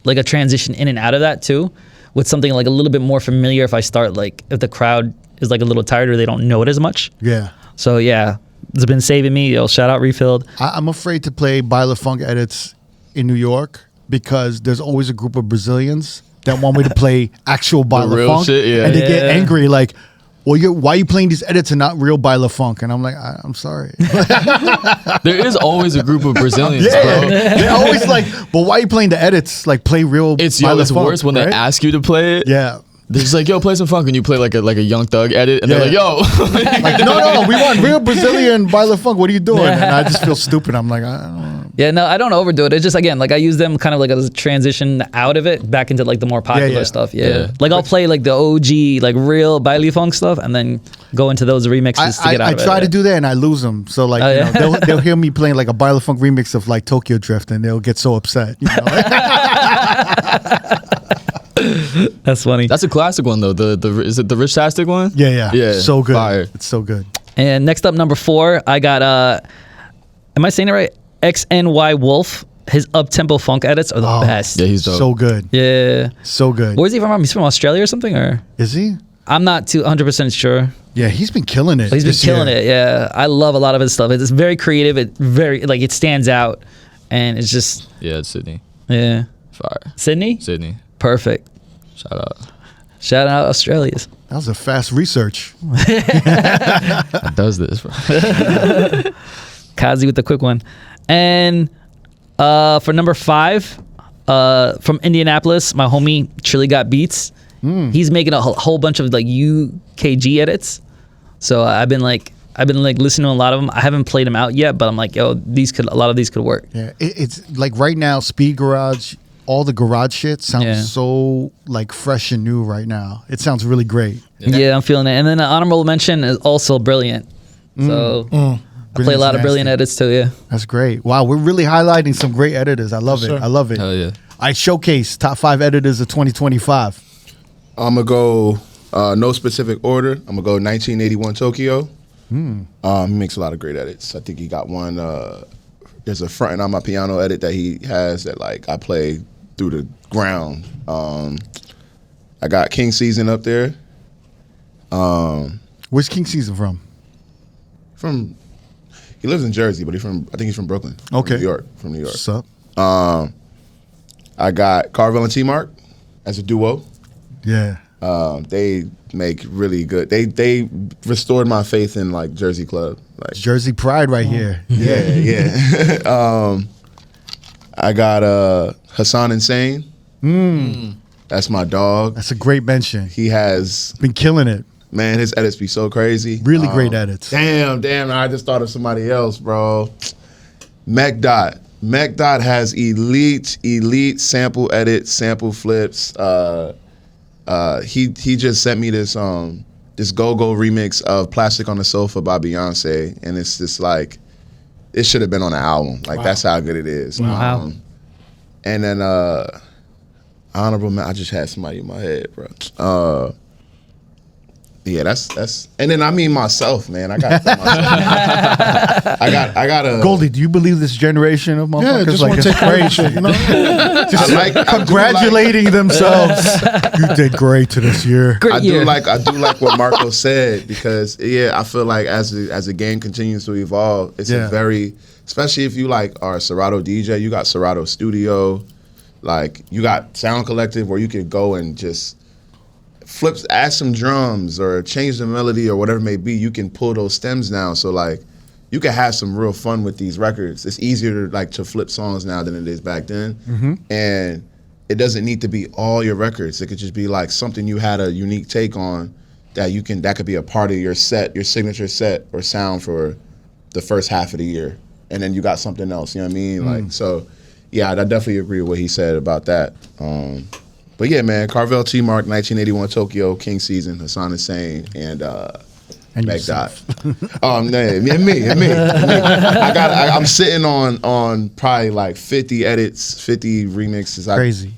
[SPEAKER 2] like a transition in and out of that too, with something like a little bit more familiar if I start like if the crowd is like a little tired or they don't know it as much.
[SPEAKER 1] Yeah.
[SPEAKER 2] So yeah, it's been saving me. Yo, shout out Refilled.
[SPEAKER 1] I'm afraid to play Baila Funk edits in New York because there's always a group of Brazilians that want me to play actual Baila
[SPEAKER 3] real
[SPEAKER 1] Funk,
[SPEAKER 3] shit, yeah.
[SPEAKER 1] and they get angry like, well, why are you playing these edits and not real Baila Funk? And I'm like, I'm sorry.
[SPEAKER 3] There is always a group of Brazilians,
[SPEAKER 1] Yeah,
[SPEAKER 3] bro.
[SPEAKER 1] they're always like, but why are you playing the edits? Like, play real Baila
[SPEAKER 3] It's
[SPEAKER 1] Funk,
[SPEAKER 3] worse when
[SPEAKER 1] right?
[SPEAKER 3] they ask you to play it.
[SPEAKER 1] Yeah.
[SPEAKER 3] They're just like, yo, play some funk, and you play like a Young Thug edit, and they're like, yo.
[SPEAKER 1] Like, no, we want real Brazilian Baila Funk. What are you doing? And I just feel stupid. I'm like, I don't know.
[SPEAKER 2] Yeah, no, I don't overdo it. It's just, again, like I use them kind of like as a transition out of it back into like the more popular stuff. Yeah. Like I'll play like the OG, like real baile funk stuff and then go into those remixes to get out of it.
[SPEAKER 1] I try to do that and I lose them. So like, you know, they'll hear me playing like a baile funk remix of like Tokyo Drift and they'll get so upset. You know?
[SPEAKER 2] That's funny.
[SPEAKER 3] That's a classic one though. Is it the Rich-tastic one?
[SPEAKER 1] Yeah. So good.
[SPEAKER 3] Fire.
[SPEAKER 1] It's so good.
[SPEAKER 2] And next up, number 4, I got am I saying it right? XNY Wolf. His up-tempo funk edits are the best.
[SPEAKER 3] Yeah, he's dope.
[SPEAKER 1] So good.
[SPEAKER 2] Yeah.
[SPEAKER 1] So good.
[SPEAKER 2] Where's he from? He's from Australia or something, or
[SPEAKER 1] Is he?
[SPEAKER 2] I'm not 100% sure.
[SPEAKER 1] Yeah, he's been killing it.
[SPEAKER 2] He's been
[SPEAKER 1] this
[SPEAKER 2] killing
[SPEAKER 1] year.
[SPEAKER 2] it. Yeah, I love a lot of his stuff. It's very creative. It very like it stands out, and it's just
[SPEAKER 3] Yeah, it's Sydney.
[SPEAKER 2] yeah.
[SPEAKER 3] Fire.
[SPEAKER 2] Sydney. Perfect. Shout out Australia's.
[SPEAKER 1] That was a fast research.
[SPEAKER 3] That does this, bro.
[SPEAKER 2] Kazi with the quick one. And for number 5, from Indianapolis, my homie Chili Got Beats. He's making a whole bunch of like UKG edits. So I've been listening to a lot of them. I haven't played them out yet, but I'm like, yo, a lot of these could work.
[SPEAKER 1] Yeah, it's like right now, Speed Garage, all the garage shit sounds so like fresh and new right now. It sounds really great.
[SPEAKER 2] Yeah, I'm feeling it. And then an honorable mention is also Brilliant. So I play a lot of Brilliant edits too, yeah.
[SPEAKER 1] That's great. Wow, we're really highlighting some great editors. I love it. I love it.
[SPEAKER 3] Hell yeah.
[SPEAKER 1] I showcase top 5 editors of 2025.
[SPEAKER 4] I'm going to go, no specific order. I'm going to go 1981 Tokyo. He makes a lot of great edits. I think he got one, there's a fronting on my piano edit that he has that like I play through the ground. I got King Season up there.
[SPEAKER 1] Where's King Season from?
[SPEAKER 4] He lives in Jersey, but I think he's from Brooklyn.
[SPEAKER 1] Okay.
[SPEAKER 4] From New York.
[SPEAKER 1] What's up?
[SPEAKER 4] I got Carvel and T Mark as a duo.
[SPEAKER 1] Yeah.
[SPEAKER 4] They make really good. They restored my faith in like Jersey club. Like
[SPEAKER 1] Jersey pride right here.
[SPEAKER 4] yeah. I got Hassan Insane. That's my dog.
[SPEAKER 1] That's a great mention.
[SPEAKER 4] He has
[SPEAKER 1] Been killing it.
[SPEAKER 4] man, his edits be so crazy.
[SPEAKER 1] Really great edits.
[SPEAKER 4] Damn! I just thought of somebody else, bro. Mech Dot has elite sample edits, sample flips. He just sent me this Go-Go remix of Plastic on the Sofa by Beyonce, and it's just like it should have been on an album. Like that's how good it is.
[SPEAKER 2] Wow.
[SPEAKER 4] And then honorable man, I just had somebody in my head, bro. Yeah, that's and then I mean myself, man. I got I got a
[SPEAKER 1] Goldie, do you believe this generation of motherfuckers
[SPEAKER 6] Yeah, just want to take credit, shit, you know.
[SPEAKER 1] just congratulating themselves? You did great to this year.
[SPEAKER 2] Great
[SPEAKER 4] I
[SPEAKER 2] year.
[SPEAKER 4] do like what Marco said, because I feel like as the game continues to evolve, it's a very, especially if you like are a Serato DJ, you got Serato Studio, like you got Sound Collective where you can go and just flips, add some drums or change the melody or whatever it may be. You can pull those stems down, so like you can have some real fun with these records. It's easier to flip songs now than it is back then, and it doesn't need to be all your records. It could just be like something you had a unique take on that could be a part of your set, your signature set or sound for the first half of the year, and then you got something else. You know what I mean? Like so, yeah, I definitely agree with what he said about that. But yeah, man, Carvel T Mark, 1981 Tokyo, King Season, Hassan Insane, and Meg Dot. Me. I'm sitting on probably like 50 edits, 50 remixes.
[SPEAKER 1] Crazy.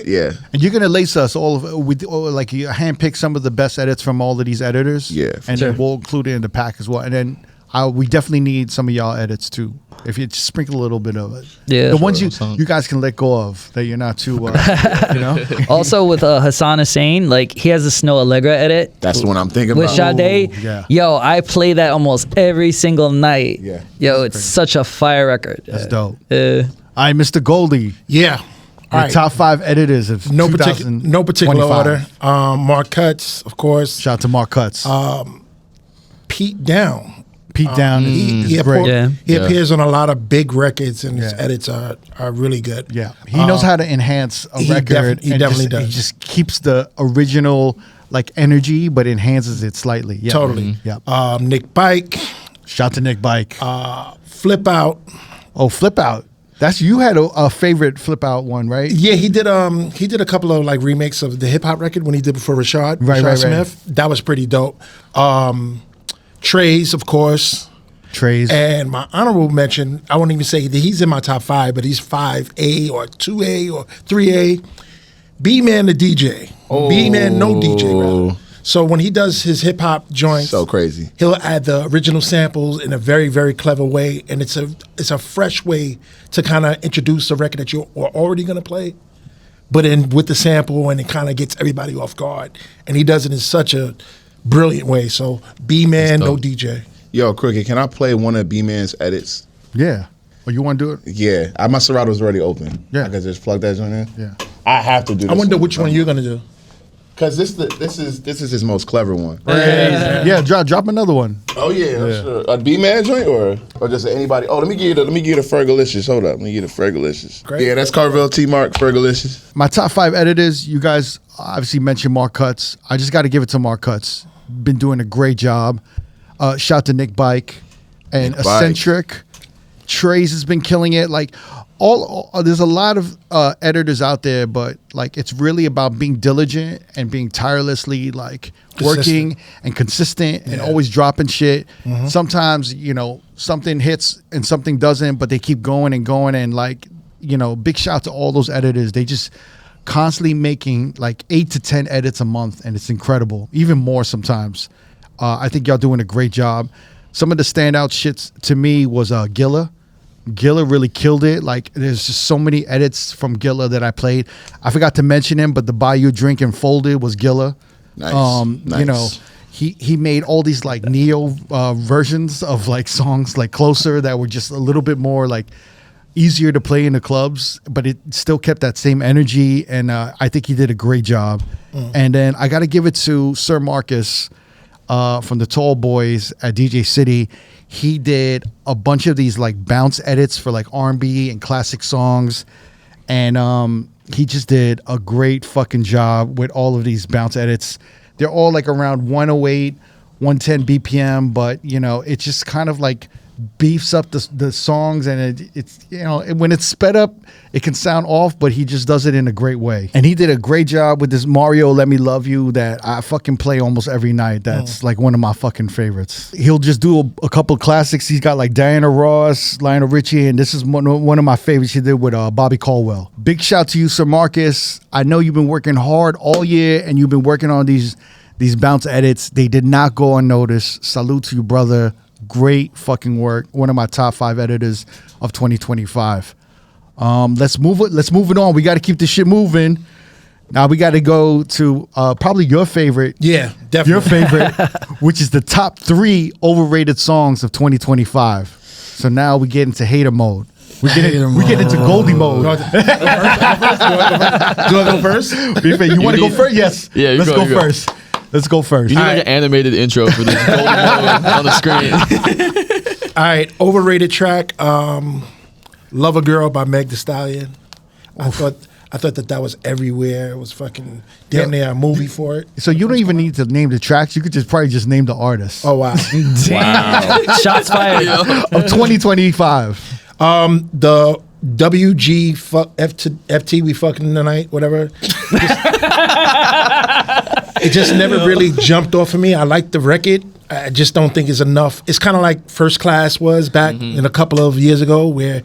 [SPEAKER 4] Yeah.
[SPEAKER 1] And you're gonna lace us all with like you handpick some of the best edits from all of these editors.
[SPEAKER 4] Yeah,
[SPEAKER 1] and then we'll include it in the pack as well. And then we definitely need some of y'all edits too. If you just sprinkle a little bit of it.
[SPEAKER 2] Yeah.
[SPEAKER 1] The ones you guys can let go of that you're not too, you know.
[SPEAKER 2] Also with Hassan Hussein, like he has a Snow Allegra edit.
[SPEAKER 4] That's the one I'm thinking
[SPEAKER 2] with
[SPEAKER 4] about.
[SPEAKER 2] Sade.
[SPEAKER 1] yeah.
[SPEAKER 2] Yo, I play that almost every single night.
[SPEAKER 4] Yeah.
[SPEAKER 2] Yo, it's such a fire record.
[SPEAKER 1] That's dope.
[SPEAKER 2] All
[SPEAKER 1] right, Mr. Goldie.
[SPEAKER 6] Yeah. All right.
[SPEAKER 1] Top 5 editors of
[SPEAKER 6] No particular order. Mark Cutts, of course.
[SPEAKER 1] Shout out to Mark Cutts.
[SPEAKER 6] Pete Down.
[SPEAKER 1] Pete Down is great.
[SPEAKER 6] He appears on a lot of big records, and his edits are really good.
[SPEAKER 1] Yeah, he knows how to enhance a record.
[SPEAKER 6] He definitely does.
[SPEAKER 1] He just keeps the original like energy, but enhances it slightly. Yeah.
[SPEAKER 6] Totally.
[SPEAKER 1] Yeah.
[SPEAKER 6] Nick Bike.
[SPEAKER 1] Shout to Nick Bike.
[SPEAKER 6] Flip Out.
[SPEAKER 1] Oh, Flip Out. That's you had a favorite Flip Out one, right?
[SPEAKER 6] Yeah, he did a couple of like remakes of the hip hop record when he did before Rashad Smith. That was pretty dope. Trey's, of course.
[SPEAKER 1] Trey's.
[SPEAKER 6] And my honorable mention, I won't even say that he's in my top 5, but he's 5A or 2A or 3A. B-Man the DJ. B-Man no DJ, rather. So when he does his hip hop joints,
[SPEAKER 4] so crazy,
[SPEAKER 6] he'll add the original samples in a very, very clever way, and it's a fresh way to kind of introduce a record that you're already gonna play, but in with the sample, and it kind of gets everybody off guard. And he does it in such a brilliant way. So B-Man, no DJ.
[SPEAKER 4] Yo, Crooked, can I play one of B-Man's edits?
[SPEAKER 1] Yeah. Oh, you want to do it?
[SPEAKER 4] Yeah. My Serato's already open.
[SPEAKER 1] Yeah.
[SPEAKER 4] I can just plug that joint in.
[SPEAKER 1] Yeah.
[SPEAKER 4] I have to do this.
[SPEAKER 6] I wonder which one you're going to do.
[SPEAKER 4] Because this is his most clever one.
[SPEAKER 1] Yeah, drop another one.
[SPEAKER 4] Oh yeah. Sure. A B-Man joint or just anybody? Oh, let me give you the Fergalicious. Hold up, let me give you the Fergalicious.
[SPEAKER 6] Great.
[SPEAKER 4] Yeah, that's Carvel T Mark Fergalicious.
[SPEAKER 1] My top 5 editors, you guys obviously mentioned Mark Cutts. I just got to give it to Mark Cutts. Been doing a great job. Shout to Nick Bike and
[SPEAKER 4] Nick Bike.
[SPEAKER 1] Eccentric. Trey's has been killing it. Like there's a lot of editors out there, but like it's really about being diligent and being tirelessly like working and consistent and always dropping shit. Sometimes something hits and something doesn't, but they keep going and like big shout to all those editors. They just constantly making like 8 to 10 edits a month, and it's incredible. Even more sometimes. I think y'all doing a great job. Some of the standout shits to me was Gilla. Gilla really killed it. Like there's just so many edits from Gilla that I played. I forgot to mention him, but the Buy You a Drink and Folded was Gilla.
[SPEAKER 4] Nice.
[SPEAKER 1] He made all these like neo versions of like songs like Closer that were just a little bit more like easier to play in the clubs, but it still kept that same energy, and I think he did a great job. And then I got to give it to Sir Marcus from the Tall Boys at DJ City. He did a bunch of these like bounce edits for like R&B and classic songs, and he just did a great fucking job with all of these bounce edits. They're all like around 108, 110 BPM, but you know, it's just kind of like beefs up the songs, and it's you know, when it's sped up it can sound off, but he just does it in a great way. And he did a great job with this Mario Let Me Love You that I fucking play almost every night. That's like one of my fucking favorites. He'll just do a couple of classics. He's got like Diana Ross, Lionel Richie, and this is one of my favorites he did with Bobby Caldwell. Big shout to you, Sir Marcus. I know you've been working hard all year and you've been working on these bounce edits. They did not go unnoticed. Salute to you, brother. Great fucking work. One of my top 5 editors of 2025. Let's move it on. We got to keep this shit moving. Now we got to go to probably your favorite.
[SPEAKER 6] Yeah, definitely.
[SPEAKER 1] Your favorite, which is the top 3 overrated songs of 2025. So now we get into hater mode. We get into Goldie mode.
[SPEAKER 6] Do I go first?
[SPEAKER 1] You want to go first? Yes.
[SPEAKER 3] Yeah,
[SPEAKER 1] let's go first. Let's go first.
[SPEAKER 3] You need like an animated intro for this golden mode on the screen.
[SPEAKER 6] All right, overrated track. "Love a Girl" by Meg Thee Stallion. I thought that was everywhere. It was fucking damn near a movie for it.
[SPEAKER 1] So you don't even need to name the tracks. You could just probably just name the artist.
[SPEAKER 6] Oh wow!
[SPEAKER 2] Shots fired.
[SPEAKER 1] Of 2025.
[SPEAKER 6] The WG FT we fucking tonight, whatever. It just never really jumped off of me. I like the record. I just don't think it's enough. It's kind of like First Class was back in a couple of years ago, where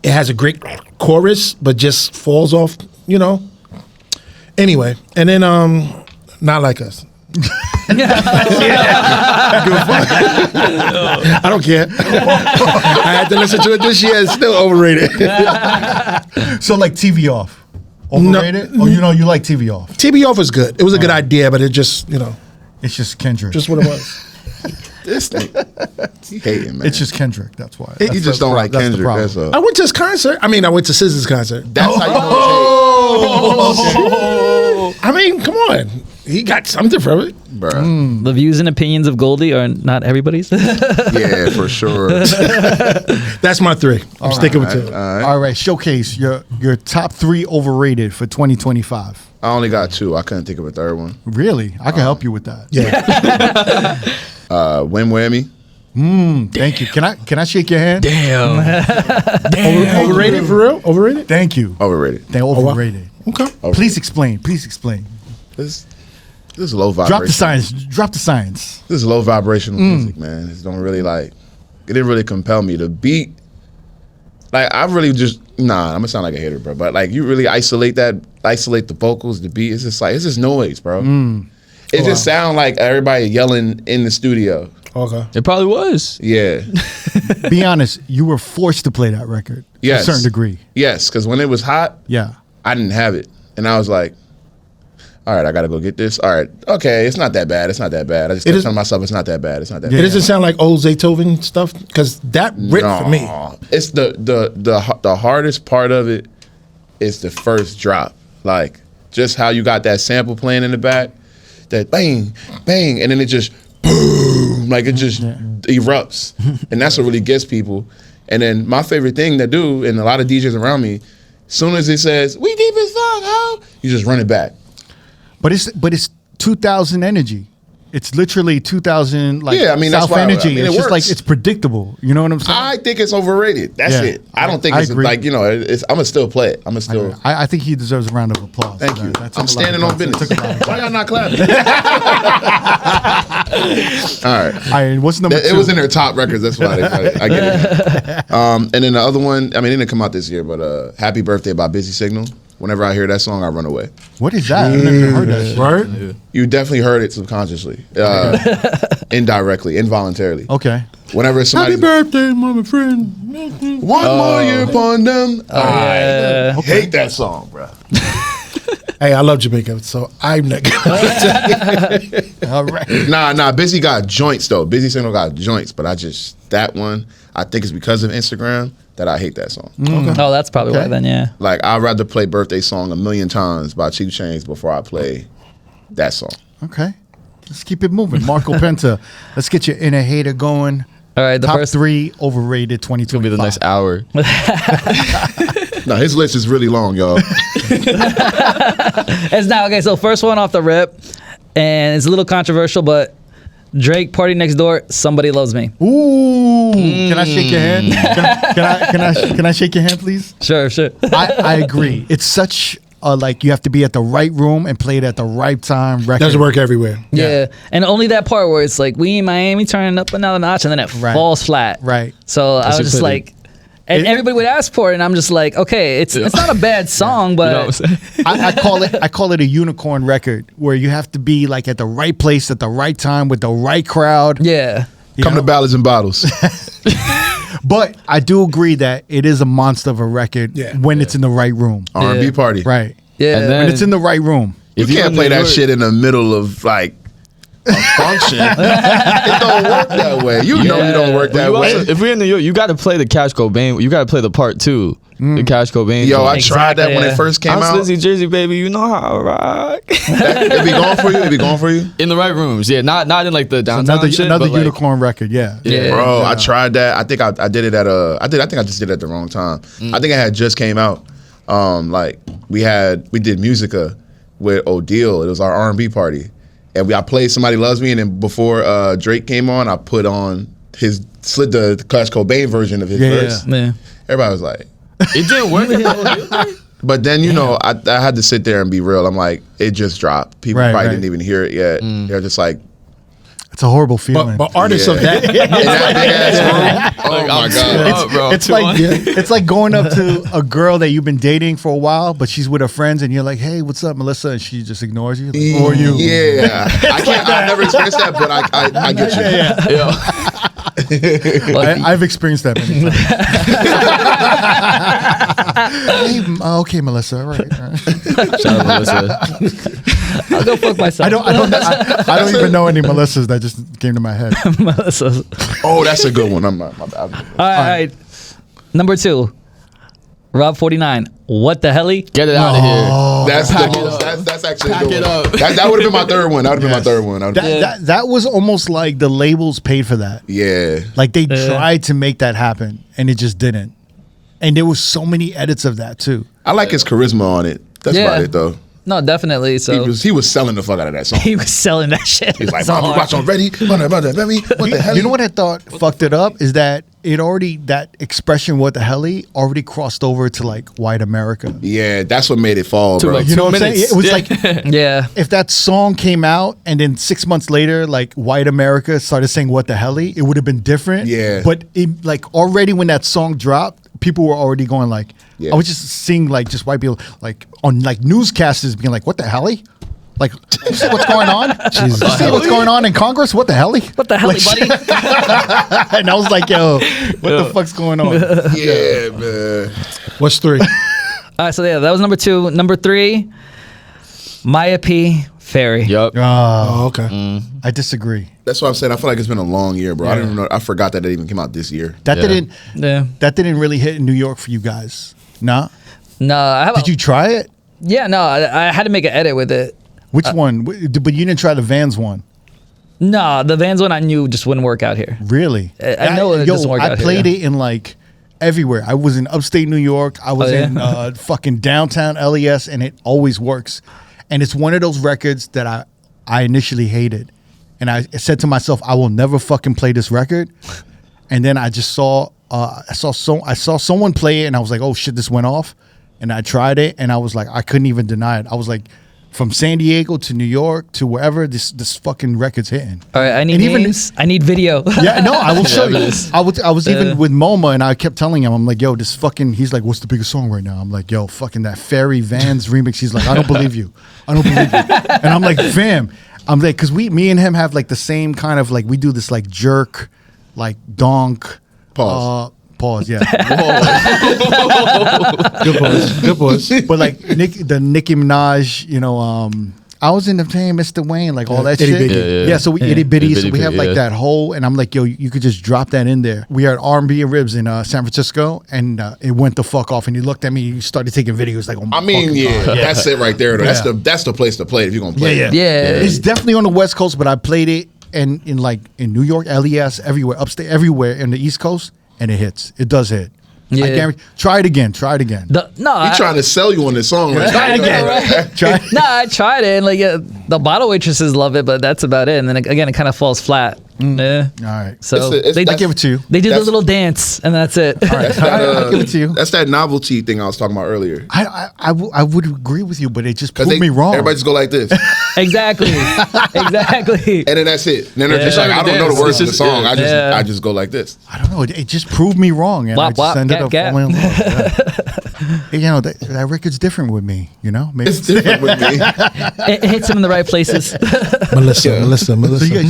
[SPEAKER 6] it has a great chorus but just falls off, you know. Anyway, and then Not Like Us. I don't care. I had to listen to it this year. It's still overrated.
[SPEAKER 1] So like TV Off. Overrated? No, you know you like TV Off.
[SPEAKER 6] TV Off was good. It was a good idea, but it just, you know.
[SPEAKER 1] It's just Kendrick.
[SPEAKER 6] Just what it was.
[SPEAKER 4] This thing. He hating, man.
[SPEAKER 1] It's just Kendrick. That's why.
[SPEAKER 4] You just don't like Kendrick. That's all.
[SPEAKER 6] I went to his concert. I mean, I went to SZA's concert.
[SPEAKER 4] That's how you know it's hate.
[SPEAKER 6] I mean, come on. He got something from it.
[SPEAKER 4] Bruh.
[SPEAKER 2] The views and opinions of Goldie are not everybody's.
[SPEAKER 4] Yeah, for sure.
[SPEAKER 6] That's my 3. I'm sticking with 2.
[SPEAKER 1] All right, showcase your top 3 overrated for 2025.
[SPEAKER 4] I only got 2. I couldn't think of a third one.
[SPEAKER 1] Really? I can help you with that.
[SPEAKER 6] Yeah.
[SPEAKER 4] Win Whammy.
[SPEAKER 1] Thank you. Can I shake your hand?
[SPEAKER 2] Damn.
[SPEAKER 6] Overrated for real? Overrated?
[SPEAKER 1] Thank you.
[SPEAKER 4] Overrated.
[SPEAKER 1] They're overrated.
[SPEAKER 6] Okay.
[SPEAKER 1] Please explain. Please explain.
[SPEAKER 4] This is low vibration.
[SPEAKER 1] Drop the science.
[SPEAKER 4] This is low vibrational music, man. It don't really like. It didn't really compel me. The beat, like I really just I'm gonna sound like a hater, bro. But like you really isolate the vocals, the beat. It's just noise, bro. It just sound like everybody yelling in the studio.
[SPEAKER 6] Okay.
[SPEAKER 3] It probably was.
[SPEAKER 4] Yeah.
[SPEAKER 1] Be honest. You were forced to play that record to a certain degree.
[SPEAKER 4] Yes, because when it was hot,
[SPEAKER 1] Yeah.
[SPEAKER 4] I didn't have it, and I was like, all right, I gotta go get this. All right, okay, it's not that bad. It's not that bad. I just kept telling myself it's not that bad. It's not that bad.
[SPEAKER 6] It doesn't sound like old Zaytoven stuff, because that ripped for me.
[SPEAKER 4] It's the hardest part of it is the first drop. Like just how you got that sample playing in the back, that bang, bang, and then it just boom, like it just erupts. And that's what really gets people. And then my favorite thing to do, and a lot of DJs around me, as soon as it says, "We deep as fuck, ho," you just run it back. But
[SPEAKER 1] it's 2000 energy. It's literally 2000 like
[SPEAKER 4] yeah, I mean,
[SPEAKER 1] South
[SPEAKER 4] that's why,
[SPEAKER 1] energy.
[SPEAKER 4] I mean,
[SPEAKER 1] it's
[SPEAKER 4] it
[SPEAKER 1] just
[SPEAKER 4] works.
[SPEAKER 1] like it's predictable. You know what I'm saying?
[SPEAKER 4] I think it's overrated. That's it. I don't think it's
[SPEAKER 1] agree.
[SPEAKER 4] like, you know, I'm gonna still play it. I'm gonna still.
[SPEAKER 1] I think he deserves a round of applause.
[SPEAKER 4] Thank you.
[SPEAKER 1] That took
[SPEAKER 4] I'm
[SPEAKER 1] a lot
[SPEAKER 4] standing
[SPEAKER 1] of
[SPEAKER 4] on
[SPEAKER 1] guts. It
[SPEAKER 4] business.
[SPEAKER 1] took a lot of
[SPEAKER 4] Why y'all not clapping? All right.
[SPEAKER 1] All right, what's number 2?
[SPEAKER 4] It was in their top records. That's why I get it. And then the other one, I mean, it didn't come out this year, but "Happy Birthday" by Busy Signal. Whenever I hear that song, I run away.
[SPEAKER 1] What is that? I've never heard that shit.
[SPEAKER 6] Right?
[SPEAKER 4] You definitely heard it subconsciously, indirectly, involuntarily.
[SPEAKER 1] Okay.
[SPEAKER 4] Whenever somebody,
[SPEAKER 6] Happy birthday, mama friend.
[SPEAKER 4] one more year upon them. I hate that song, bro.
[SPEAKER 6] Hey, I love Jamaica, so I'm not gonna.
[SPEAKER 1] All right.
[SPEAKER 4] Nah. Busy got joints though. Busy Signal got joints, but that one, I think it's because of Instagram. that I hate that song.
[SPEAKER 2] Oh, that's probably why then, yeah.
[SPEAKER 4] Like, I'd rather play Birthday Song 1,000,000 times by 2 Chainz before I play that song.
[SPEAKER 1] Okay. Let's keep it moving. Marco Penta, let's get your inner hater going.
[SPEAKER 2] All right, the
[SPEAKER 1] Top
[SPEAKER 2] first
[SPEAKER 1] 3 overrated 2025.
[SPEAKER 3] It's gonna be the next hour.
[SPEAKER 4] No, his list is really long, y'all.
[SPEAKER 2] It's now okay. So first one off the rip, and it's a little controversial, but Drake, Party Next Door, Somebody Loves Me.
[SPEAKER 1] Ooh, can I shake your hand? Can I shake your hand, please?
[SPEAKER 2] Sure.
[SPEAKER 1] I agree. It's such like you have to be at the right room and play it at the right time. Record.
[SPEAKER 6] Doesn't work everywhere.
[SPEAKER 2] Yeah, and only that part where it's like we in Miami turning up another notch, and then it falls flat.
[SPEAKER 1] Right.
[SPEAKER 2] So I was just like, and everybody would ask for it, and I'm just like, okay, it's not a bad song, but
[SPEAKER 3] You know what I'm saying?
[SPEAKER 1] I call it a unicorn record where you have to be like at the right place at the right time with the right crowd.
[SPEAKER 2] yeah.
[SPEAKER 4] Come to Ballads and Bottles.
[SPEAKER 1] But I do agree that it is a monster of a record when it's in the right room.
[SPEAKER 4] R&B party.
[SPEAKER 1] Right.
[SPEAKER 2] Yeah.
[SPEAKER 3] And then-
[SPEAKER 1] When it's in the right room.
[SPEAKER 4] You
[SPEAKER 3] If you're
[SPEAKER 4] can't
[SPEAKER 3] in
[SPEAKER 4] play
[SPEAKER 3] New
[SPEAKER 4] that
[SPEAKER 3] York-
[SPEAKER 4] shit in the middle of like a function. It don't work that way. You know you don't work
[SPEAKER 3] But
[SPEAKER 4] that
[SPEAKER 3] you
[SPEAKER 4] way.
[SPEAKER 3] also, if we're in New York, you got to play the Cash Cobain. You got to play the part 2, the Cash Cobain.
[SPEAKER 4] Yo, I
[SPEAKER 3] joint.
[SPEAKER 4] tried that when
[SPEAKER 2] Exactly,
[SPEAKER 4] it first came
[SPEAKER 3] I'm
[SPEAKER 4] out.
[SPEAKER 3] Slizzy Jersey, baby. You know how I rock.
[SPEAKER 4] It be going for you. It be going for you.
[SPEAKER 3] In the right rooms, yeah. Not in like the downtown shit.
[SPEAKER 1] Another
[SPEAKER 3] but, like,
[SPEAKER 1] unicorn record. Yeah.
[SPEAKER 2] Yeah.
[SPEAKER 4] Bro, I tried that. I think I did it at I think I just did it at the wrong time. I think I had just came out. Like we did Musica with O'Deal. It was our R&B party, and I played Somebody Loves Me, and then before Drake came on, I put on slid the Cash Cobain version of his verse.
[SPEAKER 2] Yeah.
[SPEAKER 4] Everybody was like,
[SPEAKER 3] It didn't work.
[SPEAKER 4] but then I had to sit there and be real. I'm like, it just dropped. People probably didn't even hear it yet. They're just like,
[SPEAKER 1] It's a horrible feeling.
[SPEAKER 6] But artists of that,
[SPEAKER 4] in that big ass room. Oh my god.
[SPEAKER 1] It's like going up to a girl that you've been dating for a while, but she's with her friends, and you're like, "Hey, what's up, Melissa?" And she just ignores you. Like, or you?
[SPEAKER 4] Yeah, I've never experienced that, but I get you.
[SPEAKER 1] I've experienced that many times. Hey, okay, Melissa. All right.
[SPEAKER 3] Shout out Melissa.
[SPEAKER 2] I'll go fuck myself.
[SPEAKER 1] I don't even know any Melissas that just came to my head.
[SPEAKER 2] Melissa.
[SPEAKER 4] Oh, that's a good one. I'm not. My bad.
[SPEAKER 2] All right. Number 2, Rob 49. What the hell?
[SPEAKER 3] Get it out of here.
[SPEAKER 4] That's actually a
[SPEAKER 3] Pack
[SPEAKER 4] good
[SPEAKER 3] it
[SPEAKER 4] one.
[SPEAKER 3] up.
[SPEAKER 4] That would have been my third one. That would have been my third one.
[SPEAKER 1] That was almost like the labels paid for that.
[SPEAKER 4] Yeah.
[SPEAKER 1] Like they tried to make that happen, and it just didn't. And there was so many edits of that too.
[SPEAKER 4] I like his charisma on it. That's about it though.
[SPEAKER 2] No, definitely. So
[SPEAKER 4] He was selling the fuck out of that song.
[SPEAKER 2] he was selling that shit.
[SPEAKER 4] He's like,
[SPEAKER 2] so
[SPEAKER 4] "Mom, you
[SPEAKER 2] hard.
[SPEAKER 4] watch on Ready? What the hell?
[SPEAKER 1] You know what I thought fucked it up is that that expression "what the hell" already crossed over to like white America.
[SPEAKER 4] Yeah, that's what made it fall, bro.
[SPEAKER 3] like
[SPEAKER 1] You know
[SPEAKER 3] 2
[SPEAKER 1] what I'm saying?
[SPEAKER 3] minutes.
[SPEAKER 1] It was
[SPEAKER 3] Yeah.
[SPEAKER 1] like
[SPEAKER 2] Yeah.
[SPEAKER 1] if that song came out and then 6 months later, like white America started saying "what the hell," it would have been different.
[SPEAKER 4] Yeah.
[SPEAKER 1] But it, like already when that song dropped, people were already going like,
[SPEAKER 4] Yeah.
[SPEAKER 1] I was just seeing like just white people like on like newscasters being like, "What the hell?" Like, you see what's going on? You see what's going on in Congress? What the hell?
[SPEAKER 2] What the hell, buddy?
[SPEAKER 1] And I was like, yo, what the fuck's going on?
[SPEAKER 4] Yeah, man.
[SPEAKER 6] what's 3?
[SPEAKER 2] All right, so yeah, that was number 2. Number 3, Maya P. Ferry.
[SPEAKER 3] Yup.
[SPEAKER 6] Oh, okay.
[SPEAKER 1] I disagree.
[SPEAKER 4] That's what I'm saying. I feel like it's been a long year, bro. I don't even know. I forgot that it even came out this year.
[SPEAKER 1] That
[SPEAKER 3] Yeah.
[SPEAKER 1] didn't really hit in New York for you guys. Nah?
[SPEAKER 2] No, I have.
[SPEAKER 1] Did you try it?
[SPEAKER 2] Yeah, no, I had to make an edit with it.
[SPEAKER 1] Which one? But you didn't try the Vans one.
[SPEAKER 2] No, the Vans one I knew just wouldn't work out here.
[SPEAKER 1] Really?
[SPEAKER 2] I know it doesn't work
[SPEAKER 1] I
[SPEAKER 2] out here,
[SPEAKER 1] played
[SPEAKER 2] yeah.
[SPEAKER 1] it in like everywhere. I was in upstate New York. I was
[SPEAKER 2] yeah?
[SPEAKER 1] in fucking downtown LES, and it always works. And it's one of those records that I initially hated. And I said to myself, I will never fucking play this record. And then I just saw someone play it, and I was like, oh shit, this went off. And I tried it, and I was like, I couldn't even deny it. I was like, from San Diego to New York to wherever, this fucking record's hitting.
[SPEAKER 2] All right, I need
[SPEAKER 1] And
[SPEAKER 2] names. I need video.
[SPEAKER 1] Yeah, no, I will show you.
[SPEAKER 3] this.
[SPEAKER 1] I was even with MoMA, and I kept telling him, I'm like, yo, this fucking. He's like, what's the biggest song right now? I'm like, yo, fucking that Ferry Vans remix. He's like, I don't believe you. I don't believe you. And I'm like, fam. I'm like, because me and him have like the same kind of like, we do this like jerk, like donk.
[SPEAKER 4] Pause.
[SPEAKER 1] Pause, yeah.
[SPEAKER 6] Good boys.
[SPEAKER 1] But like the Nicki Minaj, I was entertaining Mr. Wayne, like all that
[SPEAKER 6] Itty
[SPEAKER 1] shit.
[SPEAKER 6] Bitty.
[SPEAKER 1] Yeah, so we itty bitty. So
[SPEAKER 3] Itty
[SPEAKER 1] we have
[SPEAKER 3] bitty,
[SPEAKER 1] like that whole, and I'm like, yo, you could just drop that in there. We are at R&B and Ribs in San Francisco, and it went the fuck off. And he looked at me, he started taking videos like, oh my
[SPEAKER 4] I mean,
[SPEAKER 1] fucking
[SPEAKER 4] yeah,
[SPEAKER 1] God.
[SPEAKER 4] that's it right there. Though.
[SPEAKER 1] Yeah.
[SPEAKER 4] That's the place to play it if you're gonna play.
[SPEAKER 1] Yeah,
[SPEAKER 4] it.
[SPEAKER 2] Yeah.
[SPEAKER 1] It's definitely on the West Coast, but I played it in New York, LES, everywhere, upstate, everywhere in the East Coast, and it hits. It does hit.
[SPEAKER 2] Yeah.
[SPEAKER 1] I guarantee. Try it again.
[SPEAKER 4] He's trying to sell you on this song. Right?
[SPEAKER 1] Try it again. Try it.
[SPEAKER 2] No, I tried it, and like the bottle waitresses love it, but that's about it. And then again, it kind of falls flat. Yeah.
[SPEAKER 1] All right.
[SPEAKER 2] So
[SPEAKER 1] I give it to you.
[SPEAKER 2] they do the
[SPEAKER 4] that's-
[SPEAKER 2] little dance, and that's it.
[SPEAKER 1] All right. I'll give it to you.
[SPEAKER 4] That's that novelty thing I was talking about earlier.
[SPEAKER 1] I would agree with you, but it just
[SPEAKER 4] 'Cause
[SPEAKER 1] proved me wrong.
[SPEAKER 4] Everybody just go like this,
[SPEAKER 2] Exactly.
[SPEAKER 4] and then that's it. And then they're just
[SPEAKER 2] Yeah.
[SPEAKER 4] like, I don't know the words of the song.
[SPEAKER 2] Yeah.
[SPEAKER 4] I just go like this.
[SPEAKER 1] I don't know. It just proved me wrong, and
[SPEAKER 2] Wop,
[SPEAKER 1] I just
[SPEAKER 2] wop,
[SPEAKER 1] ended
[SPEAKER 2] gap,
[SPEAKER 1] up
[SPEAKER 2] gap.
[SPEAKER 1] falling in love. Yeah. You know that record's different with me. You know, maybe
[SPEAKER 4] It's different with me.
[SPEAKER 2] It hits him in the right places.
[SPEAKER 6] Melissa.
[SPEAKER 1] So you got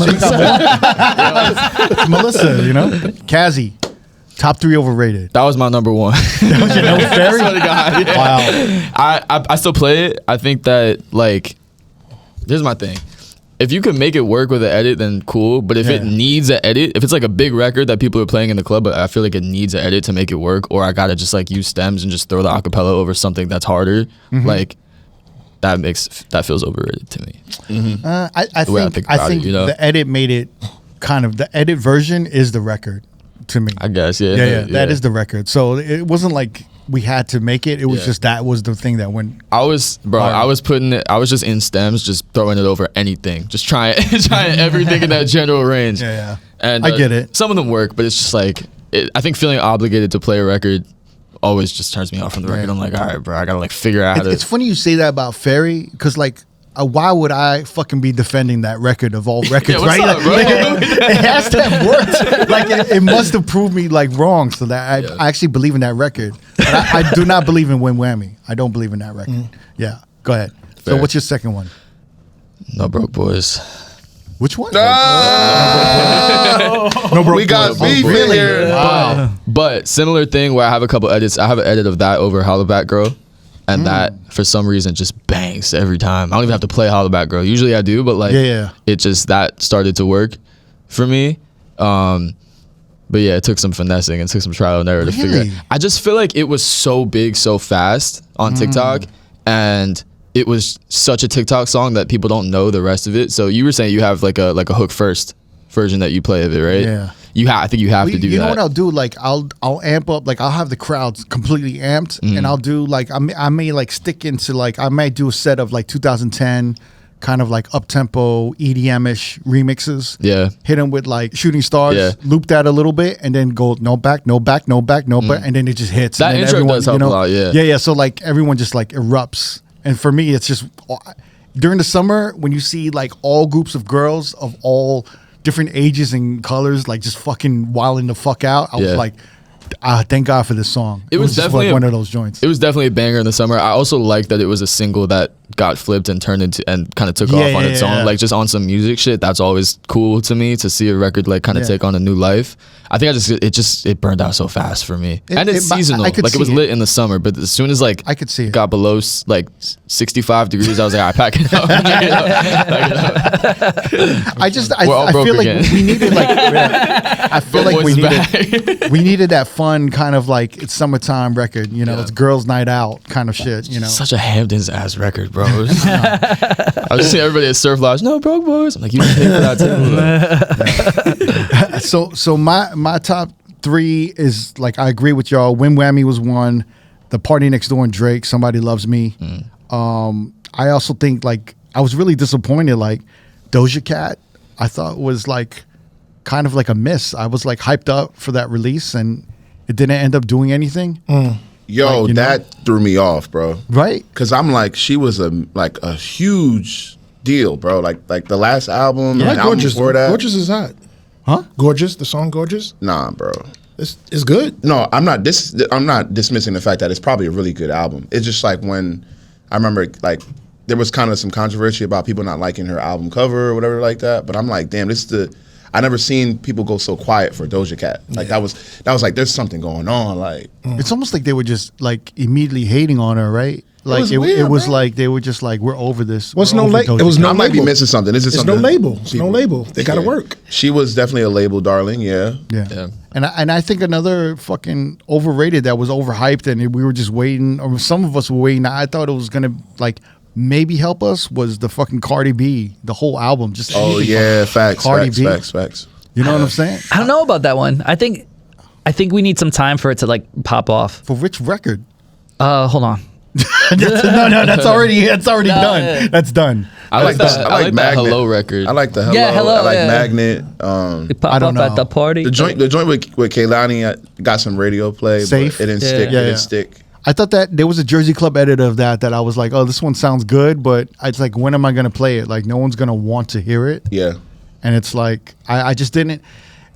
[SPEAKER 1] Melissa, you know, Kazzy, top 3 overrated.
[SPEAKER 3] That was my number one.
[SPEAKER 1] Ferry? Wow.
[SPEAKER 3] I still play it. I think that like, here's my thing. If you can make it work with an edit, then cool. But if it needs an edit, if it's like a big record that people are playing in the club, but I feel like it needs an edit to make it work, or I gotta just like use stems and just throw the acapella over something that's harder, like that feels overrated to me.
[SPEAKER 1] I
[SPEAKER 3] The way I
[SPEAKER 1] think
[SPEAKER 3] think about it, you know?
[SPEAKER 1] the edit made it kind of, the edit version is the record to me.
[SPEAKER 3] I guess, yeah.
[SPEAKER 1] Yeah, that is the record. So it wasn't like we had to make it. It was just that was the thing that went.
[SPEAKER 3] I was putting it. I was just in stems, just throwing it over anything, just trying everything in that general range.
[SPEAKER 1] Yeah.
[SPEAKER 3] And
[SPEAKER 1] I get it.
[SPEAKER 3] Some of them work, but it's just like I think feeling obligated to play a record always just turns me off from the record. I'm like, all right, bro, I gotta like figure out how to.
[SPEAKER 1] It's funny you say that about Ferry, because like, why would I fucking be defending that record of all records,
[SPEAKER 3] what's
[SPEAKER 1] right?
[SPEAKER 3] up, bro?
[SPEAKER 1] It has to have worked. Like it must have proved me like wrong, so that I actually believe in that record. But I do not believe in Win Whammy. I don't believe in that record. Yeah, go ahead. So
[SPEAKER 3] Fair.
[SPEAKER 1] what's your second one?
[SPEAKER 3] No Broke Boys.
[SPEAKER 1] Which one?
[SPEAKER 4] No, bro. We got beef in here.
[SPEAKER 1] Wow.
[SPEAKER 3] But similar thing where I have a couple edits. I have an edit of that over Hollaback Girl. And that, for some reason, just bangs every time. I don't even have to play Hollaback Girl. Usually I do, but like, it just, that started to work for me. But yeah, it took some finessing and took some trial and error to figure it out. I just feel like it was so big so fast on TikTok, and it was such a TikTok song that people don't know the rest of it. So you were saying you have like a hook first version that you play of it, right?
[SPEAKER 1] Yeah.
[SPEAKER 3] I think you have to do that.
[SPEAKER 1] You know what I'll do? Like I'll amp up. Like I'll have the crowds completely amped, and I'll do like I may like stick into like I might do a set of like 2010 kind of like up tempo EDM-ish remixes.
[SPEAKER 3] Yeah.
[SPEAKER 1] Hit them with like Shooting Stars.
[SPEAKER 3] Yeah.
[SPEAKER 1] Loop that a little bit, and then go no back, no back, no back, no back, and then it just hits.
[SPEAKER 3] That
[SPEAKER 1] and then
[SPEAKER 3] intro
[SPEAKER 1] everyone,
[SPEAKER 3] does help a lot, yeah.
[SPEAKER 1] Yeah. So like everyone just like erupts, and for me it's just during the summer when you see like all groups of girls of all different ages and colors, like just fucking wilding the fuck out. I was like, thank God for this song.
[SPEAKER 3] It was
[SPEAKER 1] just
[SPEAKER 3] definitely
[SPEAKER 1] like one of those joints.
[SPEAKER 3] It was definitely a banger in the summer. I also like that it was a single that got flipped and turned into and kind of took off on its own. Like just on some music shit. That's always cool to me to see a record like kind of take on a new life. I think it burned out so fast for me. And it's seasonal. Like it was lit in the summer, but as soon as like
[SPEAKER 1] I could see it
[SPEAKER 3] got below like 65 degrees, I was like, I pack it up.
[SPEAKER 1] I feel like
[SPEAKER 3] again.
[SPEAKER 1] we needed like I feel like we needed that fun kind of like it's summertime record, you know, it's girls' night out kind of shit, you know.
[SPEAKER 3] Such a Hamptons ass record, bro. I was just seeing everybody at Surf Lodge, no Broke Boys. I'm like, you didn't pay for that too.
[SPEAKER 1] So my top 3 is like I agree with y'all. Win Whammy was one. The Party Next Door and Drake, Somebody Loves Me. I also think like I was really disappointed. Like Doja Cat, I thought was like kind of like a miss. I was like hyped up for that release, and it didn't end up doing anything.
[SPEAKER 4] Yo, like, that threw me off, bro.
[SPEAKER 1] Right?
[SPEAKER 4] Because I'm like, she was a huge deal, bro. Like the last album, and
[SPEAKER 6] Gorgeous.
[SPEAKER 4] Before that.
[SPEAKER 6] Gorgeous is hot.
[SPEAKER 1] Huh?
[SPEAKER 6] Gorgeous. The song Gorgeous.
[SPEAKER 4] Nah, bro.
[SPEAKER 6] It's good.
[SPEAKER 4] No, I'm not dismissing the fact that it's probably a really good album. It's just like when I remember like there was kind of some controversy about people not liking her album cover or whatever like that. But I'm like, damn, I never seen people go so quiet for Doja Cat. Like that was like there's something going on. Like
[SPEAKER 1] it's almost like they were just like immediately hating on her, right? Like it was like they were just like, we're over this.
[SPEAKER 6] What's no label? It was no
[SPEAKER 4] I
[SPEAKER 6] label.
[SPEAKER 4] might be missing something. This is
[SPEAKER 6] It's
[SPEAKER 4] something.
[SPEAKER 6] no label. It's no label. They got to work.
[SPEAKER 4] She was definitely a label darling. Yeah.
[SPEAKER 1] And I think another fucking overrated that was overhyped and we were just waiting, or some of us were waiting. I thought it was gonna like maybe help us was the fucking Cardi B, the whole album. Just
[SPEAKER 4] facts.
[SPEAKER 1] Cardi B.
[SPEAKER 4] Facts.
[SPEAKER 1] You know what I'm saying?
[SPEAKER 2] I don't know about that one. I think we need some time for it to like pop off.
[SPEAKER 1] For which record?
[SPEAKER 2] Hold on.
[SPEAKER 1] That's already done.
[SPEAKER 2] Yeah.
[SPEAKER 1] That's done.
[SPEAKER 3] I like that. I like that
[SPEAKER 4] Magnet.
[SPEAKER 3] Hello record.
[SPEAKER 4] I like the Hello.
[SPEAKER 2] Yeah, Hello,
[SPEAKER 4] I like
[SPEAKER 2] yeah.
[SPEAKER 4] Magnet.
[SPEAKER 2] It pop
[SPEAKER 1] I don't
[SPEAKER 2] up at
[SPEAKER 1] know.
[SPEAKER 2] the party.
[SPEAKER 4] The joint with Kehlani got some radio play.
[SPEAKER 1] Safe.
[SPEAKER 4] But it didn't
[SPEAKER 2] Yeah.
[SPEAKER 4] stick.
[SPEAKER 1] Yeah,
[SPEAKER 4] It
[SPEAKER 1] yeah.
[SPEAKER 4] didn't stick.
[SPEAKER 1] I thought that there was a Jersey Club edit of that I was like, oh, this one sounds good, but it's like, when am I gonna play it? Like, no one's gonna want to hear it.
[SPEAKER 4] Yeah.
[SPEAKER 1] And it's like, I just didn't.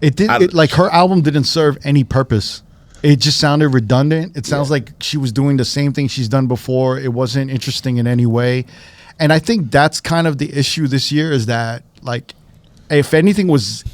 [SPEAKER 1] It like her album didn't serve any purpose. It just sounded redundant. It sounds like she was doing the same thing she's done before. It wasn't interesting in any way. And I think that's kind of the issue this year is that, like, if anything was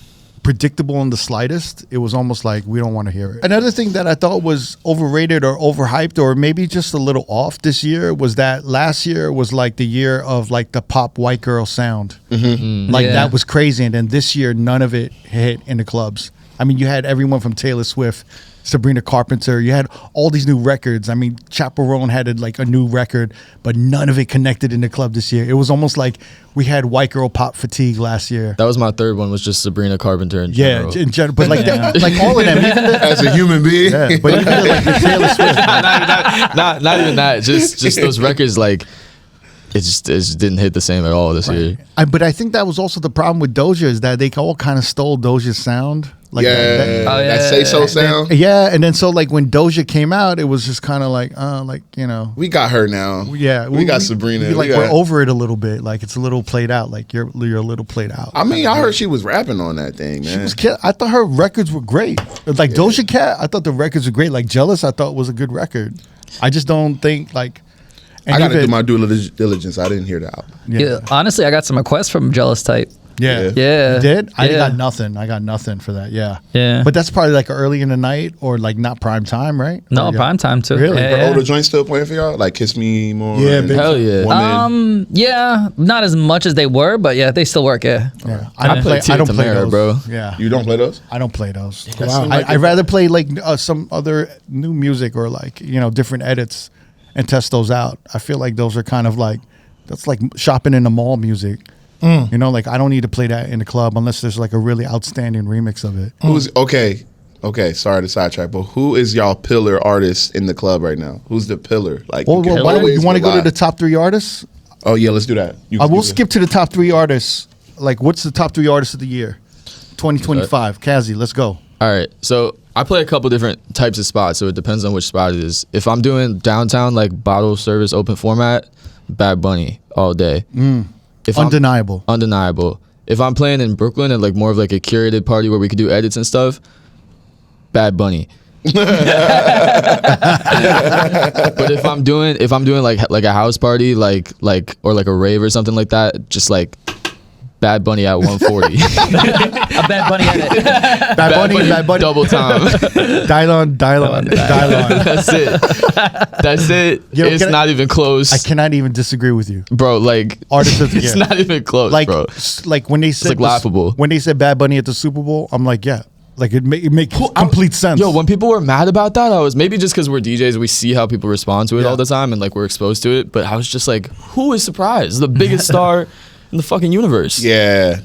[SPEAKER 1] predictable in the slightest, it was almost like we don't want to hear it. Another thing that I thought was overrated or overhyped or maybe just a little off this year was that last year was like the year of like the pop white girl sound. Like
[SPEAKER 2] Yeah.
[SPEAKER 1] that was crazy. And then this year, none of it hit in the clubs. I mean, you had everyone from Taylor Swift, Sabrina Carpenter. You had all these new records. I mean, Chaperone had like a new record, but none of it connected in the club this year. It was almost like we had white girl pop fatigue last year.
[SPEAKER 3] That was my third one. Was just Sabrina Carpenter in
[SPEAKER 1] Yeah,
[SPEAKER 3] general.
[SPEAKER 1] in general, but like that, like all of them, even
[SPEAKER 4] As a human being.
[SPEAKER 1] but even like the Taylor Swift.
[SPEAKER 3] not even that. Just those records. Like it just didn't hit the same at all this year.
[SPEAKER 1] But I think that was also the problem with Doja is that they all kind of stole Doja's sound. Like
[SPEAKER 4] that say so sound.
[SPEAKER 1] Yeah, and then so like when Doja came out, it was just kind of like, you know,
[SPEAKER 4] We got her now.
[SPEAKER 1] yeah,
[SPEAKER 4] we got Sabrina.
[SPEAKER 1] Like
[SPEAKER 4] We got-
[SPEAKER 1] we're over it a little bit. Like it's a little played out. Like you're a little played out.
[SPEAKER 4] I mean, I heard she was rapping on that thing, man.
[SPEAKER 1] She was I thought her records were great. Like Doja Cat, I thought the records were great. Like Jealous, I thought was a good record. I just don't think like.
[SPEAKER 4] I got to do my due diligence. I didn't hear the album.
[SPEAKER 2] Yeah. Honestly, I got some requests from Jealous Type.
[SPEAKER 1] Yeah.
[SPEAKER 2] Yeah.
[SPEAKER 1] You did? I
[SPEAKER 2] Yeah.
[SPEAKER 1] got nothing. I got nothing for that. Yeah.
[SPEAKER 2] Yeah.
[SPEAKER 1] But that's probably like early in the night or like not prime time, right?
[SPEAKER 2] No,
[SPEAKER 1] Or, yeah.
[SPEAKER 2] prime time too.
[SPEAKER 1] Really?
[SPEAKER 2] Yeah,
[SPEAKER 4] Are
[SPEAKER 2] yeah.
[SPEAKER 4] older joints still playing for y'all? Like Kiss Me More?
[SPEAKER 6] Yeah,
[SPEAKER 4] and
[SPEAKER 6] big
[SPEAKER 3] Hell yeah.
[SPEAKER 4] Woman?
[SPEAKER 2] Yeah, not as much as they were, but yeah, they still work. Yeah.
[SPEAKER 1] Yeah.
[SPEAKER 3] I play Tia
[SPEAKER 1] I don't play
[SPEAKER 3] Tamara,
[SPEAKER 1] those.
[SPEAKER 3] bro.
[SPEAKER 1] Yeah.
[SPEAKER 4] You don't play those?
[SPEAKER 1] I don't play those.
[SPEAKER 6] Wow.
[SPEAKER 1] I'd rather play like some other new music or like, you know, different edits and test those out. I feel like those are kind of like, that's like shopping in the mall music. You know, like I don't need to play that in the club unless there's like a really outstanding remix of it.
[SPEAKER 4] Who's okay? Sorry to sidetrack, but who is y'all pillar artist in the club right now? Who's the pillar? Like,
[SPEAKER 1] Well,
[SPEAKER 4] can
[SPEAKER 1] why don't
[SPEAKER 4] always
[SPEAKER 1] you want to go to
[SPEAKER 4] rely-
[SPEAKER 1] the top 3 artists?
[SPEAKER 4] Oh yeah, let's do that. You
[SPEAKER 1] I will
[SPEAKER 4] do that.
[SPEAKER 1] skip to the top 3 artists. Like, what's the top 3 artists of the year? 2025. Kazi, let's go.
[SPEAKER 3] All right, so I play a couple different types of spots, so it depends on which spot it is. If I'm doing downtown, like bottle service open format, Bad Bunny all day. If I'm-
[SPEAKER 1] Undeniable.
[SPEAKER 3] undeniable. If I'm playing in Brooklyn at like more of like a curated party where we could do edits and stuff, Bad Bunny. But if I'm doing like a house party, like or like a rave or something like that, just like Bad Bunny at 140.
[SPEAKER 2] A Bad Bunny edit.
[SPEAKER 1] Bad Bunny.
[SPEAKER 3] double time.
[SPEAKER 1] Dylon.
[SPEAKER 3] That's it.
[SPEAKER 1] Yo,
[SPEAKER 3] It's
[SPEAKER 1] can I-
[SPEAKER 3] not even close,
[SPEAKER 1] I cannot even disagree with you.
[SPEAKER 3] bro. Like
[SPEAKER 1] Artist of the
[SPEAKER 3] it's
[SPEAKER 1] year.
[SPEAKER 3] not even close,
[SPEAKER 1] Like,
[SPEAKER 3] bro.
[SPEAKER 1] like when they said
[SPEAKER 3] like laughable.
[SPEAKER 1] When they said Bad Bunny at the Super Bowl, I'm like, yeah, like it makes complete sense.
[SPEAKER 3] Yo, when people were mad about that, I was maybe just because we're DJs, we see how people respond to it
[SPEAKER 1] Yeah.
[SPEAKER 3] all the time, and like we're exposed to it. But I was just like, who is surprised? The biggest star in the fucking universe.
[SPEAKER 4] Yeah.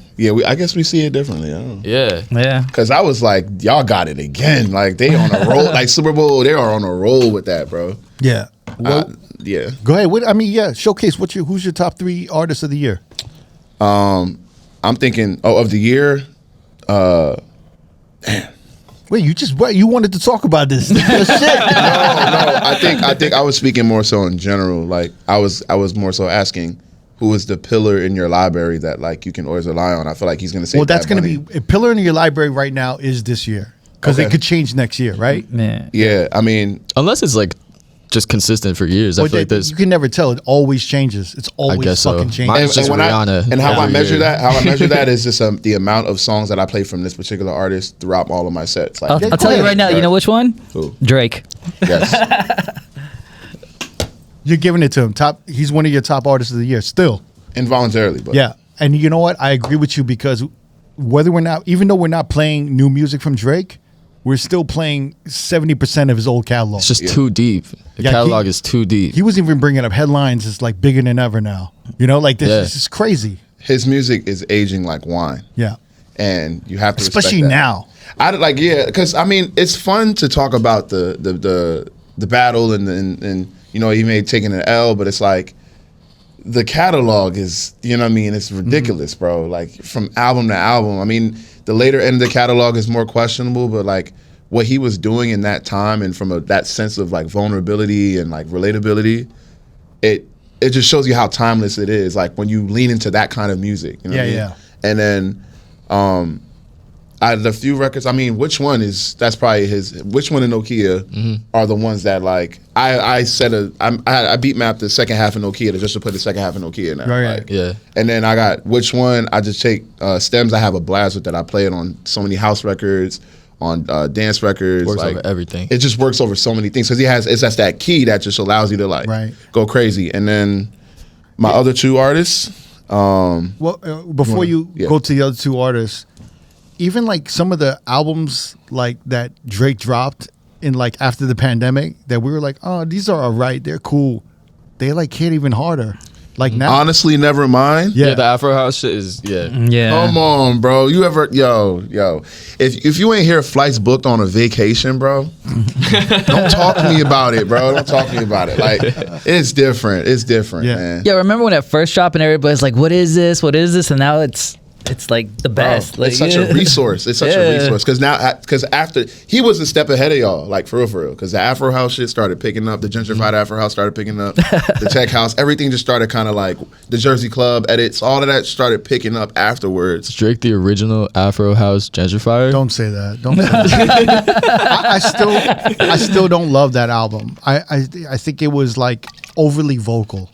[SPEAKER 4] I guess we see it differently. I don't know.
[SPEAKER 3] Yeah.
[SPEAKER 2] Yeah.
[SPEAKER 4] Cause I was like, y'all got it again. Like they on a roll. Like Super Bowl, they are on a roll with that, bro.
[SPEAKER 1] yeah. Well,
[SPEAKER 4] Yeah.
[SPEAKER 1] go ahead. Showcase who's your top 3 artists of the year?
[SPEAKER 4] I'm thinking, of the year.
[SPEAKER 1] Wait, you wanted to talk about this? Shit.
[SPEAKER 4] No. I think I was speaking more so in general. Like I was more so asking, who is the pillar in your library that like you can always rely on? I feel like he's gonna say.
[SPEAKER 1] Well, that's
[SPEAKER 4] Bad
[SPEAKER 1] going to
[SPEAKER 4] Bunny.
[SPEAKER 1] be a pillar in your library right now is this year because
[SPEAKER 4] Okay.
[SPEAKER 1] it could change next year, right?
[SPEAKER 2] Man.
[SPEAKER 4] Yeah, I mean,
[SPEAKER 3] Unless it's like just consistent for years. I feel like this.
[SPEAKER 1] You can never tell. It always changes. It's always
[SPEAKER 3] guess so.
[SPEAKER 1] fucking changing.
[SPEAKER 3] Mine's just
[SPEAKER 4] when
[SPEAKER 3] Rihanna.
[SPEAKER 4] and how I
[SPEAKER 3] every
[SPEAKER 4] measure
[SPEAKER 3] year.
[SPEAKER 4] that is just the amount of songs that I play from this particular artist throughout all of my sets. Like,
[SPEAKER 2] I'll tell you right now. You know which one?
[SPEAKER 4] Who?
[SPEAKER 2] Drake.
[SPEAKER 4] Yes.
[SPEAKER 1] You're giving it to him. He's one of your top artists of the year still.
[SPEAKER 4] Involuntarily, but
[SPEAKER 1] Yeah. And you know what? I agree with you because even though we're not playing new music from Drake, we're still playing 70% of his old catalog.
[SPEAKER 3] It's just too deep. The catalog is too deep.
[SPEAKER 1] He was even bringing up headlines. It's like bigger than ever now. You know, like this is crazy.
[SPEAKER 4] his music is aging like wine.
[SPEAKER 1] Yeah.
[SPEAKER 4] And you have to respect
[SPEAKER 1] especially
[SPEAKER 4] that.
[SPEAKER 1] now.
[SPEAKER 4] Because I mean, it's fun to talk about the battle and you know, he may have taken an L, but it's like the catalog is, you know what I mean, it's ridiculous, bro. Like from album to album. I mean, the later end of the catalog is more questionable, but like what he was doing in that time and from that sense of like vulnerability and like relatability, it just shows you how timeless it is. Like when you lean into that kind of music, you know what I mean?
[SPEAKER 1] Yeah.
[SPEAKER 4] And then out of the few records, I mean, which one in Nokia are the ones that like I beat mapped the second half of Nokia just to put the second half of Nokia in there.
[SPEAKER 1] Right.
[SPEAKER 4] Like,
[SPEAKER 3] Yeah.
[SPEAKER 4] And then I got which one I just take stems. I have a blast with that. I play it on so many house records, on dance records.
[SPEAKER 3] Works
[SPEAKER 4] like,
[SPEAKER 3] over everything.
[SPEAKER 4] It just works over so many things because it's just that key that just allows you to like go crazy. And then my other two artists.
[SPEAKER 1] Before you go to the other two artists, even like some of the albums like that Drake dropped in like after the pandemic that we were like, oh, these are all right, they're cool. They like hit even harder. Like now,
[SPEAKER 4] Honestly, never mind.
[SPEAKER 3] Yeah, the Afro House shit is
[SPEAKER 2] Yeah.
[SPEAKER 4] Come on, bro. You ever if you ain't hear flights booked on a vacation, bro, don't talk to me about it, bro. Don't talk to me about it. Like it's different. It's different, man.
[SPEAKER 2] Yeah, remember when it first dropped and everybody's like, what is this? What is this? And now it's like the best.
[SPEAKER 4] Bro,
[SPEAKER 2] Like,
[SPEAKER 4] it's such a resource. It's such a resource because after he was a step ahead of y'all, like for real, because the Afro House shit started picking up, the gentrified Afro House started picking up, the tech house, everything just started kind of like the Jersey Club edits, all of that started picking up afterwards.
[SPEAKER 3] Is Drake the original Afro House gentrifier?
[SPEAKER 1] Don't say that. Don't say that. I still don't love that album. I think it was like overly vocal.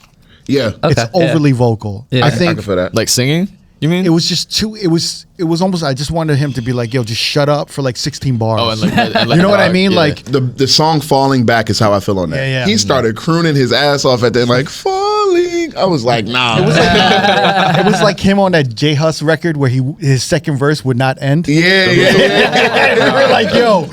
[SPEAKER 4] Yeah,
[SPEAKER 1] It's overly vocal.
[SPEAKER 2] Yeah.
[SPEAKER 1] I
[SPEAKER 4] I
[SPEAKER 1] think
[SPEAKER 4] can feel that.
[SPEAKER 3] Like singing? You mean?
[SPEAKER 1] it was just too. It was almost. I just wanted him to be like, "Yo, just shut up" for like 16 bars.
[SPEAKER 3] Oh, and like
[SPEAKER 1] you know what I mean?
[SPEAKER 3] yeah.
[SPEAKER 1] Like,
[SPEAKER 4] The song "Falling Back" is how I feel on that.
[SPEAKER 1] Yeah.
[SPEAKER 4] He started crooning his ass off at the end, like "Falling." I was like, nah.
[SPEAKER 1] it was like him on that J Hus record where his second verse would not end.
[SPEAKER 4] Yeah.
[SPEAKER 1] We were like, yo,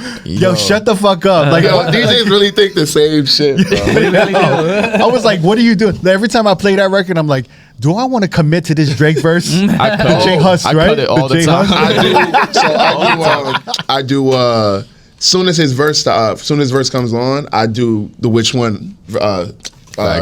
[SPEAKER 1] shut the fuck up. Like,
[SPEAKER 4] Yo, DJs really think the same shit, bro.
[SPEAKER 1] I was like, what are you doing? Every time I play that record, I'm like, do I want to commit to this Drake verse? The J Hus,
[SPEAKER 3] I
[SPEAKER 1] right?
[SPEAKER 3] cut it all the
[SPEAKER 1] J
[SPEAKER 3] time.
[SPEAKER 1] Hus?
[SPEAKER 4] I do. Soon as his verse comes on, I do the which one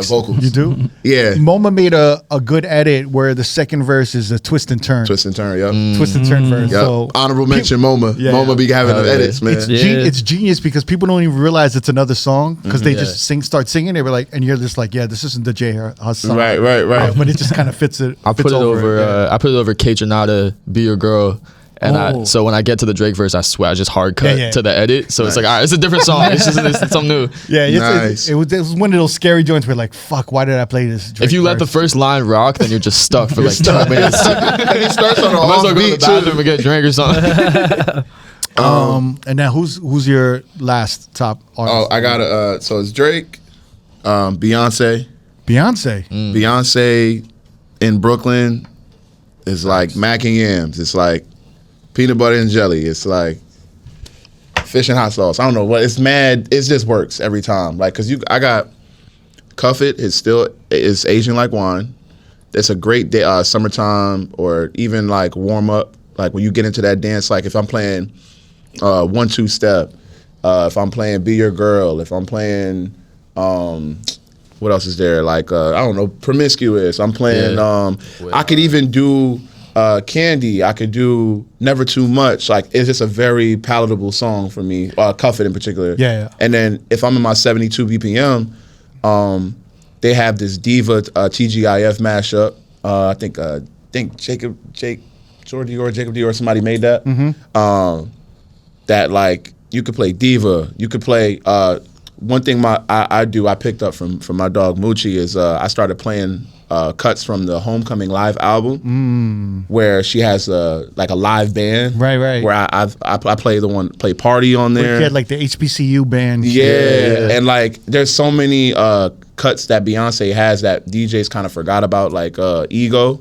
[SPEAKER 4] vocals.
[SPEAKER 1] You do?
[SPEAKER 4] Yeah.
[SPEAKER 1] MoMA made a good edit where the second verse is a twist and turn.
[SPEAKER 4] Twist and turn, yep.
[SPEAKER 1] Twist and turn verse.
[SPEAKER 4] Yep.
[SPEAKER 1] So
[SPEAKER 4] Honorable mention, MoMA.
[SPEAKER 1] Yeah,
[SPEAKER 4] MoMA be having the
[SPEAKER 3] yeah.
[SPEAKER 4] edits, man.
[SPEAKER 1] it's genius because people don't even realize it's another song because they just start singing. They were like, and you're just like, yeah, this isn't the J Hus song.
[SPEAKER 4] Right.
[SPEAKER 1] But it just kind of fits it.
[SPEAKER 3] I put it over. I put it over Kate Renata, "Be Your Girl," and so when I get to the Drake verse, I swear I just hard cut to the edit. So it's like, all right, it's a different song. It's something new.
[SPEAKER 1] Yeah,
[SPEAKER 4] Nice.
[SPEAKER 1] it was one of those scary joints where like, fuck, why did I play this Drake
[SPEAKER 3] If you let the
[SPEAKER 1] verse?
[SPEAKER 3] first line rock, then you're just stuck for like 2 minutes.
[SPEAKER 4] He starts on a
[SPEAKER 3] I might as well
[SPEAKER 4] off
[SPEAKER 3] go to the
[SPEAKER 4] beat
[SPEAKER 3] bathroom
[SPEAKER 4] too.
[SPEAKER 3] and get a drink or something.
[SPEAKER 1] And now who's your last top artist?
[SPEAKER 4] Oh, I got so it's Drake, Beyonce.
[SPEAKER 1] Beyonce.
[SPEAKER 4] Beyonce in Brooklyn is like mac and yams. It's like peanut butter and jelly. It's like fish and hot sauce. I don't know what. It's mad. It just works every time. Like, cause I got Cuff It. It's aging like wine. It's a great day, summertime or even like warm up. Like when you get into that dance. Like if I'm playing 1-2 step. If I'm playing Be Your Girl. If I'm playing what else is there? Like I don't know, Promiscuous. I'm playing. I could even do Candy. I could do Never Too Much. Like it's just a very palatable song for me. Cuff It in particular.
[SPEAKER 1] Yeah.
[SPEAKER 4] And then if I'm in my 72 BPM, they have this Diva TGIF mashup. I think Jacob Dior, somebody made that. That like you could play Diva. You could play one thing I picked up from my dog Moochie is I started playing cuts from the Homecoming live album, where she has a live band,
[SPEAKER 1] right.
[SPEAKER 4] Where I play Party on there.
[SPEAKER 1] She had like the HBCU band.
[SPEAKER 4] Yeah, and like there's so many cuts that Beyonce has that DJs kind of forgot about, like Ego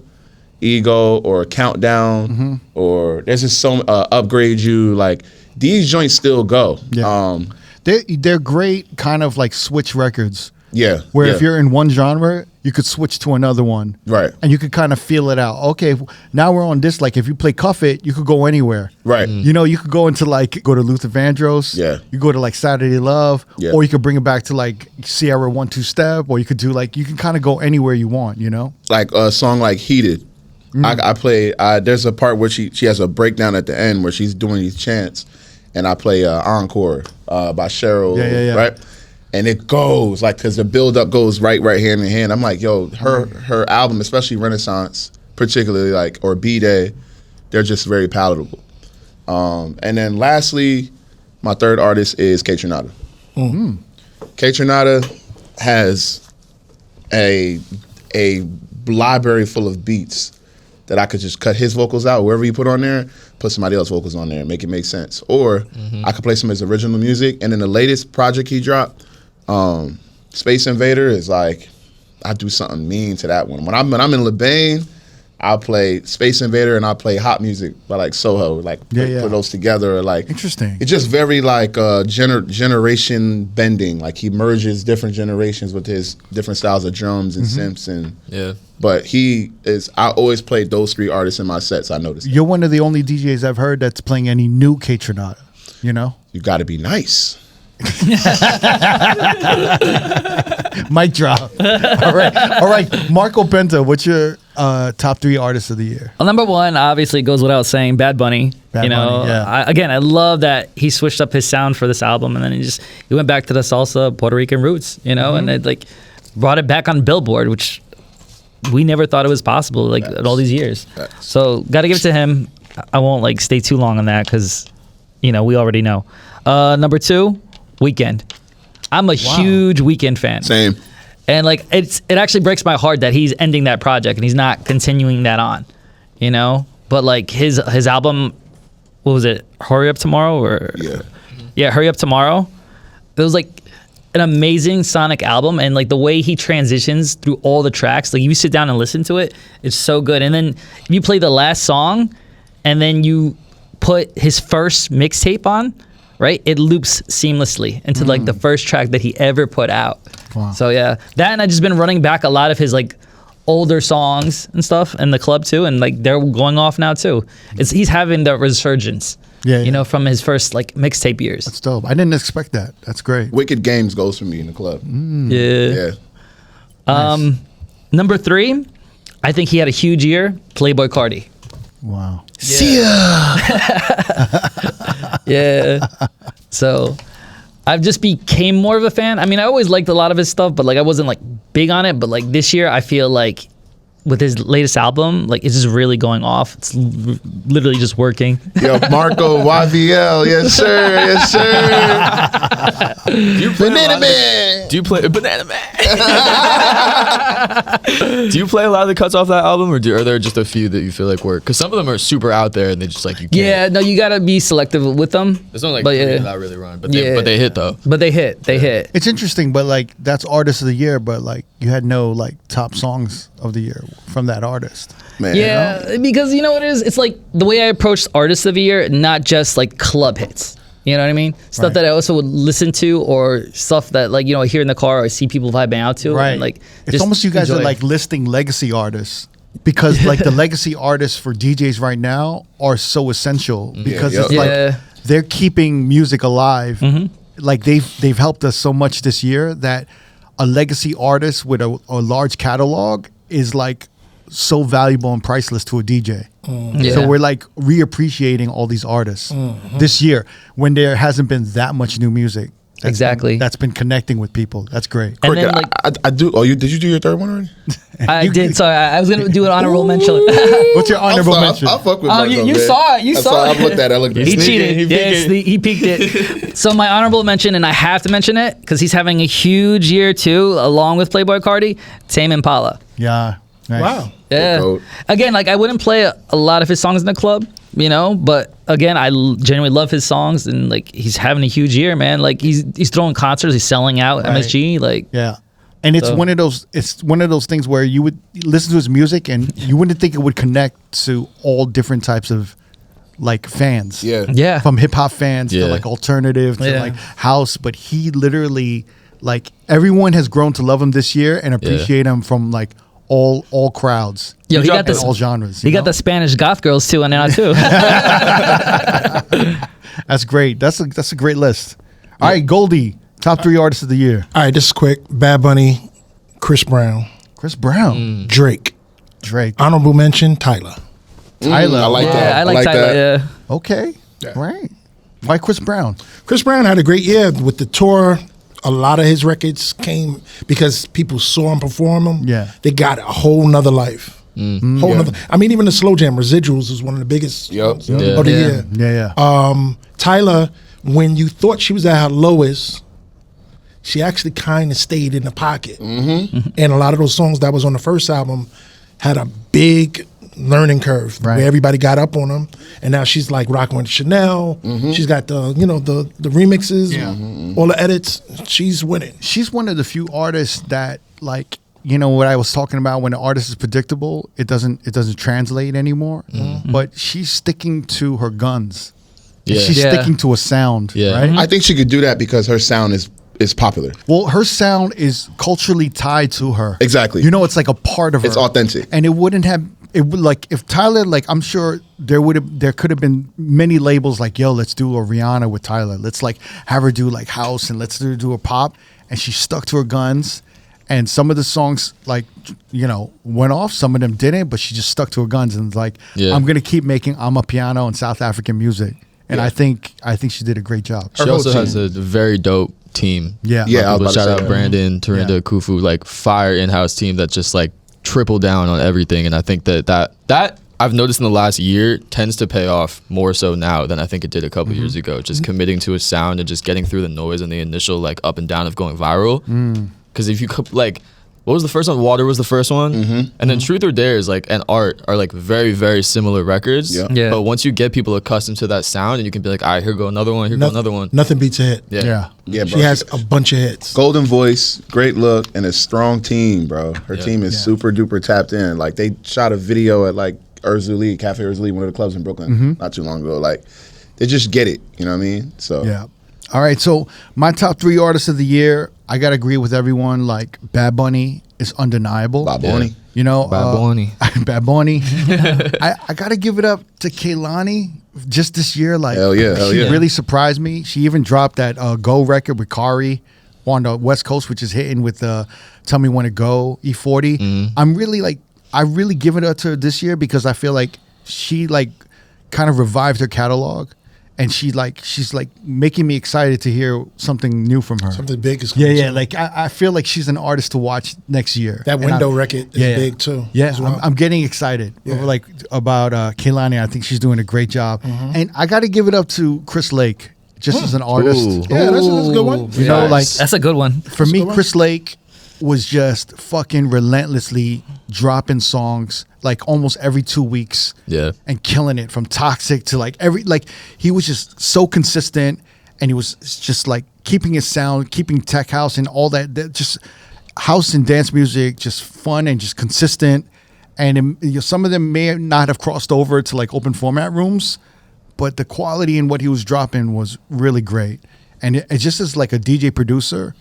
[SPEAKER 4] or Countdown, or there's just so Upgrade You. Like these joints still go.
[SPEAKER 1] Yeah. They're great kind of like switch records.
[SPEAKER 4] Yeah.
[SPEAKER 1] Where if you're in one genre, you could switch to another one.
[SPEAKER 4] Right.
[SPEAKER 1] And you could kind of feel it out. Okay, now we're on this. Like if you play Cuff It, you could go anywhere.
[SPEAKER 4] Right.
[SPEAKER 1] You know, you could go into go to Luther Vandross.
[SPEAKER 4] Yeah.
[SPEAKER 1] You go to like Saturday Love.
[SPEAKER 4] Yeah.
[SPEAKER 1] Or you could bring it back to like Sierra 1-2 Step. Or you could do you can kind of go anywhere you want, you know?
[SPEAKER 4] Like a song like Heated. I play, there's a part where she has a breakdown at the end where she's doing these chants. And I play Encore by Cheryl, right? And it goes because the build up goes right hand in hand. I'm like, yo, her album, especially Renaissance, particularly or B-Day, they're just very palatable. And then lastly, my third artist is Kaytranada. Kaytranada has a library full of beats that I could just cut his vocals out, wherever you put on there, put somebody else's vocals on there and make it make sense. Or I could play some of his original music. And then the latest project he dropped, Space Invader, is like, I do something mean to that one. When I'm in LeBain, I'll play Space Invader and I'll play Hot Music by like Soho, put those together.
[SPEAKER 1] Interesting.
[SPEAKER 4] It's just very generation bending. Like he merges different generations with his different styles of drums and synths But I always played those three artists in my sets. I noticed.
[SPEAKER 1] You're one of the only DJs I've heard that's playing any new Kaytranada. You know,
[SPEAKER 4] you got to be nice.
[SPEAKER 1] Mic drop. All right. Marco Benta, what's your top three artists of the year?
[SPEAKER 2] Well, number one, obviously, goes without saying, Bad Bunny.
[SPEAKER 1] Bad Bunny, yeah.
[SPEAKER 2] I love that he switched up his sound for this album, and then he went back to the salsa Puerto Rican roots, and it brought it back on Billboard, which we never thought it was possible, all these years. So got to give it to him. I won't stay too long on that because, we already know. Number two, Weeknd. I'm a huge Weeknd fan.
[SPEAKER 4] Same.
[SPEAKER 2] And it actually breaks my heart that he's ending that project and he's not continuing that on, But his album, what was it? Hurry Up Tomorrow Hurry Up Tomorrow. It was an amazing sonic album, and the way he transitions through all the tracks, you sit down and listen to it, it's so good. And then if you play the last song, and then you put his first mixtape on, right? It loops seamlessly into the first track that he ever put out.
[SPEAKER 1] Wow.
[SPEAKER 2] So yeah, that, and I've just been running back a lot of his older songs and stuff in the club too, and they're going off now too. He's having the resurgence. From his first mixtape years.
[SPEAKER 1] That's dope. I didn't expect that. That's great.
[SPEAKER 4] Wicked Games goes for me in the club.
[SPEAKER 2] Yeah.
[SPEAKER 1] Nice.
[SPEAKER 2] Number three, I think he had a huge year. Playboi Carti.
[SPEAKER 1] Wow.
[SPEAKER 2] See ya. Yeah. So I've just became more of a fan. I mean, I always liked a lot of his stuff, but I wasn't big on it. But this year, I feel with his latest album, it's just really going off. It's literally just working.
[SPEAKER 4] Yo, Marco YVL, yes sir. Do you play Banana Man?
[SPEAKER 3] Do you play Banana Man? Do you play a lot of the cuts off that album, or are there just a few that you feel work? Because some of them are super out there, and they just you can't.
[SPEAKER 2] Yeah, no, you gotta be selective with them.
[SPEAKER 3] There's only three that really run, but they hit though.
[SPEAKER 2] But they hit. They hit.
[SPEAKER 1] It's interesting, but that's artist of the year, but you had no top songs of the year from that artist.
[SPEAKER 4] Man,
[SPEAKER 2] yeah, because you know what it is? It's the way I approached artists of the year, not just club hits. You know what I mean? Stuff that I also would listen to, or stuff that I hear in the car or I see people vibing out to.
[SPEAKER 1] Right.
[SPEAKER 2] And,
[SPEAKER 1] it's almost you guys are listing legacy artists, because the legacy artists for DJs right now are so essential, because it's they're keeping music alive. They've helped us so much this year that a legacy artist with a large catalog is so valuable and priceless to a DJ. So we're reappreciating all these artists this year when there hasn't been that much new music.
[SPEAKER 2] Exactly.
[SPEAKER 1] That's been connecting with people. That's great.
[SPEAKER 2] And then, like,
[SPEAKER 4] I do. Oh, did you do your third one already?
[SPEAKER 2] I did. Sorry, I was gonna do an honorable mention.
[SPEAKER 1] What's your honorable mention?
[SPEAKER 4] I'll fuck with
[SPEAKER 2] Oh,
[SPEAKER 4] Marco,
[SPEAKER 2] you
[SPEAKER 4] man.
[SPEAKER 2] saw it. You saw it.
[SPEAKER 4] I looked at it. I looked at
[SPEAKER 2] He
[SPEAKER 4] it.
[SPEAKER 2] cheated. He peeked it. So my honorable mention, and I have to mention it because he's having a huge year too, along with Playboi Carti. Tame Impala.
[SPEAKER 1] Yeah. Nice.
[SPEAKER 6] Wow.
[SPEAKER 2] Yeah.
[SPEAKER 4] Code.
[SPEAKER 2] Again, like I wouldn't play a lot of his songs in the club, you know, but again, I genuinely love his songs, and like he's having a huge year, man. Like he's throwing concerts, he's selling out MSG, like.
[SPEAKER 1] Yeah. And it's
[SPEAKER 2] So-
[SPEAKER 1] one of those things where you would listen to his music and you wouldn't think it would connect to all different types of like fans.
[SPEAKER 4] Yeah.
[SPEAKER 2] Yeah.
[SPEAKER 1] From hip hop fans to
[SPEAKER 3] Yeah.
[SPEAKER 1] like alternative to
[SPEAKER 2] Yeah.
[SPEAKER 1] like house, but he literally like everyone has grown to love him this year and appreciate him from like all crowds.
[SPEAKER 2] Yo, he got
[SPEAKER 1] in
[SPEAKER 2] this
[SPEAKER 1] all genres.
[SPEAKER 2] He
[SPEAKER 1] you
[SPEAKER 2] got
[SPEAKER 1] know?
[SPEAKER 2] the Spanish goth girls too, and now too.
[SPEAKER 1] That's great. That's a great list. All right, Goldie, top 3 artists of the year.
[SPEAKER 6] All right, this is quick. Bad Bunny, Chris Brown,
[SPEAKER 1] Chris Brown,
[SPEAKER 6] Drake.
[SPEAKER 1] Drake,
[SPEAKER 6] Honorable mention, Tyler.
[SPEAKER 1] Tyler.
[SPEAKER 4] I like
[SPEAKER 2] yeah,
[SPEAKER 4] that.
[SPEAKER 2] I like Tyler.
[SPEAKER 4] that.
[SPEAKER 2] Yeah.
[SPEAKER 1] Okay, right. Why Chris Brown?
[SPEAKER 6] Chris Brown had a great year with the tour. A lot of his records came because people saw him perform them.
[SPEAKER 1] Yeah.
[SPEAKER 6] They got a whole nother life. Whole nother. I mean, even the slow jam Residuals is one of the biggest
[SPEAKER 4] Yup.
[SPEAKER 6] of the
[SPEAKER 2] Yeah.
[SPEAKER 6] year.
[SPEAKER 1] Yeah.
[SPEAKER 6] Tyler, when you thought she was at her lowest, she actually kind of stayed in the pocket. And a lot of those songs that was on the first album had a big learning curve
[SPEAKER 1] Right.
[SPEAKER 6] where everybody got up on them, and now she's like rocking with Chanel. She's got the the remixes, all the edits. She's winning.
[SPEAKER 1] She's one of the few artists that like what I was talking about when the artist is predictable, it doesn't translate anymore. But she's sticking to her guns.
[SPEAKER 3] Yeah.
[SPEAKER 1] She's
[SPEAKER 2] Yeah.
[SPEAKER 1] sticking to a sound.
[SPEAKER 3] Yeah.
[SPEAKER 1] Right.
[SPEAKER 4] I think she could do that because her sound is popular.
[SPEAKER 1] Well, her sound is culturally tied to her.
[SPEAKER 4] Exactly.
[SPEAKER 1] It's like a part of her.
[SPEAKER 4] It's authentic.
[SPEAKER 1] And it wouldn't have. It would like if Tyler, like I'm sure there could have been many labels like, yo, let's do a Rihanna with Tyler. Let's like have her do like house and let's do a pop. And she stuck to her guns. And some of the songs like went off. Some of them didn't, but she just stuck to her guns and was like,
[SPEAKER 3] Yeah.
[SPEAKER 1] I'm gonna keep making Amapiano and South African music. And I think she did a great job.
[SPEAKER 3] She also has a very dope team.
[SPEAKER 1] Yeah.
[SPEAKER 4] Yeah, I was about to
[SPEAKER 3] Shout
[SPEAKER 4] say
[SPEAKER 3] out
[SPEAKER 4] that.
[SPEAKER 3] Brandon, Tarinda,
[SPEAKER 1] Yeah.
[SPEAKER 3] Kufu, like fire in-house team that just like triple down on everything. And I think that I've noticed in the last year tends to pay off more so now than I think it did a couple years ago. Just committing to a sound and just getting through the noise and the initial like up and down of going viral. Because if you like, what was the first one? Water was the first one, and then Truth or Dare is like and Art are like very very similar records.
[SPEAKER 4] Yeah.
[SPEAKER 2] Yeah.
[SPEAKER 3] But once you get people accustomed to that sound, and you can be like, all right, here go another one, go another one.
[SPEAKER 6] Nothing beats a hit.
[SPEAKER 1] Yeah.
[SPEAKER 4] Yeah, bro.
[SPEAKER 6] She has a bunch of hits.
[SPEAKER 4] Golden voice, great look, and a strong team, bro. Her team is super duper tapped in. Like they shot a video at like Urzuli, Cafe Urzuli, one of the clubs in Brooklyn, not too long ago. Like they just get it. You know what I mean? So
[SPEAKER 1] Yeah. All right. So my top 3 artists of the year, I gotta agree with everyone. Like Bad Bunny is undeniable.
[SPEAKER 4] Bob Boney.
[SPEAKER 3] Bad Bunny.
[SPEAKER 1] Bad Bunny. I gotta give it up to Kehlani just this year. Like,
[SPEAKER 4] Hell yeah, hell
[SPEAKER 1] she
[SPEAKER 4] yeah.
[SPEAKER 1] really surprised me. She even dropped that Go record with Kari on the West Coast, which is hitting with Tell Me When to Go E40. I really give it up to her this year because I feel like she like kind of revived her catalog. And she's like making me excited to hear something new from her.
[SPEAKER 6] Something big is
[SPEAKER 1] Yeah,
[SPEAKER 6] coming
[SPEAKER 1] yeah.
[SPEAKER 6] soon.
[SPEAKER 1] Like I feel like she's an artist to watch next year.
[SPEAKER 6] That
[SPEAKER 1] And
[SPEAKER 6] Window record is big, too,
[SPEAKER 1] Yeah,
[SPEAKER 6] as well.
[SPEAKER 1] I'm getting excited.
[SPEAKER 6] Yeah.
[SPEAKER 1] Like about Kehlani. I think she's doing a great job. And I got to give it up to Chris Lake, just as an artist.
[SPEAKER 3] Ooh.
[SPEAKER 6] Yeah, that's a good one.
[SPEAKER 1] You know, like
[SPEAKER 2] That's a good one.
[SPEAKER 1] for me, Chris Lake was just fucking relentlessly dropping songs like almost every 2 weeks.
[SPEAKER 3] Yeah.
[SPEAKER 1] And killing it from Toxic to like he was just so consistent and he was just like keeping his sound, keeping tech house and all that just house and dance music, just fun and just consistent. And some of them may not have crossed over to like open format rooms, but the quality in what he was dropping was really great. And it just as like a DJ producer,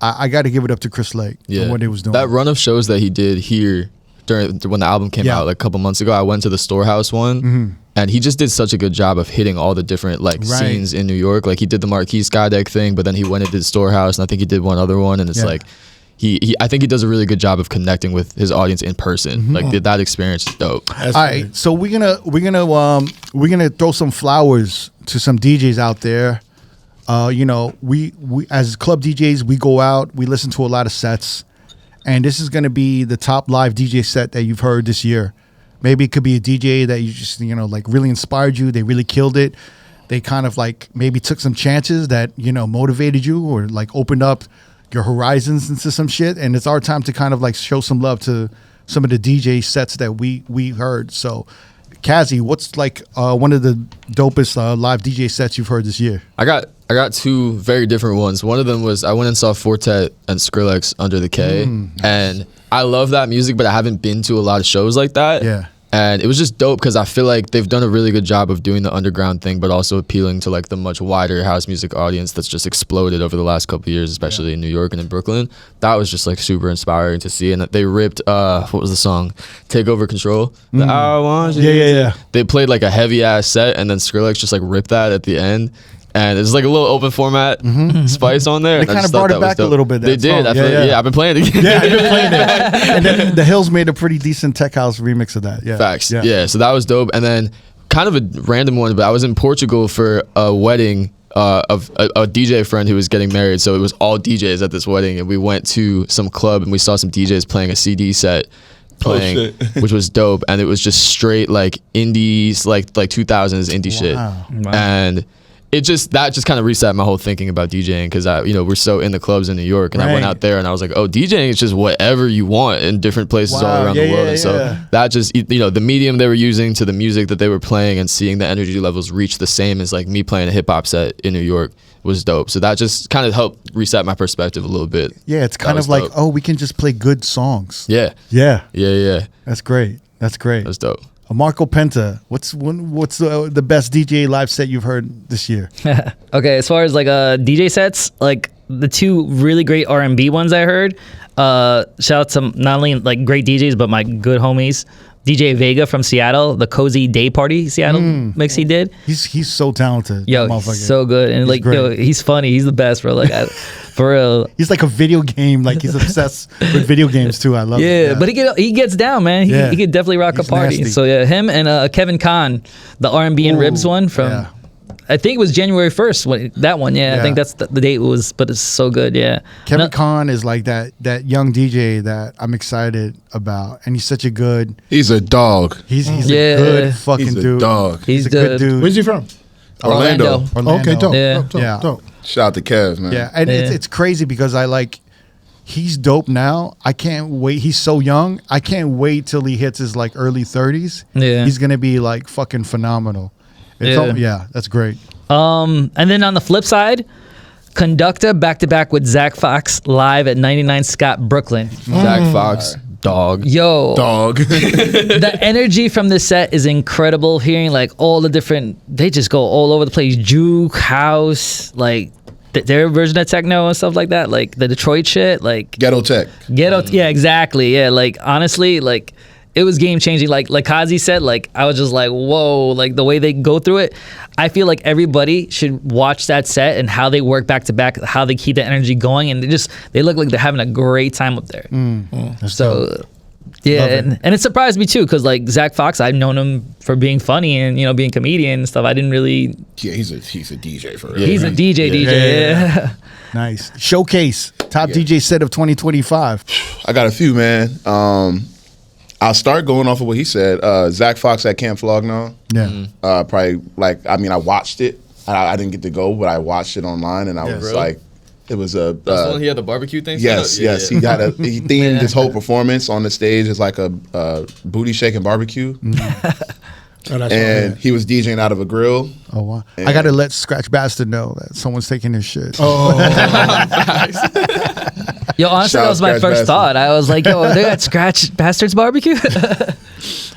[SPEAKER 1] I got to give it up to Chris Lake for what he was doing.
[SPEAKER 3] That run of shows that he did here when the album came out like a couple months ago, I went to the Storehouse one, and he just did such a good job of hitting all the different like scenes in New York. Like he did the Marquee Skydeck thing, but then he went and did Storehouse, and I think he did one other one, and it's like I think he does a really good job of connecting with his audience in person. Like that experience is dope.
[SPEAKER 1] All right, so we're gonna throw some flowers to some DJs out there. You know, we as club DJs, we go out, we listen to a lot of sets, and this is going to be the top live DJ set that you've heard this year. Maybe it could be a DJ that you just, you know, like really inspired you. They really killed it. They kind of like maybe took some chances that, you know, motivated you or like opened up your horizons into some shit. And it's our time to kind of like show some love to some of the DJ sets that we heard. So, Kazi, what's like one of the dopest live DJ sets you've heard this year?
[SPEAKER 3] I got two very different ones. One of them was I went and saw Fortet and Skrillex Under the K, and I love that music, but I haven't been to a lot of shows like that.
[SPEAKER 1] Yeah.
[SPEAKER 3] And it was just dope because I feel like they've done a really good job of doing the underground thing, but also appealing to like the much wider house music audience that's just exploded over the last couple of years, especially in New York and in Brooklyn. That was just like super inspiring to see. And they ripped, what was the song? Take Over Control. The I Want You.
[SPEAKER 1] Yeah.
[SPEAKER 3] They played like a heavy ass set, and then Skrillex just like ripped that at the end. And it's like a little open format spice on there.
[SPEAKER 1] They kind of brought it back a little bit.
[SPEAKER 3] They did.
[SPEAKER 1] Song.
[SPEAKER 3] Yeah, I've been playing it again.
[SPEAKER 1] Yeah, I've been playing it. And then the Hills made a pretty decent tech house remix of that. Yeah.
[SPEAKER 3] Facts. Yeah, so that was dope. And then kind of a random one, but I was in Portugal for a wedding of a DJ friend who was getting married. So it was all DJs at this wedding. And we went to some club and we saw some DJs playing a CD set. Which was dope. And it was just straight like indies, like 2000s indie shit. And that just kind of reset my whole thinking about DJing because we're so in the clubs in New York, and I went out there and I was like, oh, DJing is just whatever you want in different places all around the world. And so that just the medium they were using to the music that they were playing and seeing the energy levels reach the same as like me playing a hip hop set in New York was dope. So that just kind of helped reset my perspective a little bit.
[SPEAKER 1] Yeah, it's kind of like dope. Oh, we can just play good songs.
[SPEAKER 3] Yeah.
[SPEAKER 1] That's great. That's dope. Marco Penta, what's the best DJ live set you've heard this year?
[SPEAKER 2] Okay, as far as like DJ sets, like the two really great R&B ones I heard. Shout out to not only like great DJs but my good homies. DJ Vega from Seattle, the Cozy Day Party Seattle mix he did.
[SPEAKER 1] He's so talented.
[SPEAKER 2] Yo, he's so good, and he's funny. He's the best, bro. Like for real.
[SPEAKER 1] He's like a video game. Like he's obsessed with video games too. I love it.
[SPEAKER 2] Yeah, but he gets down, man. He could definitely rock a party. Nasty. So yeah, him and Kevin Khan, the R&B and Ribs one from. Yeah. I think it was January 1st. That one, I think that's the date was, but it's so good,
[SPEAKER 1] Kevin Khan is like that young DJ that I'm excited about, and he's such a good.
[SPEAKER 4] He's a dog.
[SPEAKER 1] He's a good fucking dude.
[SPEAKER 4] He's a dog.
[SPEAKER 2] He's a good dude.
[SPEAKER 6] Where's he from?
[SPEAKER 4] Orlando.
[SPEAKER 6] Okay, dope.
[SPEAKER 4] Dope. Shout out to Kev, man.
[SPEAKER 1] Yeah, and it's crazy because he's dope now. I can't wait. He's so young. I can't wait till he hits his like early 30s.
[SPEAKER 2] Yeah,
[SPEAKER 1] he's gonna be like fucking phenomenal. That's great.
[SPEAKER 2] And then on the flip side, Conducta back-to-back with Zach Fox live at 99 Scott, Brooklyn.
[SPEAKER 3] Zach Fox, dog.
[SPEAKER 2] Yo.
[SPEAKER 4] Dog.
[SPEAKER 2] The energy from this set is incredible. Hearing like all the different, they just go all over the place. Juke, house, like their version of techno and stuff like that. Like the Detroit shit, like.
[SPEAKER 4] Ghetto tech.
[SPEAKER 2] Yeah, exactly. Yeah, like honestly, like. It was game changing. Like Kazi said, like I was just like, whoa, like the way they go through it. I feel like everybody should watch that set and how they work back to back, how they keep the energy going, and they look like they're having a great time up there. So and it surprised me too, because like Zach Fox, I've known him for being funny and being a comedian and stuff. I didn't really.
[SPEAKER 4] Yeah, he's a DJ for real.
[SPEAKER 2] He's a DJ. Yeah.
[SPEAKER 1] Nice showcase top DJ set of 2025.
[SPEAKER 4] I got a few, man. I'll start going off of what he said. Zach Fox at Camp Flognaw.
[SPEAKER 1] Yeah.
[SPEAKER 4] Probably I watched it. I didn't get to go, but I watched it online, and I was like, it was a.
[SPEAKER 3] That's the one he had the barbecue thing.
[SPEAKER 4] Yes. He themed his whole performance on the stage as like a booty shaking barbecue. And he was DJing out of a grill.
[SPEAKER 1] Oh wow! I gotta let Scratch Bastard know that someone's taking his shit.
[SPEAKER 2] Oh. Yo, honestly, that was my first thought. I was like, yo, they got Scratch Bastard's barbecue.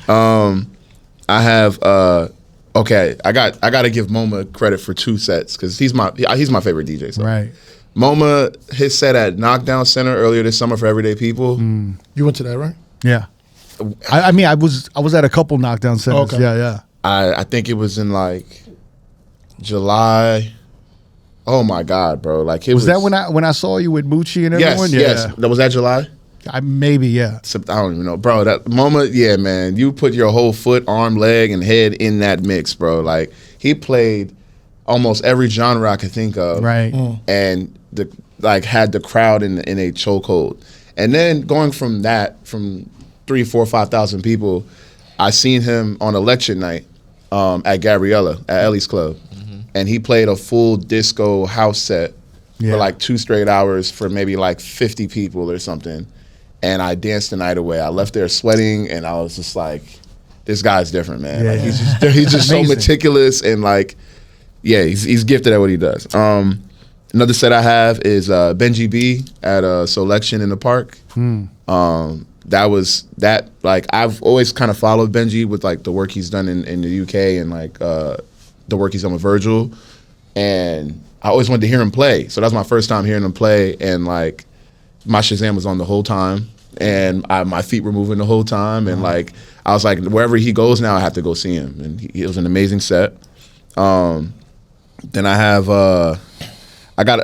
[SPEAKER 4] I have okay. I got to give MoMA credit for two sets because he's my favorite DJ. So.
[SPEAKER 1] Right.
[SPEAKER 4] MoMA, his set at Knockdown Center earlier this summer for Everyday People.
[SPEAKER 6] You went to that, right?
[SPEAKER 1] Yeah. I mean, I was at a couple Knockdown Centers. Okay. Yeah.
[SPEAKER 4] I think it was in like July. Oh my God, bro! Like
[SPEAKER 1] was that when I saw you with Moochie and everyone?
[SPEAKER 4] Yes. Was that July?
[SPEAKER 1] Maybe, yeah.
[SPEAKER 4] I don't even know, bro. That moment, yeah, man. You put your whole foot, arm, leg, and head in that mix, bro. Like he played almost every genre I could think of.
[SPEAKER 1] Right.
[SPEAKER 4] And had the crowd in a chokehold. And then going from 3, 4, 5,000 people, I seen him on election night at Gabriella at Ellie's Club. And he played a full disco house set for like 2 straight hours for maybe like 50 people or something. And I danced the night away. I left there sweating, and I was just like, this guy's different, man.
[SPEAKER 1] Yeah.
[SPEAKER 4] Like, he's just so meticulous, and like, he's gifted at what he does. Another set I have is Benji B at Selection in the Park. I've always kind of followed Benji with like the work he's done in the UK and like the work he's done with Virgil, and I always wanted to hear him play. So that's my first time hearing him play, and like my Shazam was on the whole time, and my feet were moving the whole time, and like I was like, wherever he goes now, I have to go see him, and it was an amazing set. Then I have I got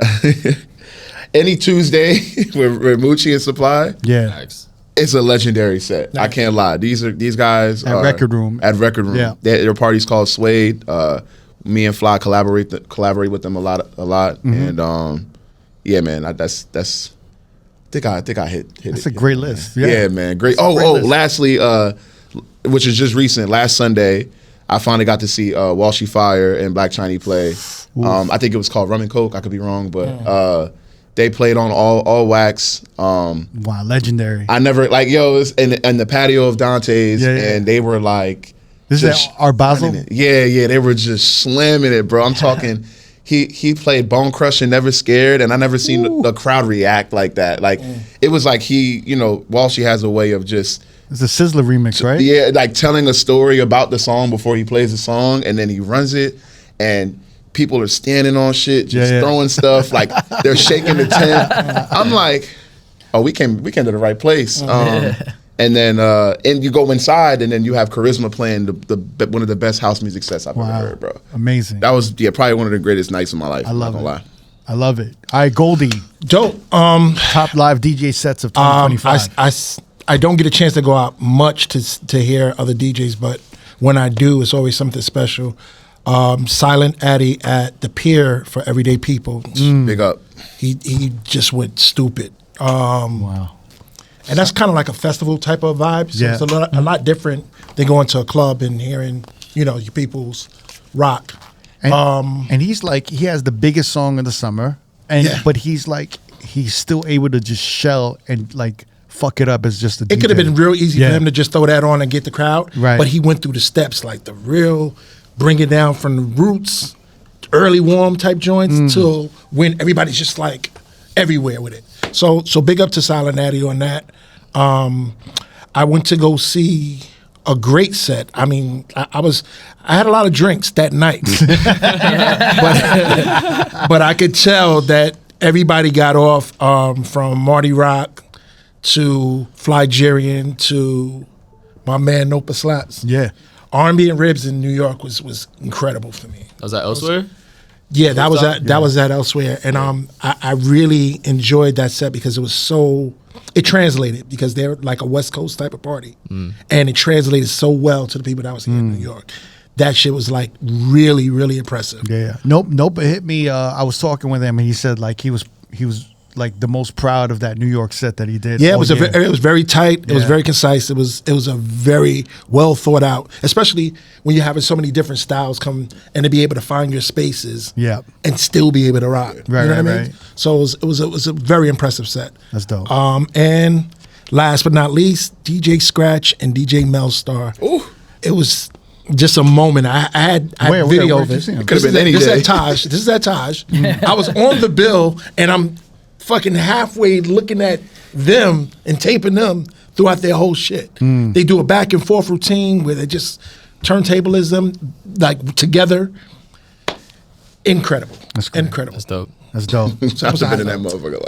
[SPEAKER 4] any Tuesday with Moochie and Supply.
[SPEAKER 1] Yeah.
[SPEAKER 3] Nice.
[SPEAKER 4] It's a legendary set. I can't lie. These guys
[SPEAKER 1] at Record Room.
[SPEAKER 4] At Record Room.
[SPEAKER 1] Yeah.
[SPEAKER 4] Their party's called Suede. Me and Fly collaborate with them a lot. And man, I think I hit
[SPEAKER 1] That's
[SPEAKER 4] it.
[SPEAKER 1] a great list.
[SPEAKER 4] Yeah, man, great. Lastly, which is just recent. Last Sunday, I finally got to see Walshy Fire and Black Chiney play. I think it was called Rum and Coke. I could be wrong, but they played on all wax.
[SPEAKER 1] Wow, legendary.
[SPEAKER 4] I never it was in the patio of Dante's, and they were like,
[SPEAKER 1] "This is our Basel."
[SPEAKER 4] Yeah, they were just slamming it, bro. I'm talking. He played Bone Crusher, Never Scared, and I never seen the crowd react like that. Like it was like Walshy has a way of just.
[SPEAKER 1] It's a Sizzler remix, right?
[SPEAKER 4] Yeah, like telling a story about the song before he plays the song, and then he runs it, and people are standing on shit, just throwing stuff, like they're shaking the tent. I'm like, oh, we came to the right place. And then and you go inside, and then you have Charisma playing the one of the best house music sets I've ever heard, bro.
[SPEAKER 1] Amazing.
[SPEAKER 4] That was probably one of the greatest nights of my life.
[SPEAKER 1] I love
[SPEAKER 4] it.
[SPEAKER 1] Lie. I love it. All right, Goldie.
[SPEAKER 6] Dope.
[SPEAKER 1] Top live DJ sets of 2025.
[SPEAKER 6] I don't get a chance to go out much to hear other DJs, but when I do, it's always something special. Silent Addy at the Pier for Everyday People.
[SPEAKER 4] Big up.
[SPEAKER 6] He just went stupid.
[SPEAKER 1] Wow.
[SPEAKER 6] And that's kind of like a festival type of vibe. So it's a lot different than going to a club and hearing, your people's rock.
[SPEAKER 1] And he's like, he has the biggest song of the summer, but he's still able to just shell and like fuck it up as just a DJ.
[SPEAKER 6] It could have been real easy for him to just throw that on and get the crowd.
[SPEAKER 1] Right.
[SPEAKER 6] But he went through the steps, like the real bring it down from the roots, early warm type joints till when everybody's just like everywhere with it. So big up to Silent Addy on that. I went to go see a great set. I mean, I had a lot of drinks that night, but I could tell that everybody got off from Marty Rock to Flygerian to my man Nopa Slaps.
[SPEAKER 1] Yeah.
[SPEAKER 6] R&B and Ribs in New York was incredible for me.
[SPEAKER 3] Was that elsewhere?
[SPEAKER 6] Yeah, that was at Elsewhere, and I really enjoyed that set because it translated because they're like a West Coast type of party, and it translated so well to the people that was here in New York. That shit was like really, really impressive.
[SPEAKER 1] Yeah. Nope. It hit me. I was talking with him, and he said like he was like the most proud of that New York set that he did.
[SPEAKER 6] Yeah, it was very tight. It was very concise. It was a very well thought out, especially when you're having so many different styles come and to be able to find your spaces.
[SPEAKER 1] Yeah.
[SPEAKER 6] And still be able to rock.
[SPEAKER 1] Right.
[SPEAKER 6] You know what I mean?
[SPEAKER 1] Right.
[SPEAKER 6] So it was a very impressive set.
[SPEAKER 1] That's dope.
[SPEAKER 6] And last but not least, DJ Scratch and DJ Melstar.
[SPEAKER 4] Ooh.
[SPEAKER 6] It was just a moment. I had video of it.
[SPEAKER 4] It could have been any day.
[SPEAKER 6] This is at Taj. I was on the bill, and I'm fucking halfway looking at them and taping them throughout their whole shit. They do a back and forth routine where they just turntablism like together. Incredible.
[SPEAKER 1] That's great.
[SPEAKER 6] Incredible.
[SPEAKER 3] That's dope.
[SPEAKER 1] That's dope.
[SPEAKER 4] I was been in that motherfucker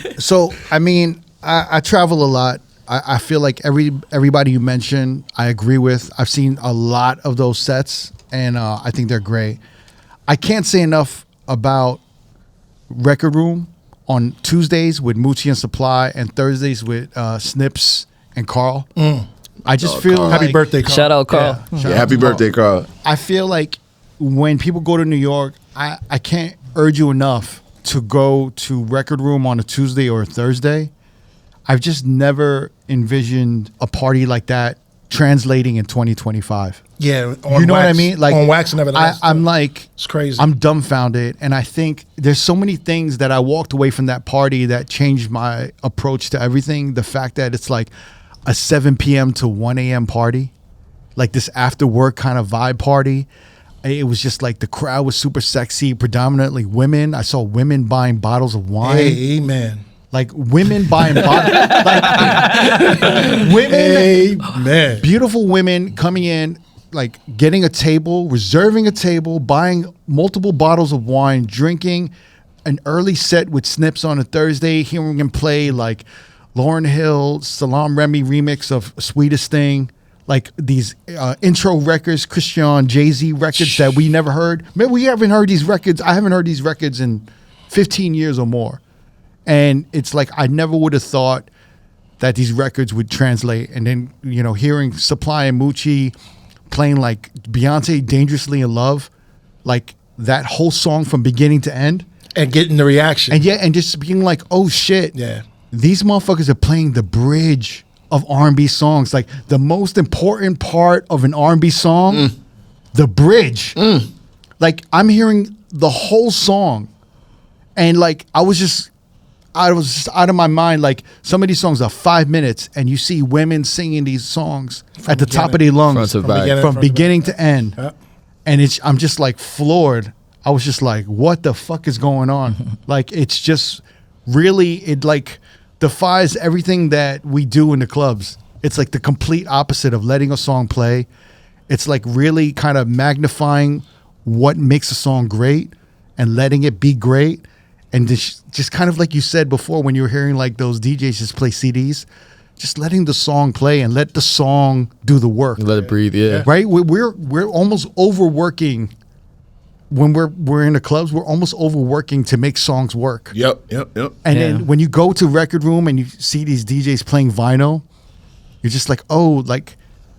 [SPEAKER 4] like.
[SPEAKER 1] So I mean, I travel a lot. I feel like everybody you mentioned, I agree with. I've seen a lot of those sets, and I think they're great. I can't say enough about Record Room on Tuesdays with Moochie and Supply and Thursdays with Snips and Carl. I just feel
[SPEAKER 4] Carl.
[SPEAKER 1] like
[SPEAKER 6] Happy birthday, Carl.
[SPEAKER 2] Shout out, Carl.
[SPEAKER 1] Yeah.
[SPEAKER 4] Yeah, happy birthday, Carl.
[SPEAKER 1] I feel like when people go to New York, I can't urge you enough to go to Record Room on a Tuesday or a Thursday. I've just never envisioned a party like that translating in 2025.
[SPEAKER 6] Yeah,
[SPEAKER 1] You know what I mean? Like
[SPEAKER 6] on wax and everything.
[SPEAKER 1] I'm like,
[SPEAKER 6] It's crazy.
[SPEAKER 1] I'm dumbfounded, and I think there's so many things that I walked away from that party that changed my approach to everything. The fact that it's like a 7 p.m. to 1 a.m. party, like this after work kind of vibe party. It was just like the crowd was super sexy, predominantly women. I saw women buying bottles of wine.
[SPEAKER 6] Hey, amen.
[SPEAKER 1] Like women buying bottles, like women,
[SPEAKER 6] Amen.
[SPEAKER 1] beautiful women coming in, like getting a table, reserving a table, buying multiple bottles of wine, drinking an early set with Snips on a Thursday, hearing him play like Lauryn Hill, Salam Remy remix of Sweetest Thing, like these intro records, Christian, Jay-Z records that we never heard. Maybe we haven't heard these records. I haven't heard these records in 15 years or more. And it's like I never would have thought that these records would translate. And then, you know, hearing Supply and Moochie playing like Beyonce Dangerously in Love, like that whole song from beginning to end.
[SPEAKER 6] And getting the reaction.
[SPEAKER 1] And yeah, and just being like, oh shit.
[SPEAKER 6] Yeah.
[SPEAKER 1] These motherfuckers are playing the bridge of R&B songs. Like the most important part of an R&B song, the bridge. Like I'm hearing the whole song. And like I was just out of my mind. Like some of these songs are 5 minutes, and you see women singing these songs at the top of their lungs
[SPEAKER 3] Front to back.
[SPEAKER 1] from beginning to end.
[SPEAKER 6] Yeah.
[SPEAKER 1] And I'm just like floored. I was just like, what the fuck is going on? Like it's just really, it like defies everything that we do in the clubs. It's like the complete opposite of letting a song play. It's like really kind of magnifying what makes a song great and letting it be great. And just kind of like you said before, when you were hearing like those DJs just play CDs, just letting the song play and let the song do the work.
[SPEAKER 3] Let it breathe, yeah.
[SPEAKER 1] Right? We're almost overworking when we're in the clubs. We're almost overworking to make songs work.
[SPEAKER 4] Yep.
[SPEAKER 1] And
[SPEAKER 2] Yeah.
[SPEAKER 1] then when you go to Record Room and you see these DJs playing vinyl, you're just like, oh, like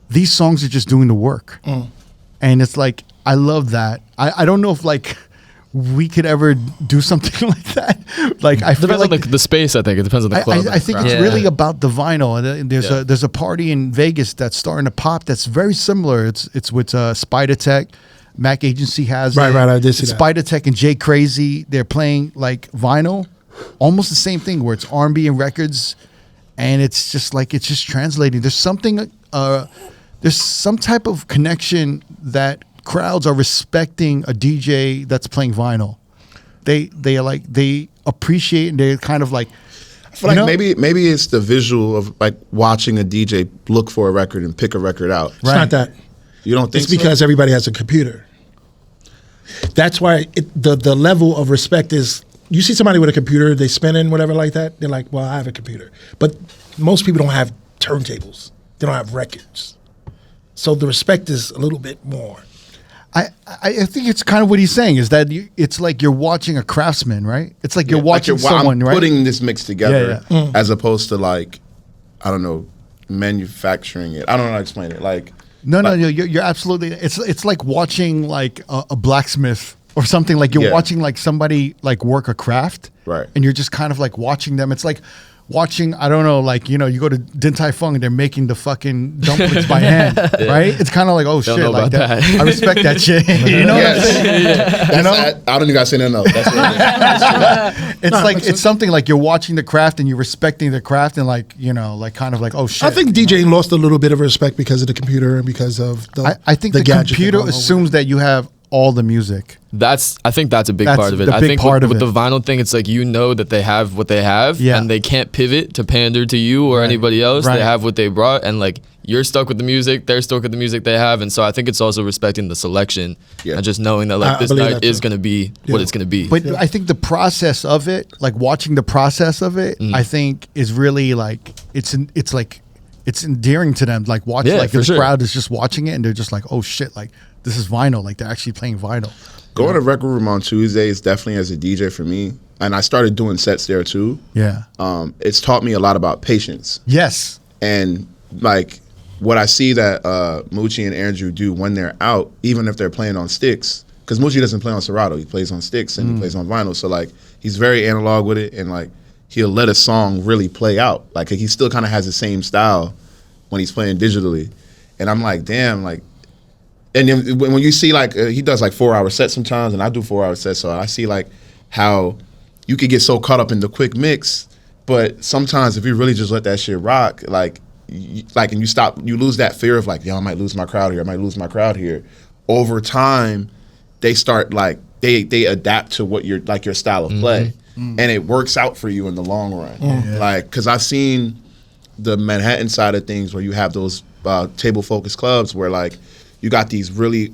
[SPEAKER 1] these songs are just doing the work. And it's like, I love that. I don't know if like we could ever do something like that. Like I feel
[SPEAKER 3] Depends
[SPEAKER 1] like
[SPEAKER 3] on the space, I think. It depends on the club.
[SPEAKER 1] I think it's
[SPEAKER 2] Yeah.
[SPEAKER 1] really about the vinyl. And there's a party in Vegas that's starting to pop that's very similar. It's with Spider Tech. Mac Agency has
[SPEAKER 6] Right,
[SPEAKER 1] it.
[SPEAKER 6] right, I did see that.
[SPEAKER 1] Spider Tech and Jay Crazy. They're playing like vinyl, almost the same thing where it's R&B and records, and it's just like it's just translating. There's something. There's some type of connection that crowds are respecting a DJ that's playing vinyl. They are like they appreciate and they're kind of like.
[SPEAKER 4] I feel like maybe it's the visual of like watching a DJ look for a record and pick a record out.
[SPEAKER 6] It's not that.
[SPEAKER 4] You don't think
[SPEAKER 6] It's because everybody has a computer. That's why the level of respect is, you see somebody with a computer, they spinning, whatever like that, they're like, well, I have a computer. But most people don't have turntables. They don't have records. So the respect is a little bit more.
[SPEAKER 1] I think it's kind of what he's saying is that it's like you're watching a craftsman, right? It's like you're watching someone,
[SPEAKER 4] I'm
[SPEAKER 1] right?
[SPEAKER 4] putting this mix together
[SPEAKER 1] Yeah.
[SPEAKER 4] as opposed to like, I don't know, manufacturing it. I don't know how to explain it. Like
[SPEAKER 1] No, you're absolutely. It's like watching like a blacksmith or something. Like you're watching like somebody like work a craft,
[SPEAKER 4] Right.
[SPEAKER 1] And you're just kind of like watching them. It's like watching, I don't know, like you go to Din Tai Fung and they're making the fucking dumplings by hand, right? It's kind of like, oh shit,
[SPEAKER 3] know
[SPEAKER 1] like
[SPEAKER 3] about
[SPEAKER 1] that.
[SPEAKER 3] that.
[SPEAKER 1] I respect that shit. You know what I'm saying?
[SPEAKER 4] I don't even gotta say nothing else. That's what
[SPEAKER 1] It's like it's something like you're watching the craft and you're respecting the craft and like like kind of like, oh shit.
[SPEAKER 6] I think DJing lost a little bit of respect because of the computer and because of the
[SPEAKER 1] I think the
[SPEAKER 6] gadget
[SPEAKER 1] computer
[SPEAKER 6] that go over
[SPEAKER 1] assumes that you have all the music.
[SPEAKER 3] I think that's a big
[SPEAKER 1] That's
[SPEAKER 3] part of it.
[SPEAKER 1] the
[SPEAKER 3] I
[SPEAKER 1] big
[SPEAKER 3] think
[SPEAKER 1] part of
[SPEAKER 3] with
[SPEAKER 1] it.
[SPEAKER 3] the vinyl thing, it's like that they have what they have,
[SPEAKER 1] Yeah.
[SPEAKER 3] and they can't pivot to pander to you or anybody else.
[SPEAKER 1] Right.
[SPEAKER 3] They have what they brought, and like you're stuck with the music, they're stuck with the music they have, and so I think it's also respecting the selection
[SPEAKER 4] Yeah.
[SPEAKER 3] and just knowing that
[SPEAKER 6] I
[SPEAKER 3] like this
[SPEAKER 6] believe
[SPEAKER 3] night
[SPEAKER 6] that
[SPEAKER 3] is
[SPEAKER 6] too.
[SPEAKER 3] going to be what it's going to be.
[SPEAKER 1] But I think the process of it, like watching the process of it, I think is really like it's endearing to them. Like watch,
[SPEAKER 3] Yeah,
[SPEAKER 1] like
[SPEAKER 3] for
[SPEAKER 1] the
[SPEAKER 3] sure.
[SPEAKER 1] crowd is just watching it and they're just like, oh shit, like this is vinyl. Like they're actually playing vinyl.
[SPEAKER 4] Going to Record Room on Tuesdays definitely as a DJ for me, and I started doing sets there too.
[SPEAKER 1] Yeah.
[SPEAKER 4] It's taught me a lot about patience
[SPEAKER 1] Yes.
[SPEAKER 4] and like what I see that Moochie and Andrew do when they're out, even if they're playing on sticks, because Moochie doesn't play on Serato, he plays on sticks and he plays on vinyl. So like he's very analog with it, and like he'll let a song really play out. Like he still kind of has the same style when he's playing digitally, and I'm like, damn, like. And then when you see like he does like 4-hour sets sometimes, and I do 4-hour sets, so I see like how you could get so caught up in the quick mix, but sometimes if you really just let that shit rock, and you lose that fear of like, yo, I might lose my crowd here. Over time, they start like they adapt to what your style of play, and it works out for you in the long run. Like, because I've seen the Manhattan side of things where you have those table focused clubs where like you got these really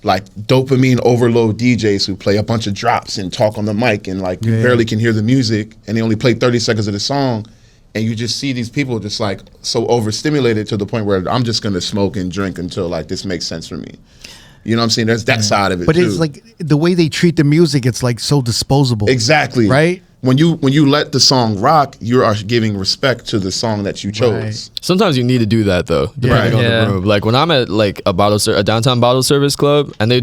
[SPEAKER 4] like dopamine overload DJs who play a bunch of drops and talk on the mic, and like you barely can hear the music, and they only play 30 seconds of the song, and you just see these people just like so overstimulated to the point where I'm just gonna smoke and drink until like this makes sense for me. You know what I'm saying? There's that side of it, but too.
[SPEAKER 1] It's like the way they treat the music, it's like so disposable.
[SPEAKER 4] Exactly.
[SPEAKER 1] Right?
[SPEAKER 4] When you let the song rock, you are giving respect to the song that you chose.
[SPEAKER 1] Right.
[SPEAKER 3] Sometimes you need to do that though, depending on the room. Like when I'm at like a downtown bottle service club, and they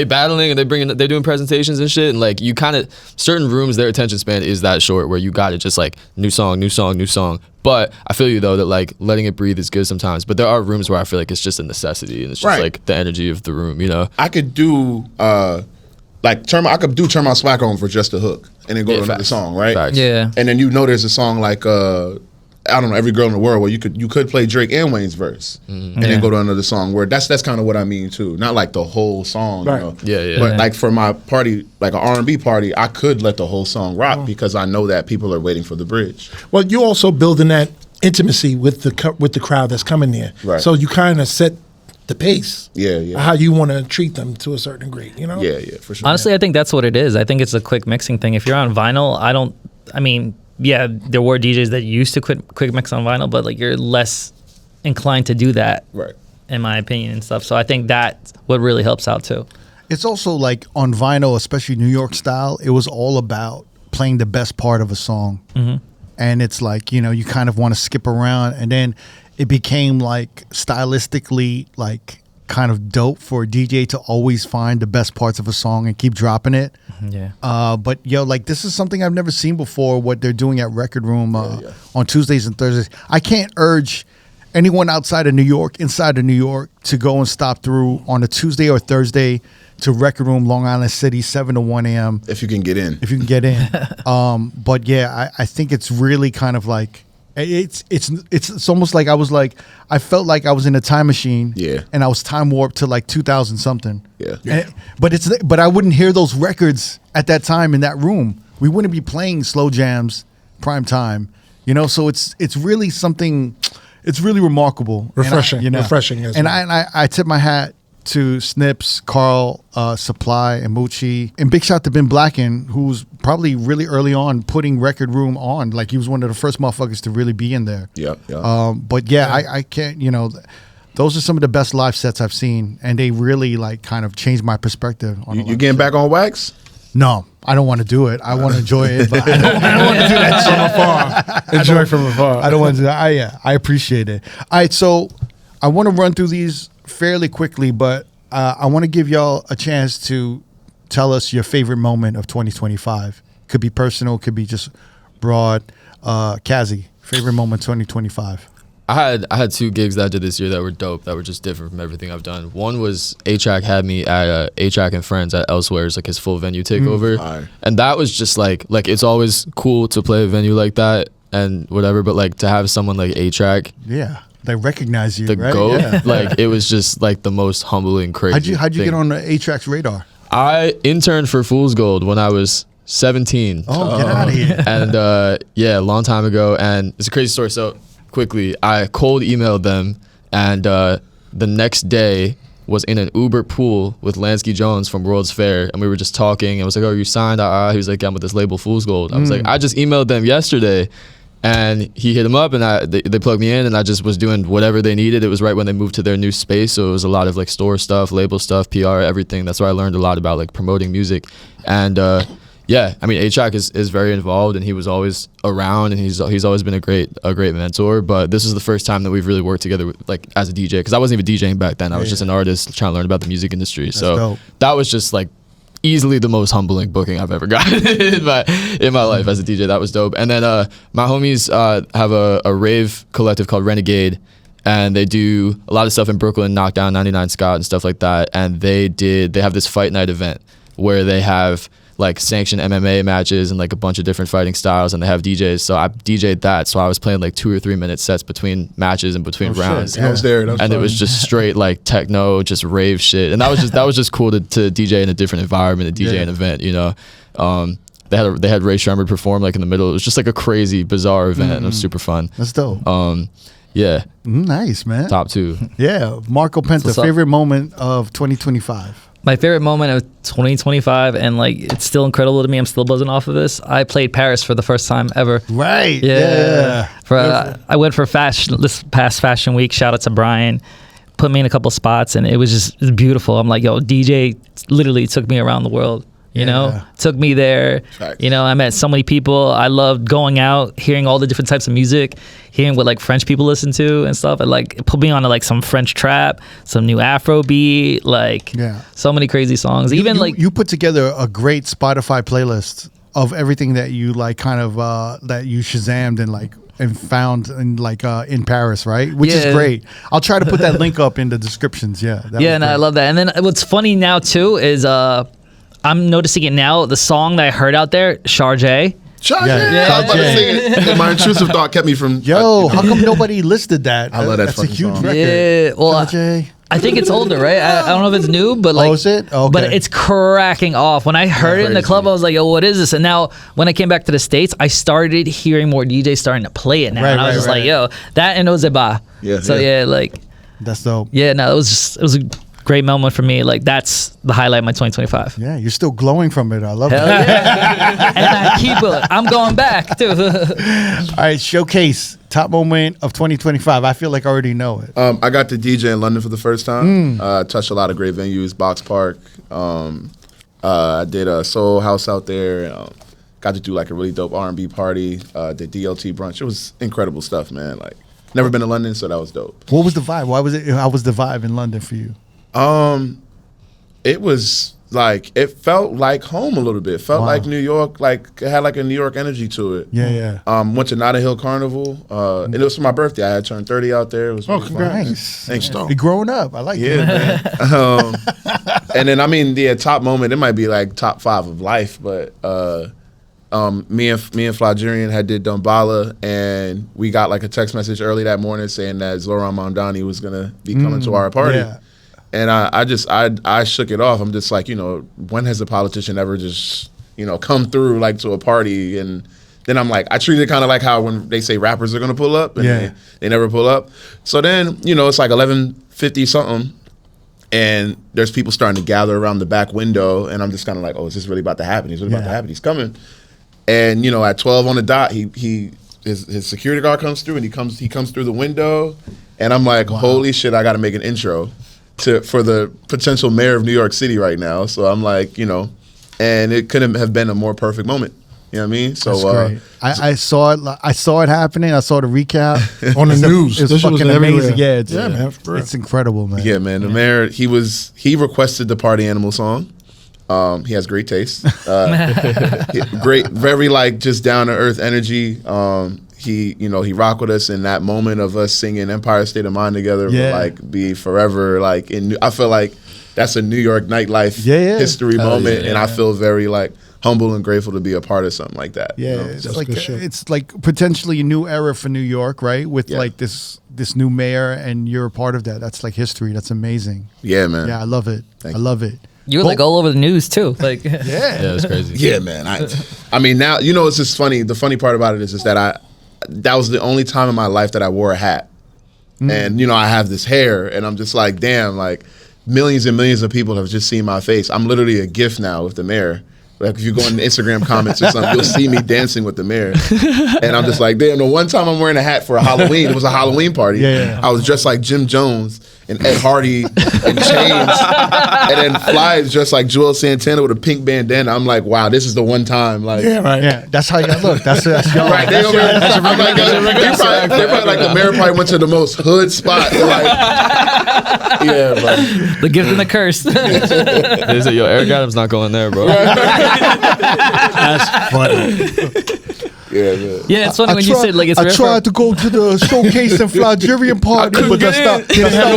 [SPEAKER 3] battling and they're doing presentations and shit, and like you kind of, certain rooms, their attention span is that short where you got to just like new song. But I feel you though that like letting it breathe is good sometimes. But there are rooms where I feel like it's just a necessity, and it's just like the energy of the room, you know.
[SPEAKER 4] I could do turn my swag on for just a hook and then go to another song, right?
[SPEAKER 3] Facts.
[SPEAKER 2] Yeah.
[SPEAKER 4] And then there's a song like I don't know, Every Girl in the World, where you could play Drake and Wayne's verse and then go to another song, where that's kind of what I mean too. Not like the whole song, you know.
[SPEAKER 3] Yeah.
[SPEAKER 4] But like for my party, like an R&B party, I could let the whole song rock because I know that people are waiting for the bridge.
[SPEAKER 6] Well, you also building that intimacy with the crowd that's coming there.
[SPEAKER 4] Right.
[SPEAKER 6] So you kind of set the pace.
[SPEAKER 4] Yeah.
[SPEAKER 6] How you want to treat them to a certain degree, you know?
[SPEAKER 4] Yeah, for sure.
[SPEAKER 2] Honestly, I think that's what it is. I think it's a quick mixing thing. If you're on vinyl, there were DJs that used to quick mix on vinyl, but like you're less inclined to do that,
[SPEAKER 4] right?
[SPEAKER 2] In my opinion and stuff. So I think that's what really helps out too.
[SPEAKER 1] It's also like on vinyl, especially New York style, it was all about playing the best part of a song. And it's like, you know, you kind of want to skip around, and then it became like stylistically like kind of dope for a DJ to always find the best parts of a song and keep dropping it. But like this is something I've never seen before, what they're doing at Record Room on Tuesdays and Thursdays. I can't urge anyone inside of New York to go and stop through on a Tuesday or Thursday to Record Room, Long Island City, 7 to 1 a.m.
[SPEAKER 4] If you can get in.
[SPEAKER 1] But yeah, I think it's really kind of like, it's almost like I felt like I was in a time machine, and I was time warped to like 2000 something. But I wouldn't hear those records at that time in that room. We wouldn't be playing slow jams prime time, you know. So it's really something. It's really remarkable,
[SPEAKER 6] refreshing, refreshing.
[SPEAKER 1] And I tip my hat to Snips, Carl, Supply, and Moochie. And big shout to Ben Blacken, who was probably really early on putting Record Room on. Like he was one of the first motherfuckers to really be in there. But I can't, you know, those are some of the best live sets I've seen. And they really like kind of changed my perspective on
[SPEAKER 4] You getting back on wax?
[SPEAKER 1] No, I don't want to do it. I want to enjoy it, but I don't want to do that shit from afar.
[SPEAKER 6] Enjoy from afar.
[SPEAKER 1] I don't want to do that. I appreciate it. All right, so I want to run through these fairly quickly, but I want to give y'all a chance to tell us your favorite moment of 2025. Could be personal, could be just broad. Kazi, favorite moment 2025.
[SPEAKER 3] I had 2 gigs that I did this year that were dope, that were just different from everything I've done. One was A-Track had me at A-Track and Friends at Elsewhere's, like his full venue takeover. And that was just like it's always cool to play a venue like that and whatever, but like to have someone like A-Track.
[SPEAKER 1] Yeah. They recognize you,
[SPEAKER 3] the
[SPEAKER 1] right?
[SPEAKER 3] GOAT,
[SPEAKER 1] Yeah.
[SPEAKER 3] like it was just like the most humbling, crazy.
[SPEAKER 1] How'd you get on the A-Track's radar?
[SPEAKER 3] I interned for Fool's Gold when I was 17.
[SPEAKER 1] Oh, get out of here.
[SPEAKER 3] And a long time ago. And it's a crazy story. So quickly, I cold emailed them, and the next day was in an Uber pool with Lansky Jones from World's Fair, and we were just talking. I was like, "Oh, you signed?" He was like, "I'm with this label, Fool's Gold." I was like, "I just emailed them yesterday." And he hit him up, and they plugged me in, and I just was doing whatever they needed. It was right when they moved to their new space, so it was a lot of like store stuff, label stuff, PR, everything. That's where I learned a lot about like promoting music. And yeah, I mean, A-Track is very involved, and he was always around, and he's always been a great mentor. But this is the first time that we've really worked together, like as a DJ, because I wasn't even DJing back then. I was just an artist trying to learn about the music industry.
[SPEAKER 1] That's
[SPEAKER 3] so
[SPEAKER 1] dope.
[SPEAKER 3] that was just like easily the most humbling booking I've ever gotten in my life as a DJ. That was dope. And then my homies have a rave collective called Renegade, and they do a lot of stuff in Brooklyn, Knockdown, 99 Scott, and stuff like that. And they have this fight night event where they have like sanctioned MMA matches and like a bunch of different fighting styles, and they have DJs. So I DJ'd that. So I was playing like 2 or 3 minute sets between matches and between rounds.
[SPEAKER 4] I was there.
[SPEAKER 3] And it was just straight like techno, just rave shit. And that was just cool to DJ in a different environment, to DJ an event, you know. They had Ray Sherman perform like in the middle. It was just like a crazy, bizarre event. And it was super fun.
[SPEAKER 1] That's dope.
[SPEAKER 3] Yeah.
[SPEAKER 1] Nice, man.
[SPEAKER 3] Top 2.
[SPEAKER 1] Yeah. Marco Penta, favorite moment of 2025.
[SPEAKER 2] My favorite moment of 2025, and like it's still incredible to me. I'm still buzzing off of this. I played Paris for the first time ever.
[SPEAKER 1] Right.
[SPEAKER 2] Yeah. I went for this past fashion week. Shout out to Brian. Put me in a couple spots, and it was beautiful. I'm like, yo, DJ literally took me around the world. You know, took me there.
[SPEAKER 4] Facts.
[SPEAKER 2] You know, I met so many people. I loved going out, hearing all the different types of music, hearing what like French people listen to and stuff. And like it put me on to like some French trap, some new Afro beat, like so many crazy songs.
[SPEAKER 1] You put together a great Spotify playlist of everything that you like, kind of that you Shazammed and found in Paris, right? Which is great. I'll try to put that link up in the descriptions.
[SPEAKER 2] I love that. And then what's funny now too is I'm noticing it now. The song that I heard out there, Chargé.
[SPEAKER 4] Chargé. I was about to sing it. And my intrusive thought kept me from.
[SPEAKER 1] Yo, how come nobody listed that?
[SPEAKER 4] I love that.
[SPEAKER 1] That's a huge
[SPEAKER 4] song.
[SPEAKER 1] record.
[SPEAKER 2] Yeah, well,
[SPEAKER 1] Chargé.
[SPEAKER 2] I think it's older, right? I don't know if it's new, but like,
[SPEAKER 1] is it? Okay.
[SPEAKER 2] But it's cracking off. When I heard it in the club, I was like, yo, what is this? And now when I came back to the States, I started hearing more DJs starting to play it now. And I was just like, yo, that and Ozeba.
[SPEAKER 4] Yeah.
[SPEAKER 2] So like.
[SPEAKER 1] That's dope.
[SPEAKER 2] Yeah, no, it was a great moment for me. Like that's the highlight of my 2025.
[SPEAKER 1] Yeah, you're still glowing from it. I love it.
[SPEAKER 2] Yeah. And I keep it. I'm going back too.
[SPEAKER 1] All right, showcase top moment of 2025. I feel like I already know it.
[SPEAKER 4] I got to DJ in London for the first time. Touched a lot of great venues, Box Park. I did a Soul House out there. Got to do like a really dope R&B party. Did DLT brunch. It was incredible stuff, man. Like never been to London, so that was dope.
[SPEAKER 1] What was the vibe? How was the vibe in London for you?
[SPEAKER 4] It was like, it felt like home a little bit. It felt like New York, like it had like a New York energy to it.
[SPEAKER 1] Yeah.
[SPEAKER 4] Went to Notting Hill Carnival, and it was for my birthday. I had turned 30 out there. It was really fun.
[SPEAKER 1] Nice.
[SPEAKER 4] Thanks,
[SPEAKER 1] You're growing up. I like
[SPEAKER 4] it. Man. And then, I mean, the top moment, it might be like top 5 of life, but me and Flagerian had did Dumbala, and we got like a text message early that morning saying that Zoran Mondani was gonna be coming to our party. Yeah. And I shook it off. I'm just like, you know, when has a politician ever just, you know, come through like to a party? And then I'm like, I treat it kind of like how when they say rappers are gonna pull up and they never pull up. So then, you know, it's like 11:50 something, and there's people starting to gather around the back window, and I'm just kind of like, oh, is this really about to happen? He's really about to happen. He's coming. And you know, at 12 on the dot, his security guard comes through, and he comes through the window, and I'm like, holy shit, I got to make an intro for the potential mayor of New York City right now. So I'm like, you know, and it couldn't have been a more perfect moment. You know what I mean? So
[SPEAKER 1] great. I saw it happening. I saw the recap
[SPEAKER 6] on the news.
[SPEAKER 1] It's fucking amazing. Yeah,
[SPEAKER 6] man,
[SPEAKER 1] it's incredible, man.
[SPEAKER 4] Yeah, man. The mayor, he requested the Party Animal song. He has great taste. Great, very like just down to earth energy. He rocked with us in that moment of us singing Empire State of Mind together. Will like be forever. Like I feel like that's a New York nightlife history moment, and I feel very like humble and grateful to be a part of something like that.
[SPEAKER 1] Yeah,
[SPEAKER 4] you know?
[SPEAKER 1] it's like potentially a new era for New York, right? With like this new mayor, and you're a part of that. That's like history. That's amazing.
[SPEAKER 4] Yeah, man.
[SPEAKER 1] Yeah, I love it. I love it.
[SPEAKER 2] You were like all over the news too. Like
[SPEAKER 3] yeah, it's crazy.
[SPEAKER 4] Yeah, man. I mean, now you know it's just funny. The funny part about it is that that was the only time in my life that I wore a hat, and you know I have this hair, and I'm just like, damn, like millions and millions of people have just seen my face. I'm literally a GIF now with the mayor. Like if you go in the Instagram comments or something, you'll see me dancing with the mayor, and I'm just like, damn. The one time I'm wearing a hat for a Halloween, it was a Halloween party. I was dressed like Jim Jones, and Ed Hardy in chains, and then Fly is dressed like Joel Santana with a pink bandana. I'm like, wow, this is the one time. Like,
[SPEAKER 1] yeah, right. Yeah, that's how y'all look. That's y'all.
[SPEAKER 4] Right, they probably like the mayor probably went to the most hood spot. Like, yeah, bro.
[SPEAKER 2] The gift and the curse.
[SPEAKER 3] They said, yo, Eric Adams not going there, bro.
[SPEAKER 1] That's funny.
[SPEAKER 4] Yeah, man.
[SPEAKER 2] Yeah, it's funny when you said like it's.
[SPEAKER 1] I tried to go to the showcase and Flygerian party, but that's not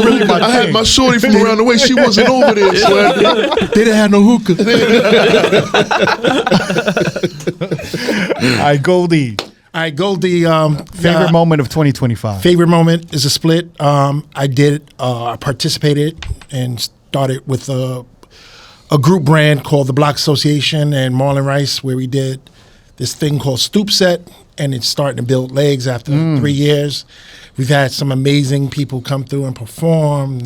[SPEAKER 1] really my thing.
[SPEAKER 4] I had my shorty from around the way. She wasn't over there. So
[SPEAKER 1] they didn't have no hookah. All right, Goldie.
[SPEAKER 6] All right, Goldie.
[SPEAKER 1] Favorite moment of 2025.
[SPEAKER 6] Favorite moment is a split. I participated and started with a group brand called the Block Association and Marlon Rice, where we did this thing called Stoop Set, and it's starting to build legs after 3 years. We've had some amazing people come through and perform.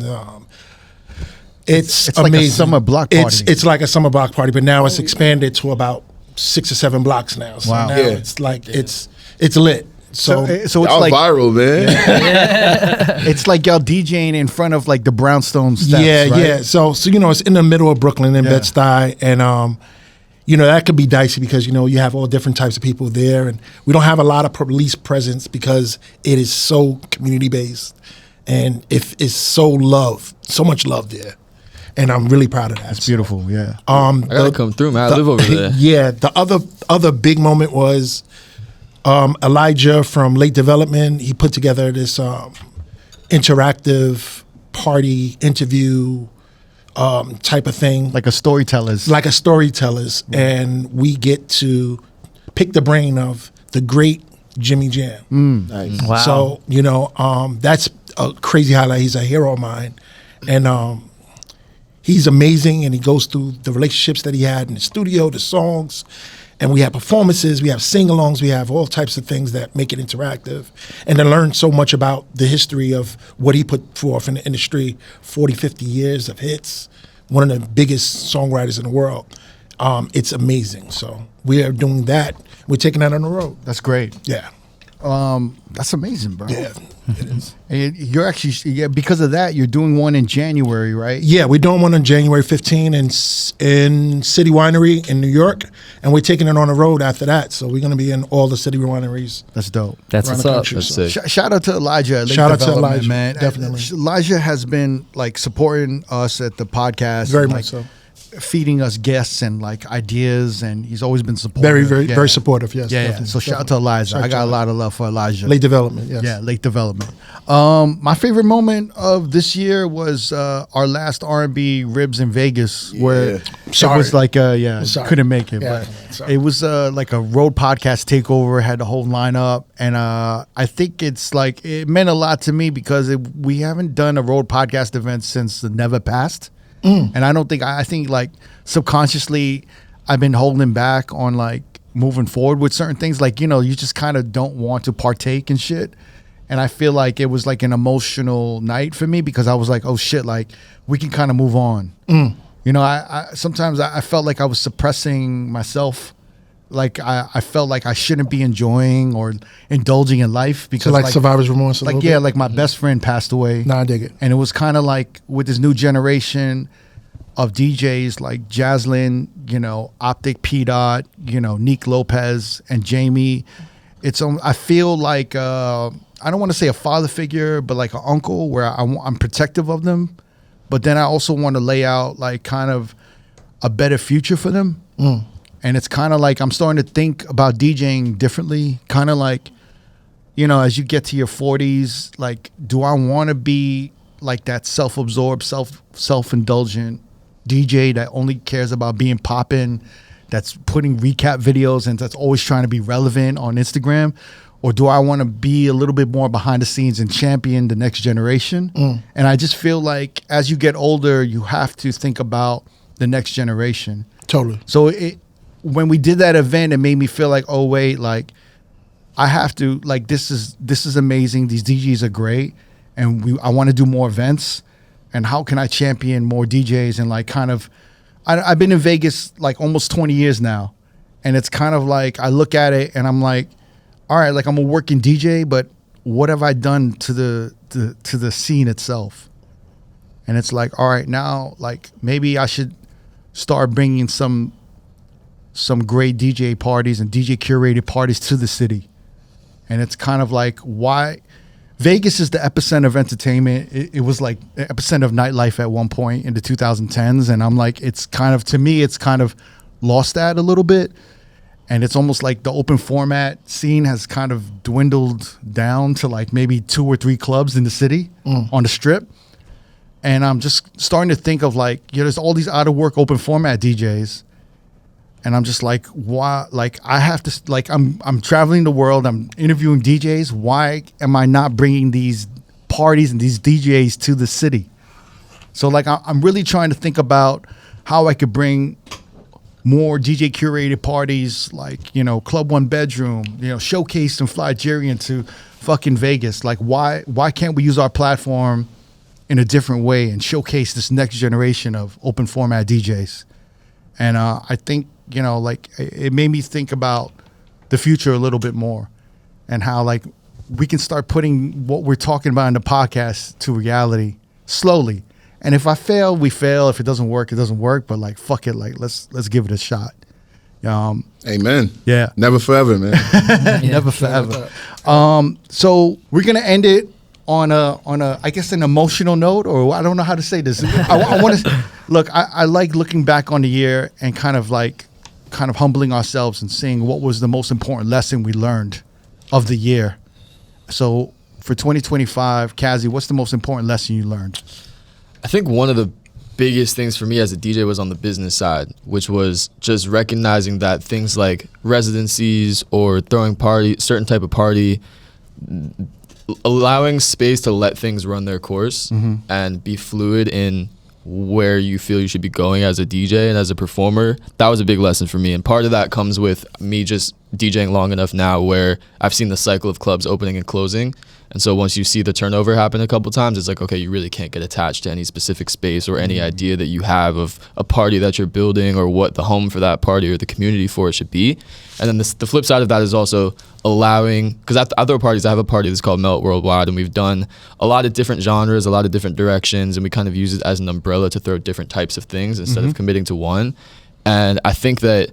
[SPEAKER 6] It's amazing.
[SPEAKER 1] Like a summer block party.
[SPEAKER 6] It's like a summer block party, but now it's expanded to about 6 or 7 blocks now. So now it's like it's lit. So
[SPEAKER 1] it's
[SPEAKER 4] y'all
[SPEAKER 1] like
[SPEAKER 4] viral, man.
[SPEAKER 1] It's like y'all DJing in front of like the brownstone steps.
[SPEAKER 6] Yeah,
[SPEAKER 1] right?
[SPEAKER 6] yeah. So it's in the middle of Brooklyn in Bed-Stuy, and that could be dicey because you have all different types of people there, and we don't have a lot of police presence because it is so community based, and it's so much love there, and I'm really proud of that.
[SPEAKER 1] It's beautiful. Yeah.
[SPEAKER 3] I gotta come through, man. I live over there.
[SPEAKER 6] Yeah. The other big moment was Elijah from Late Development. He put together this interactive party interview type of thing.
[SPEAKER 1] Like a storyteller's.
[SPEAKER 6] And we get to pick the brain of the great Jimmy Jam.
[SPEAKER 4] Nice.
[SPEAKER 2] Wow.
[SPEAKER 6] So, that's a crazy highlight. He's a hero of mine. And he's amazing, and he goes through the relationships that he had in the studio, the songs, and we have performances, we have sing-alongs, we have all types of things that make it interactive. And to learn so much about the history of what he put forth in the industry, 40, 50 years of hits, one of the biggest songwriters in the world. It's amazing. So we are doing that. We're taking that on the road.
[SPEAKER 1] That's great.
[SPEAKER 6] Yeah.
[SPEAKER 1] That's amazing, bro.
[SPEAKER 6] Yeah, it is.
[SPEAKER 1] And you're actually because of that, you're doing one in January, right?
[SPEAKER 6] Yeah, we're doing one on January 15 in City Winery in New York, and we're taking it on the road after that. So we're going to be in all the city wineries.
[SPEAKER 1] That's dope.
[SPEAKER 2] That's
[SPEAKER 6] around
[SPEAKER 2] what's
[SPEAKER 6] the
[SPEAKER 2] up.
[SPEAKER 6] country.
[SPEAKER 3] That's
[SPEAKER 6] So
[SPEAKER 3] sick.
[SPEAKER 1] Shout out to Elijah. At Late
[SPEAKER 6] Shout out to
[SPEAKER 1] Development,
[SPEAKER 6] Elijah,
[SPEAKER 1] man.
[SPEAKER 6] definitely.
[SPEAKER 1] Elijah has been like supporting us at the podcast,
[SPEAKER 6] Very
[SPEAKER 1] and,
[SPEAKER 6] much so.
[SPEAKER 1] feeding us guests and like ideas, and he's always been supportive.
[SPEAKER 6] Very, very,
[SPEAKER 1] Yeah.
[SPEAKER 6] very supportive. Yes.
[SPEAKER 1] Yeah, yeah.
[SPEAKER 6] definitely,
[SPEAKER 1] So shout out to
[SPEAKER 6] definitely.
[SPEAKER 1] Elijah.
[SPEAKER 6] Shout
[SPEAKER 1] I
[SPEAKER 6] out
[SPEAKER 1] got
[SPEAKER 6] to
[SPEAKER 1] a lot of love for Elijah.
[SPEAKER 6] Late Development. Yes.
[SPEAKER 1] Yeah, Late Development. My favorite moment of this year was our last R&B Ribs in Vegas, where it
[SPEAKER 6] Sorry.
[SPEAKER 1] was like,
[SPEAKER 6] Sorry.
[SPEAKER 1] couldn't make it,
[SPEAKER 6] Yeah,
[SPEAKER 1] but
[SPEAKER 6] sorry.
[SPEAKER 1] it was like a road podcast takeover, had the whole lineup, and I think it's like it meant a lot to me because we haven't done a road podcast event since the Never Passed, and I think like subconsciously I've been holding back on like moving forward with certain things, like you just kind of don't want to partake in shit. And I feel like it was like an emotional night for me because I was like, oh shit, like we can kind of move on. I sometimes I felt like I was suppressing myself. Like I felt like I shouldn't be enjoying or indulging in life because
[SPEAKER 6] So like survivor's remorse. A
[SPEAKER 1] like
[SPEAKER 6] little
[SPEAKER 1] yeah,
[SPEAKER 6] bit?
[SPEAKER 1] like my best friend passed away.
[SPEAKER 6] Nah, I dig it.
[SPEAKER 1] And it was kind of like with this new generation of DJs like Jaslyn, Optic P Dot, Neek Lopez and Jamie. I feel like I don't want to say a father figure, but like an uncle where I'm protective of them. But then I also want to lay out like kind of a better future for them. And it's kind of like I'm starting to think about DJing differently. Kind of like, as you get to your 40s, like, do I want to be like that self-absorbed, self-indulgent DJ that only cares about being poppin', that's putting recap videos and that's always trying to be relevant on Instagram? Or do I want to be a little bit more behind the scenes and champion the next generation? And I just feel like as you get older, you have to think about the next generation.
[SPEAKER 6] Totally.
[SPEAKER 1] So when we did that event, it made me feel like, oh wait, like I have to, like this is amazing. These DJs are great, and I want to do more events. And how can I champion more DJs and like kind of, I've been in Vegas like almost 20 years now, and it's kind of like I look at it and I'm like, all right, like I'm a working DJ, but what have I done to the scene itself? And it's like, all right, now, like, maybe I should start bringing some great DJ parties and DJ curated parties to the city. And it's kind of like, why? Vegas is the epicenter of entertainment. It was like the epicenter of nightlife at one point in the 2010s. And I'm like, it's kind of, to me, it's kind of lost that a little bit. And it's almost like the open format scene has kind of dwindled down to like maybe 2 or 3 clubs in the city on the strip. And I'm just starting to think of like, there's all these out of work open format DJs. And I'm just like, why? Like, I have to, like, I'm traveling the world. I'm interviewing DJs. Why am I not bringing these parties and these DJs to the city? So, like, I'm really trying to think about how I could bring more DJ curated parties, like, you know, Club One Bedroom, you know, Showcase and Fly Jerry into fucking Vegas. Like, why can't we use our platform in a different way and showcase this next generation of open format DJs? And I think, you know, like, it made me think about the future a little bit more and how, like, we can start putting what we're talking about in the podcast to reality slowly. And if I fail, we fail. If it doesn't work, it doesn't work. But, like, fuck it. Like, let's give it a shot.
[SPEAKER 4] Amen.
[SPEAKER 1] Yeah.
[SPEAKER 4] Never forever, man.
[SPEAKER 1] Never forever. So we're going to end it on a I guess an emotional note, or I don't know how to say this. I want to look. I like looking back on the year and kind of humbling ourselves and seeing what was the most important lesson we learned of the year. So for 2025, Kazi, what's the most important lesson you learned?
[SPEAKER 3] I think one of the biggest things for me as a DJ was on the business side, which was just recognizing that things like residencies or throwing certain type of party, allowing space to let things run their course and be fluid in where you feel you should be going as a DJ and as a performer. That was a big lesson for me. And part of that comes with me just DJing long enough now where I've seen the cycle of clubs opening and closing. And so once you see the turnover happen a couple times, it's like, okay, you really can't get attached to any specific space or any idea that you have of a party that you're building or what the home for that party or the community for it should be. And then the flip side of that is also allowing, because at other parties, I have a party that's called Melt Worldwide, and we've done a lot of different genres, a lot of different directions, and we kind of use it as an umbrella to throw different types of things instead of committing to one. And I think that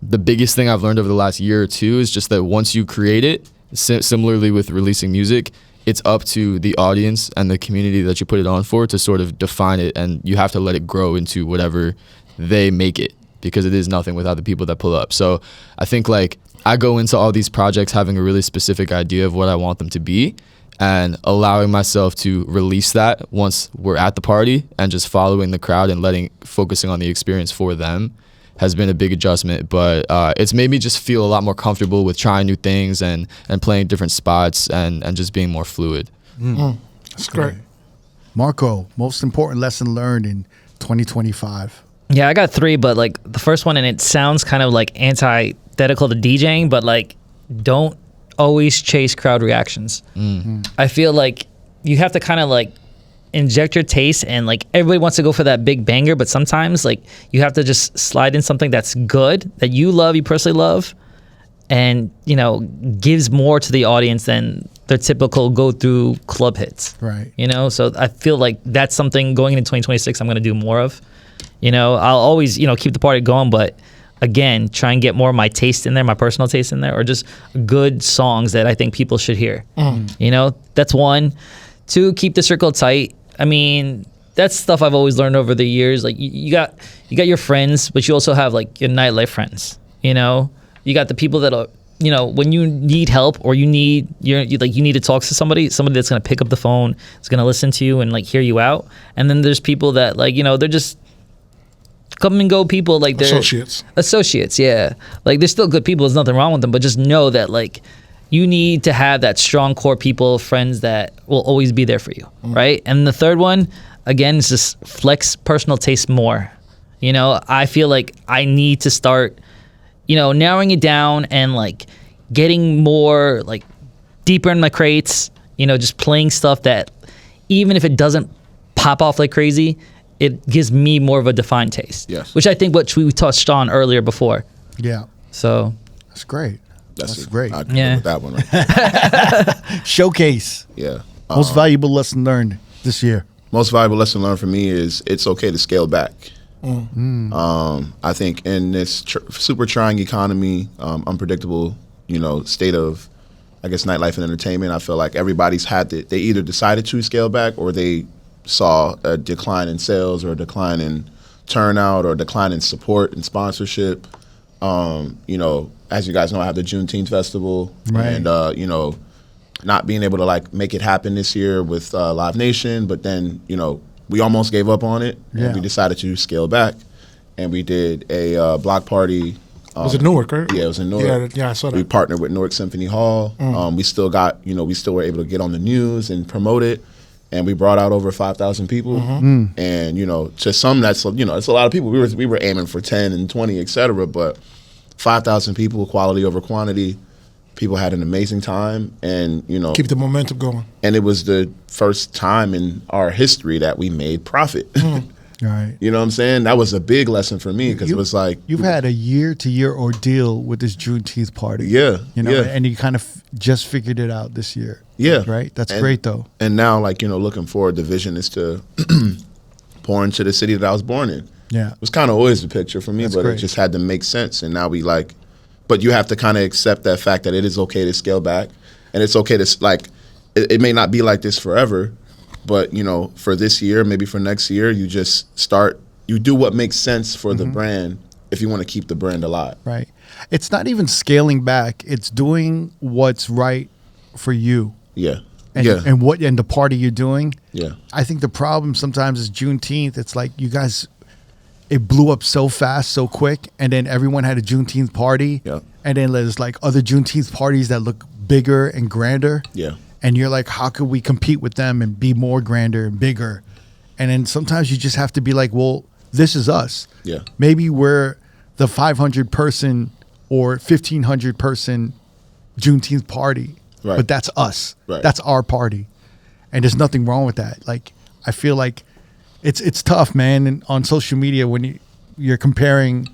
[SPEAKER 3] the biggest thing I've learned over the last year or two is just that once you create it, similarly with releasing music, it's up to the audience and the community that you put it on for to sort of define it, and you have to let it grow into whatever they make it, because it is nothing without the people that pull up. So I think, like, I go into all these projects having a really specific idea of what I want them to be, and allowing myself to release that once we're at the party and just following the crowd and focusing on the experience for them has been a big adjustment. But it's made me just feel a lot more comfortable with trying new things and playing different spots and just being more fluid.
[SPEAKER 6] That's great.
[SPEAKER 1] Marco, most important lesson learned in 2025?
[SPEAKER 2] Yeah, I got 3, but like the first one, and it sounds kind of like antithetical to DJing, but like, don't always chase crowd reactions. I feel like you have to kind of like inject your taste, and like everybody wants to go for that big banger, but sometimes like you have to just slide in something that's good, that you love, you personally love, and, you know, gives more to the audience than their typical go through club hits.
[SPEAKER 1] Right.
[SPEAKER 2] You know, so I feel like that's something going into 2026 I'm going to do more of. You know, I'll always, you know, keep the party going, but again, try and get more of my taste in there, my personal taste in there, or just good songs that I think people should hear. You know, that's 1. 2, keep the circle tight. I mean, that's stuff I've always learned over the years. Like, you got your friends, but you also have like your nightlife friends. You know, you got the people that are, you know, when you need help or you need to talk to somebody that's gonna pick up the phone, is gonna listen to you and like hear you out. And then there's people that, like, you know, they're just come and go people, like they're associates. Yeah, like they're still good people. There's nothing wrong with them, but just know that like you need to have that strong core people, friends that will always be there for you, right? And the 3rd one, again, is just flex personal taste more. You know, I feel like I need to start, you know, narrowing it down and like getting more like deeper in my crates, you know, just playing stuff that even if it doesn't pop off like crazy, it gives me more of a defined taste.
[SPEAKER 4] Yes.
[SPEAKER 2] Which I think what we touched on earlier before.
[SPEAKER 1] Yeah.
[SPEAKER 2] So
[SPEAKER 1] that's great. That's great.
[SPEAKER 4] I agree with that one, right?
[SPEAKER 1] Showcase.
[SPEAKER 4] Yeah.
[SPEAKER 1] Most valuable lesson learned this year.
[SPEAKER 4] most valuable lesson learned for me is it's okay to scale back. I think in this super trying economy, unpredictable, state of, I guess, nightlife and entertainment, I feel like everybody's they either decided to scale back or they saw a decline in sales or a decline in turnout or a decline in support and sponsorship. As you guys know, I have the Juneteenth Festival, and not being able to like make it happen this year with Live Nation, but then we almost gave up on it, and we decided to scale back, and we did a block party.
[SPEAKER 6] Was it Newark, right?
[SPEAKER 4] Yeah, it was in Newark.
[SPEAKER 6] Yeah, I saw that.
[SPEAKER 4] We partnered with Newark Symphony Hall. We still were able to get on the news and promote it, and we brought out over 5,000 people. And to some, that's it's a lot of people. We were aiming for 10 and 20, et cetera, but 5,000 people, quality over quantity. People had an amazing time, and
[SPEAKER 6] keep the momentum going.
[SPEAKER 4] And it was the first time in our history that we made profit.
[SPEAKER 1] Right.
[SPEAKER 4] You know what I'm saying? That was a big lesson for me because it was like
[SPEAKER 1] you've had a year-to-year ordeal with this Juneteenth party.
[SPEAKER 4] Yeah,
[SPEAKER 1] and you kind of just figured it out this year.
[SPEAKER 4] Yeah,
[SPEAKER 1] right. That's great though.
[SPEAKER 4] And now, looking forward, the vision is to pour into the city that I was born in.
[SPEAKER 1] Yeah, it
[SPEAKER 4] was kind of always the picture for me, but
[SPEAKER 1] great.
[SPEAKER 4] It just had to make sense. And now but you have to kind of accept that fact that it is okay to scale back, and it's okay to it may not be like this forever. But, for this year, maybe for next year, you just you do what makes sense for the brand if you want to keep the brand alive.
[SPEAKER 1] Right. It's not even scaling back. It's doing what's right for you.
[SPEAKER 4] Yeah.
[SPEAKER 1] And, and the party you're doing.
[SPEAKER 4] Yeah.
[SPEAKER 1] I think the problem sometimes is Juneteenth. It's like you guys, it blew up so fast, so quick. And then everyone had a Juneteenth party.
[SPEAKER 4] Yeah.
[SPEAKER 1] And then there's like other Juneteenth parties that look bigger and grander.
[SPEAKER 4] Yeah.
[SPEAKER 1] And you're like, how could we compete with them and be more grander and bigger? And then sometimes you just have to be like, well, this is us.
[SPEAKER 4] Yeah.
[SPEAKER 1] Maybe we're the 500 person or 1,500 person Juneteenth party.
[SPEAKER 4] Right.
[SPEAKER 1] But that's us.
[SPEAKER 4] Right.
[SPEAKER 1] That's our party. And there's nothing wrong with that. Like, I feel like it's tough, man. And on social media, when you're comparing,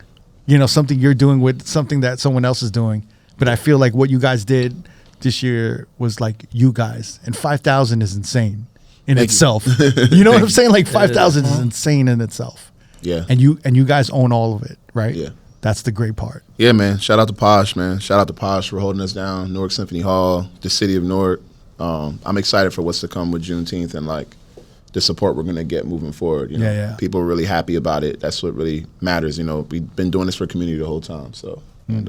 [SPEAKER 1] something you're doing with something that someone else is doing. But I feel like what you guys did this year was like you guys, and 5,000 is insane in itself. You know what I'm saying? Like 5,000 is insane in itself.
[SPEAKER 4] Yeah.
[SPEAKER 1] And you guys own all of it, right?
[SPEAKER 4] Yeah.
[SPEAKER 1] That's the great part.
[SPEAKER 4] Yeah, man. Shout out to Posh, man. Shout out to Posh for holding us down. Newark Symphony Hall, the city of Newark. I'm excited for what's to come with Juneteenth and the support we're gonna get moving forward. People are really happy about it. That's what really matters. We've been doing this for community the whole time. So, and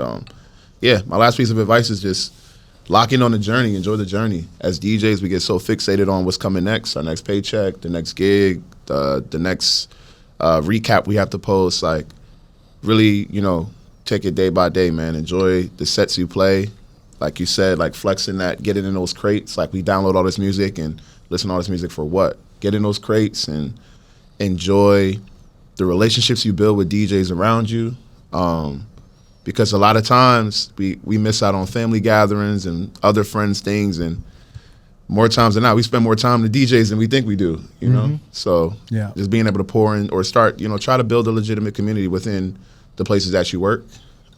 [SPEAKER 4] my last piece of advice is just lock in on the journey, enjoy the journey. As DJs, we get so fixated on what's coming next, our next paycheck, the next gig, the next recap we have to post. Really, take it day by day, man. Enjoy the sets you play. Like you said, flexing that, get it in those crates. We download all this music and listen to all this music for what? Get in those crates and enjoy the relationships you build with DJs around you. Because a lot of times we miss out on family gatherings and other friends' things, and more times than not, we spend more time with DJs than we think we do, So just being able to pour in or start, try to build a legitimate community within the places that you work,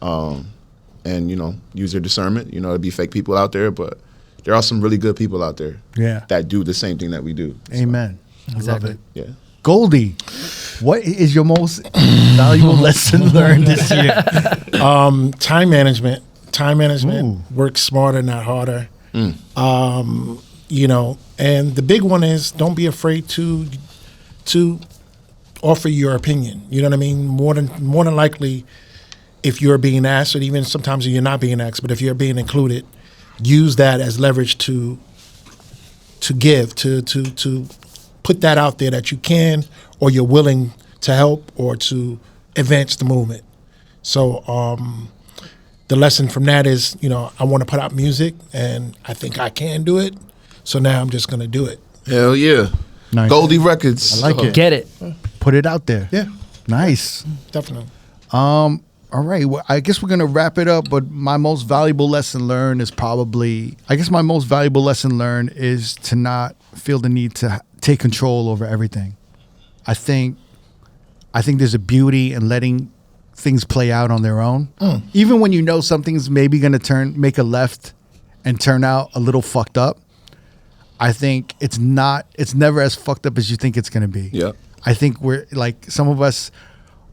[SPEAKER 4] and, use your discernment. There'll be fake people out there, but there are some really good people out there that do the same thing that we do.
[SPEAKER 1] Amen.
[SPEAKER 2] So. Exactly.
[SPEAKER 1] Love it.
[SPEAKER 4] Yeah.
[SPEAKER 1] Goldie, what is your most valuable lesson learned this year?
[SPEAKER 6] Time management.
[SPEAKER 1] Ooh.
[SPEAKER 6] Work smarter, not harder.
[SPEAKER 4] Mm.
[SPEAKER 6] And the big one is don't be afraid to offer your opinion. You know what I mean? More than likely, if you're being asked, or even sometimes you're not being asked, but if you're being included, use that as leverage to put that out there that you can, or you're willing to help or to advance the movement. So the lesson from that is, I want to put out music and I think I can do it. So now I'm just going to do it.
[SPEAKER 4] Hell yeah.
[SPEAKER 1] Nice.
[SPEAKER 4] Goldie Records.
[SPEAKER 1] I like it.
[SPEAKER 2] Get it.
[SPEAKER 1] Put it out there.
[SPEAKER 6] Yeah.
[SPEAKER 1] Nice.
[SPEAKER 6] Definitely.
[SPEAKER 1] All right. Well, I guess we're going to wrap it up, but my most valuable lesson learned is to not feel the need to take control over everything. I think there's a beauty in letting things play out on their own. Even when something's maybe going to make a left and turn out a little fucked up. I think it's never as fucked up as you think it's gonna be.
[SPEAKER 4] Yeah.
[SPEAKER 1] I think we're like, some of us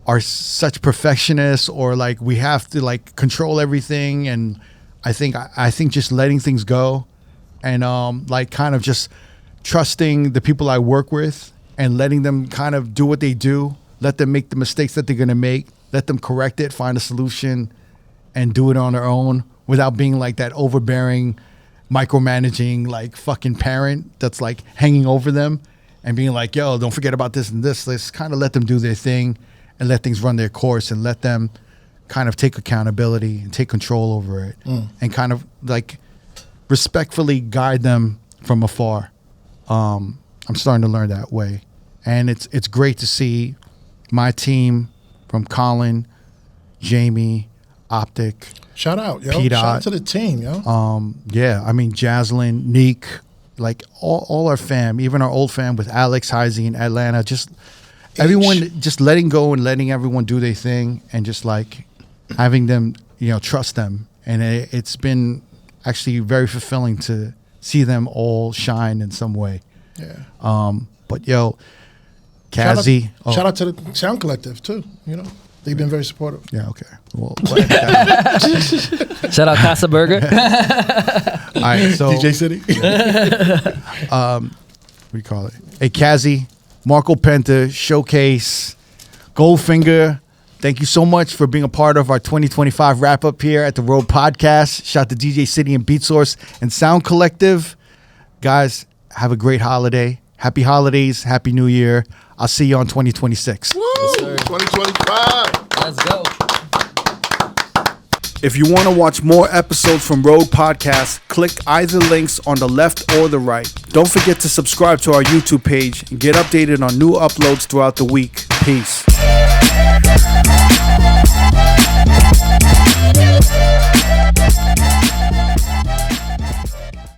[SPEAKER 1] are such perfectionists, or like we have to like control everything, and I think just letting things go, and like kind of just trusting the people I work with and letting them kind of do what they do, let them make the mistakes that they're gonna make, let them correct it, find a solution, and do it on their own without being like that overbearing, micromanaging like fucking parent that's like hanging over them and being like, yo, don't forget about this and this. Let's kind of let them do their thing and let things run their course, and let them kind of take accountability and take control over it, and kind of like respectfully guide them from afar. I'm starting to learn that way, and it's great to see my team from Colin, Jamie, Optic.
[SPEAKER 6] Shout out, yo.
[SPEAKER 1] P-Dot.
[SPEAKER 6] Shout out to the team, yo.
[SPEAKER 1] Yeah, I mean, Jaslyn, Neek, like all our fam, even our old fam with Alex, Heisey in Atlanta, just everyone just letting go and letting everyone do their thing, and just like having them, trust them. And it's been actually very fulfilling to see them all shine in some way.
[SPEAKER 6] Yeah.
[SPEAKER 1] But yo, Kazi.
[SPEAKER 6] Shout out to the Sound Collective too. They've been very supportive.
[SPEAKER 1] Yeah, okay. Well,
[SPEAKER 2] Shout out Casa Burger.
[SPEAKER 1] all right, so
[SPEAKER 6] DJ City.
[SPEAKER 1] what do you call it? Hey, Kazi, Marco Penta, Showcase, Goldfinger. Thank you so much for being a part of our 2025 wrap up here at the R.O.A.D podcast. Shout out to DJ City and Beat Source and Sound Collective. Guys, have a great holiday. Happy holidays. Happy New Year. I'll see you on 2026.
[SPEAKER 4] Woo! 2025.
[SPEAKER 2] Let's go.
[SPEAKER 1] If you want to watch more episodes from R.O.A.D Podcast, click either links on the left or the right. Don't forget to subscribe to our YouTube page and get updated on new uploads throughout the week. Peace.